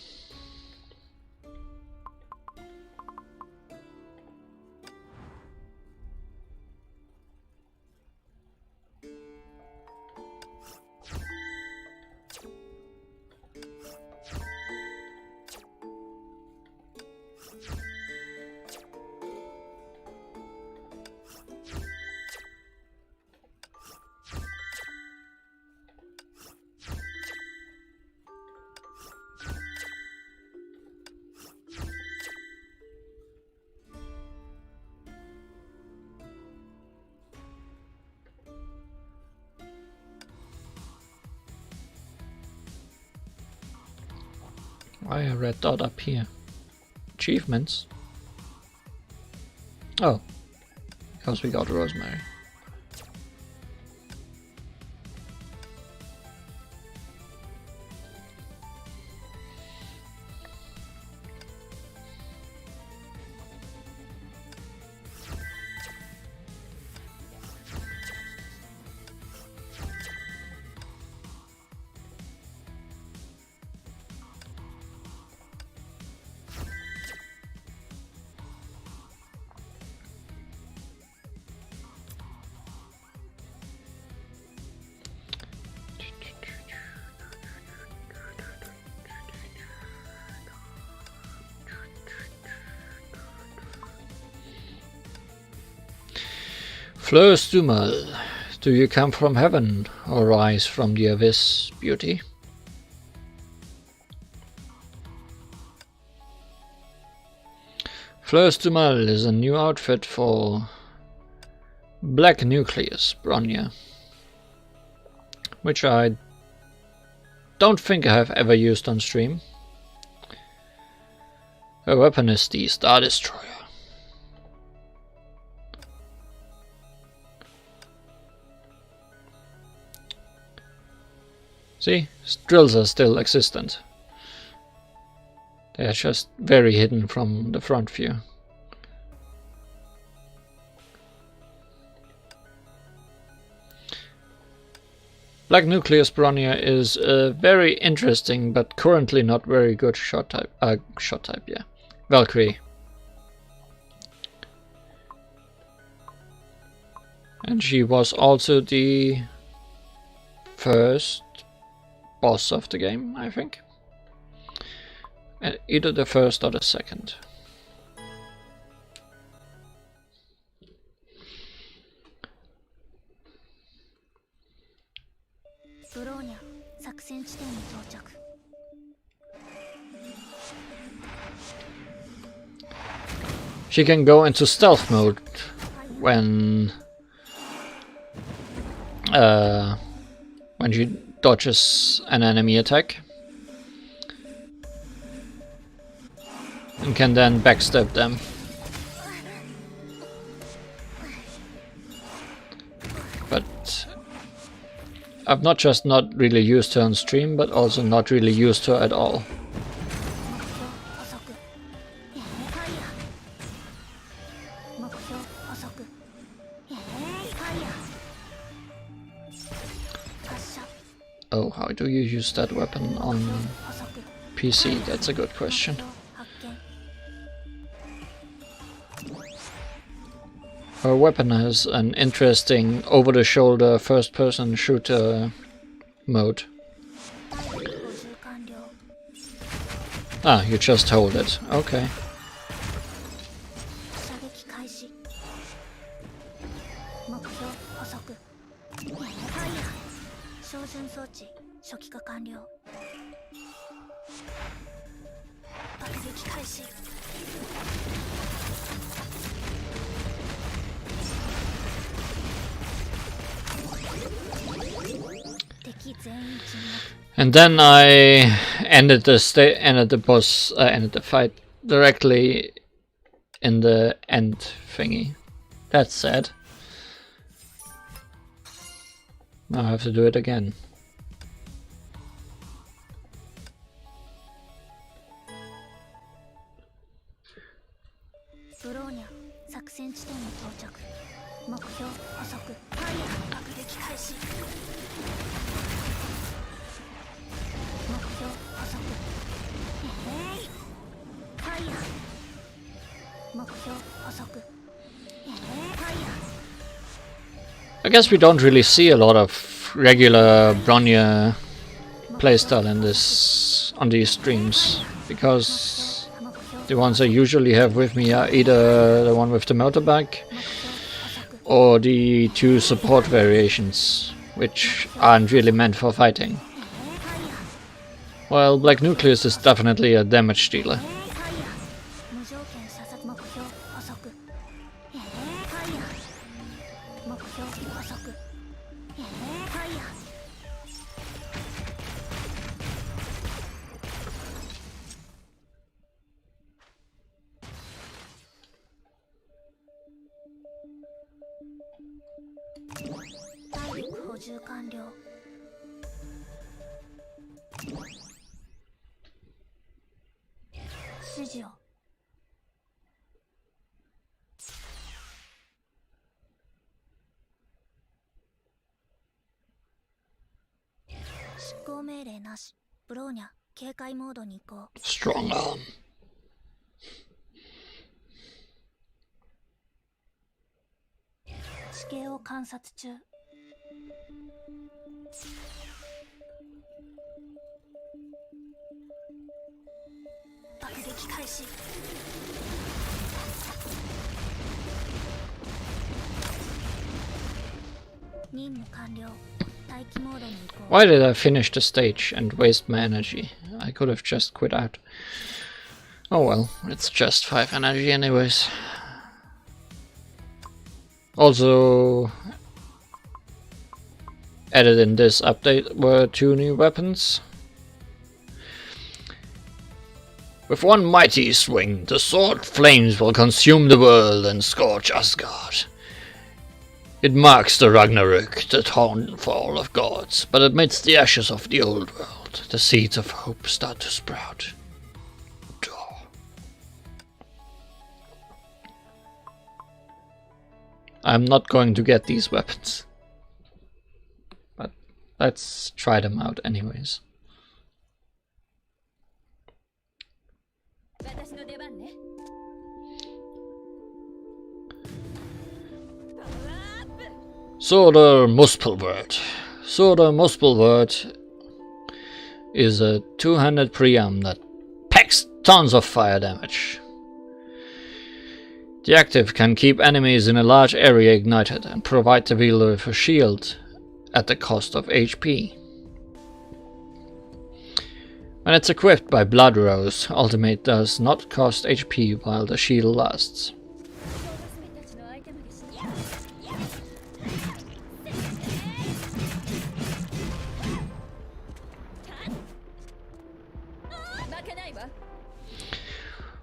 Why a red dot up here? Achievements? Oh, because we got Rosemary. Floriograph, do you come from heaven or rise from the abyss, beauty? Floriograph is a new outfit for Black Nucleus Bronya, which I don't think I have ever used on stream. Her weapon is the Star Destroyer. See, drills are still existent. They are just very hidden from the front view. Black Nucleus Bronya is a very interesting but currently not very good shot type. Yeah. Valkyrie. And she was also the first boss of the game, I think. Either the first or the second. She can go into stealth mode when she dodges an enemy attack, and can then backstab them. But I've not really used her on stream, but also not really used her at all. Oh, how do you use that weapon on PC? That's a good question. Her weapon has an interesting over-the-shoulder first-person shooter mode. Ah, you just hold it. Okay. And then I ended the fight directly in the end thingy. That's sad. Now I have to do it again. I guess we don't really see a lot of regular Bronya playstyle on these streams, because the ones I usually have with me are either the one with the motorbike or the two support variations, which aren't really meant for fighting. While Black Nucleus is definitely a damage dealer. Strong arm. Why did I finish the stage and waste my energy? I could have just quit out. Oh well, it's just 5 energy anyways. Also added in this update were 2 new weapons. With one mighty swing, the sword flames will consume the world and scorch Asgard. It marks the Ragnarök, the downfall of gods, but amidst the ashes of the old world, the seeds of hope start to sprout. I'm not going to get these weapons, but let's try them out anyways. Sword Muspelword. Sword Muspelword is a 2-handed pre-arm that packs tons of fire damage. The active can keep enemies in a large area ignited and provide the wielder with a shield at the cost of HP. When it's equipped by Blood Rose, ultimate does not cost HP while the shield lasts.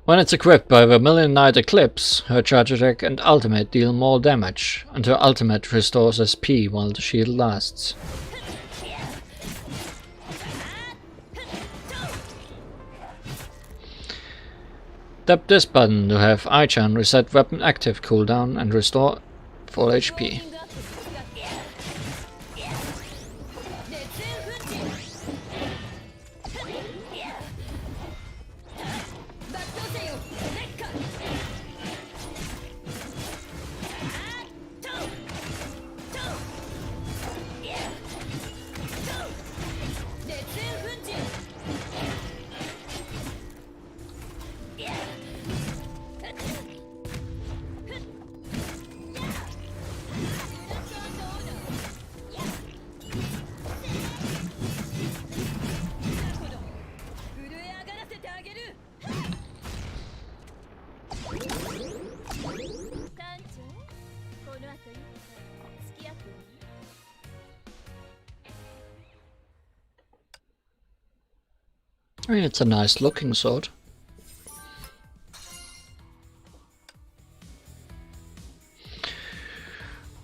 When it's equipped by Vermilion Knight Eclipse, her charge attack and ultimate deal more damage, and her ultimate restores SP while the shield lasts. Tap this button to have Aichan reset weapon active cooldown and restore full HP. I mean, it's a nice looking sword.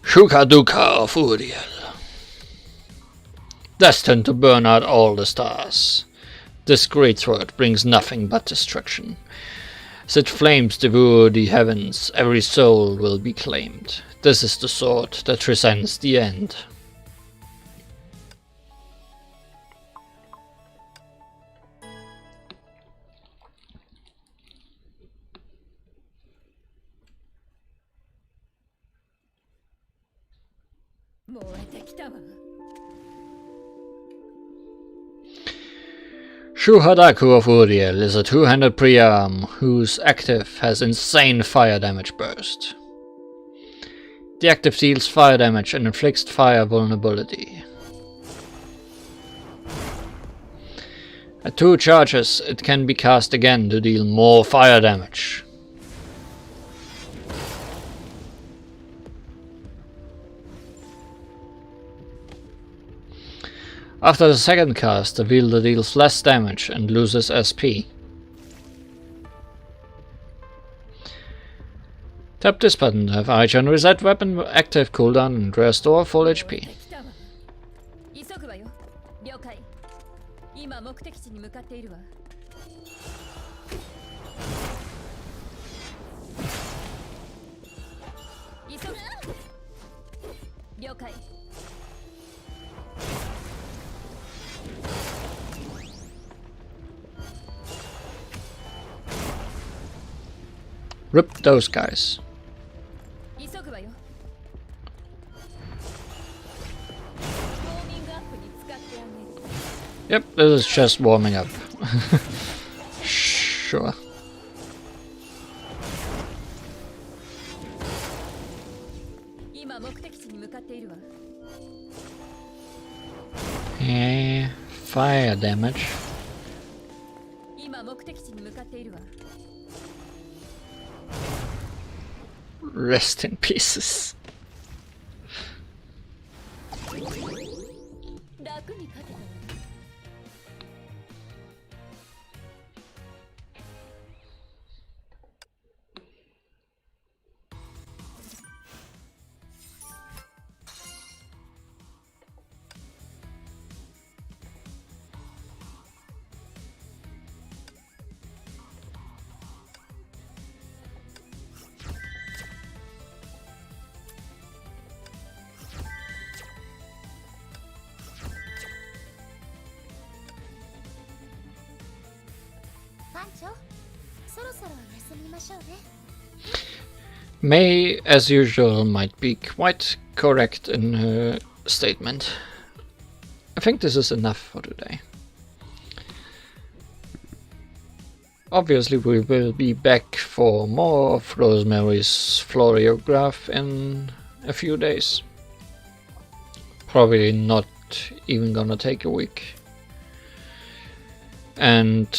Shukaduka of Uriel. Destined to burn out all the stars. This great sword brings nothing but destruction. As it flames devour the heavens, every soul will be claimed. This is the sword that presents the end. Shuhadaku of Uriel is a 2-handed pre-arm whose active has insane fire damage burst. The active deals fire damage and inflicts fire vulnerability. At 2 charges, it can be cast again to deal more fire damage. After the second cast, the wielder deals less damage and loses SP. Tap this button to have Aichan reset weapon active cooldown and restore full HP. Rip those guys. Yep, this is just warming up. Sure. fire damage. 今目的地に向かっているわ。 Rest in pieces. 楽に勝てたわ。 May, as usual, might be quite correct in her statement. I think this is enough for today. Obviously we will be back for more of Rosemary's Floriograph in a few days. Probably not even gonna take a week. And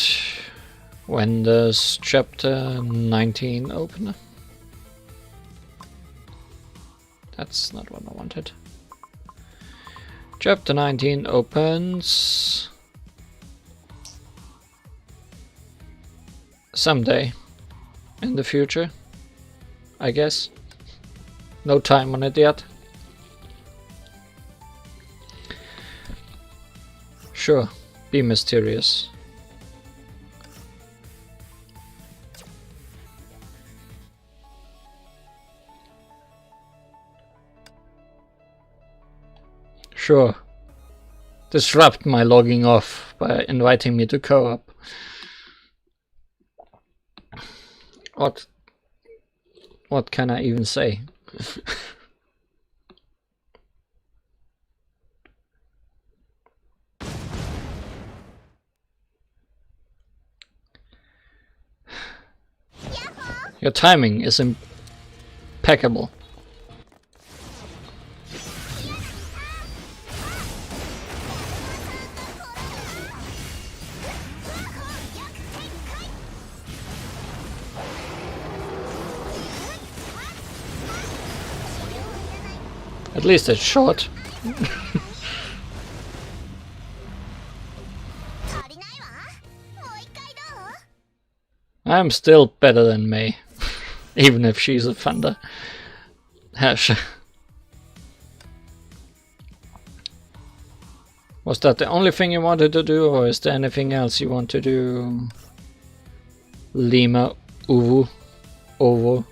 when does chapter 19 open? That's not what I wanted. Chapter 19 opens someday in the future, I guess. No time on it yet. Sure, be mysterious. Sure. Disrupt my logging off by inviting me to co-op. What can I even say? Your timing is impeccable. At least it's short. I'm still better than May, even if she's a thunder. Hash. Was that the only thing you wanted to do, or is there anything else you want to do? Lima, Uvu, Ovo.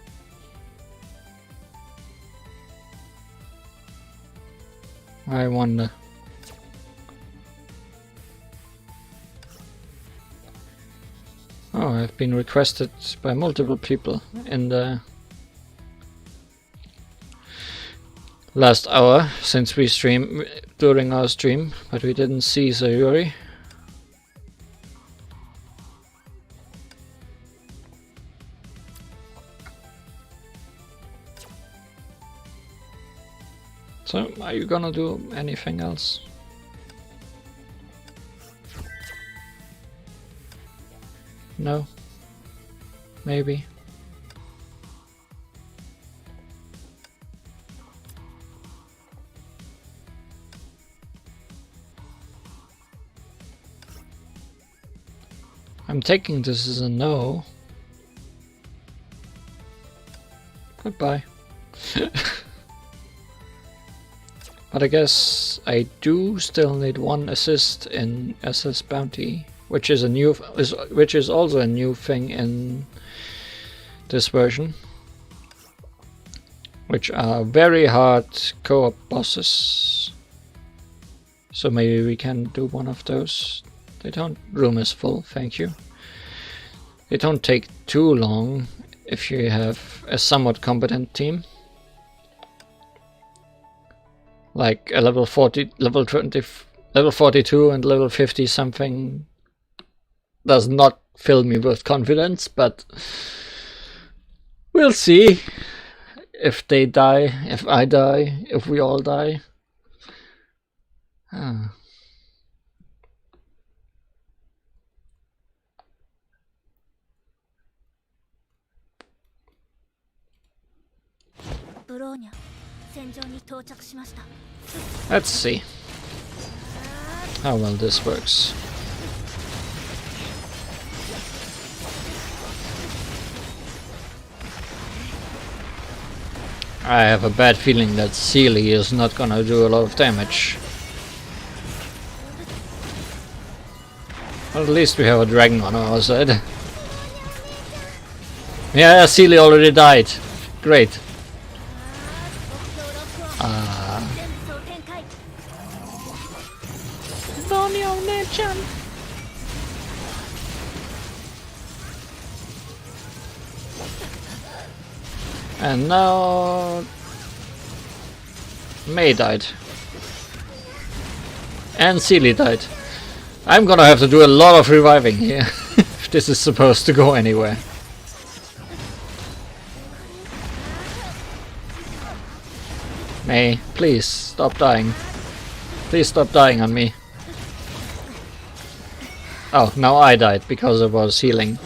I wonder. Oh, I've been requested by multiple people in the last hour since we streamed during our stream, but we didn't see Sayuri. So, are you gonna do anything else? No? Maybe? I'm taking this as a no. Goodbye. But I guess I do still need one assist in SS Bounty, which is also a new thing in this version, which are very hard co-op bosses. So maybe we can do one of those. They don't. Room is full, thank you. They don't take too long if you have a somewhat competent team. Like a level 40, level 20, level 42 and level 50 something does not fill me with confidence, but we'll see if they die, if I die, if we all die. Let's see how well this works. I have a bad feeling that Sealy is not gonna do a lot of damage. Well, at least we have a dragon on our side. Yeah, Sealy already died. Great. And now May died. And Sealy died. I'm gonna have to do a lot of reviving here if this is supposed to go anywhere. May, please stop dying. Please stop dying on me. Oh, now I died because I was healing.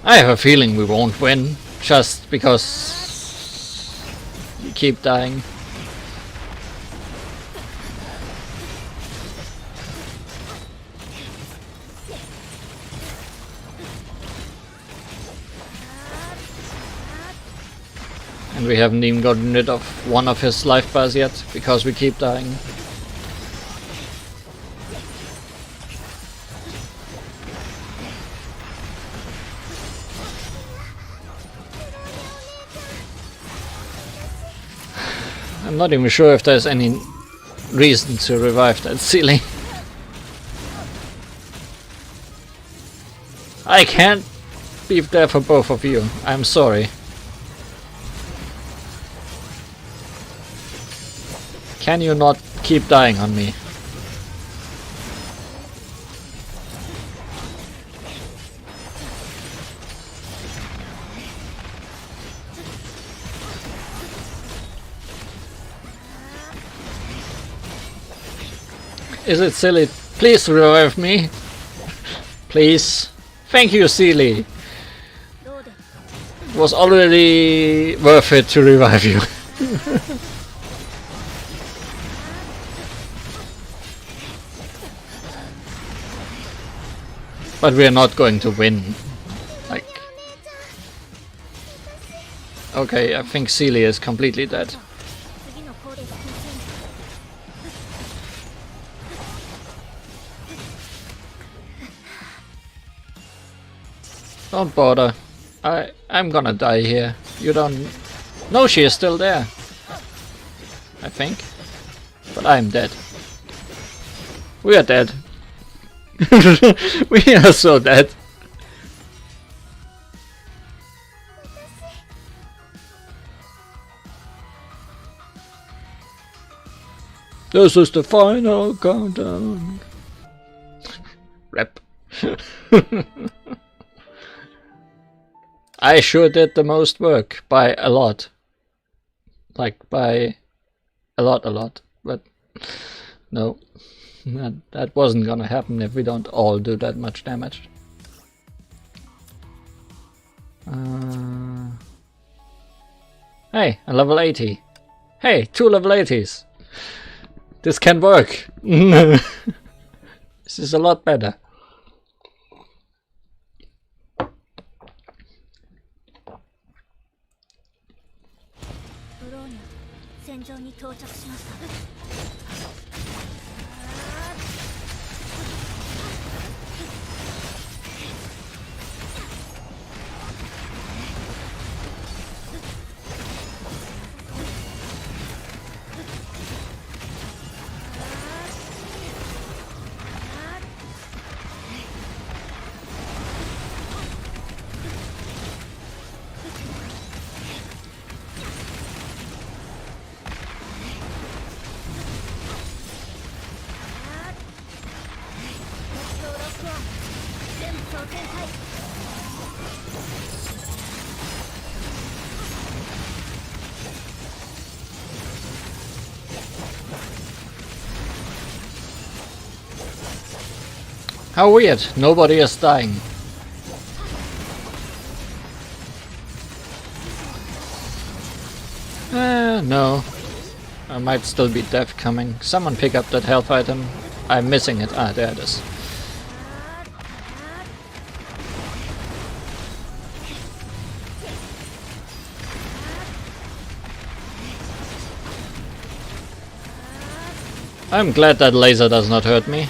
I have a feeling we won't win, just because we keep dying. And we haven't even gotten rid of one of his life bars yet, because we keep dying. I'm not even sure if there's any reason to revive that ceiling. I can't be there for both of you. I'm sorry. Can you not keep dying on me? Is it silly? Please revive me. Please. Thank you, Sealy. It was already worth it to revive you. But we are not going to win. Like, okay, I think Sealy is completely dead. Don't bother. I'm gonna die here. You don't. No, she is still there. I think. But I'm dead. We are dead. We are so dead. This is the final countdown. Rep. I sure did the most work by a lot. Like by a lot. But no. That wasn't gonna happen if we don't all do that much damage. Hey, a level 80. Hey, 2 level 80s. This can work. This is a lot better. How weird, nobody is dying. No. I might still be death coming. Someone pick up that health item. I'm missing it. Ah, there it is. I'm glad that laser does not hurt me.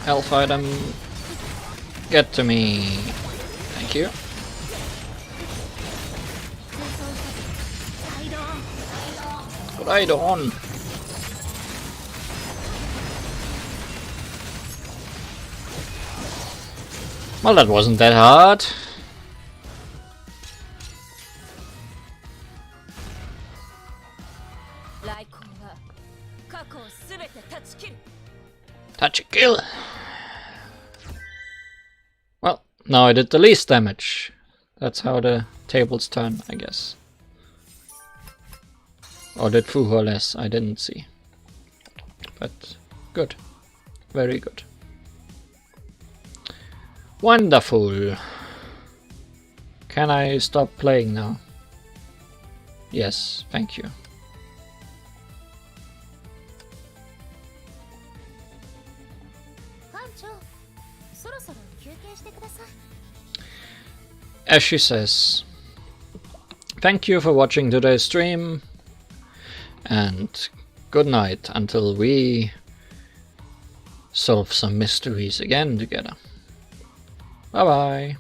Health item. Get to me. Thank you. Right on. Well, that wasn't that hard. Touch a kill. Well, now I did the least damage. That's how the tables turn, I guess. Or did Fuho less? I didn't see. But good. Very good. Wonderful. Can I stop playing now? Yes, thank you. As she says, thank you for watching today's stream, and good night until we solve some mysteries again together. Bye bye.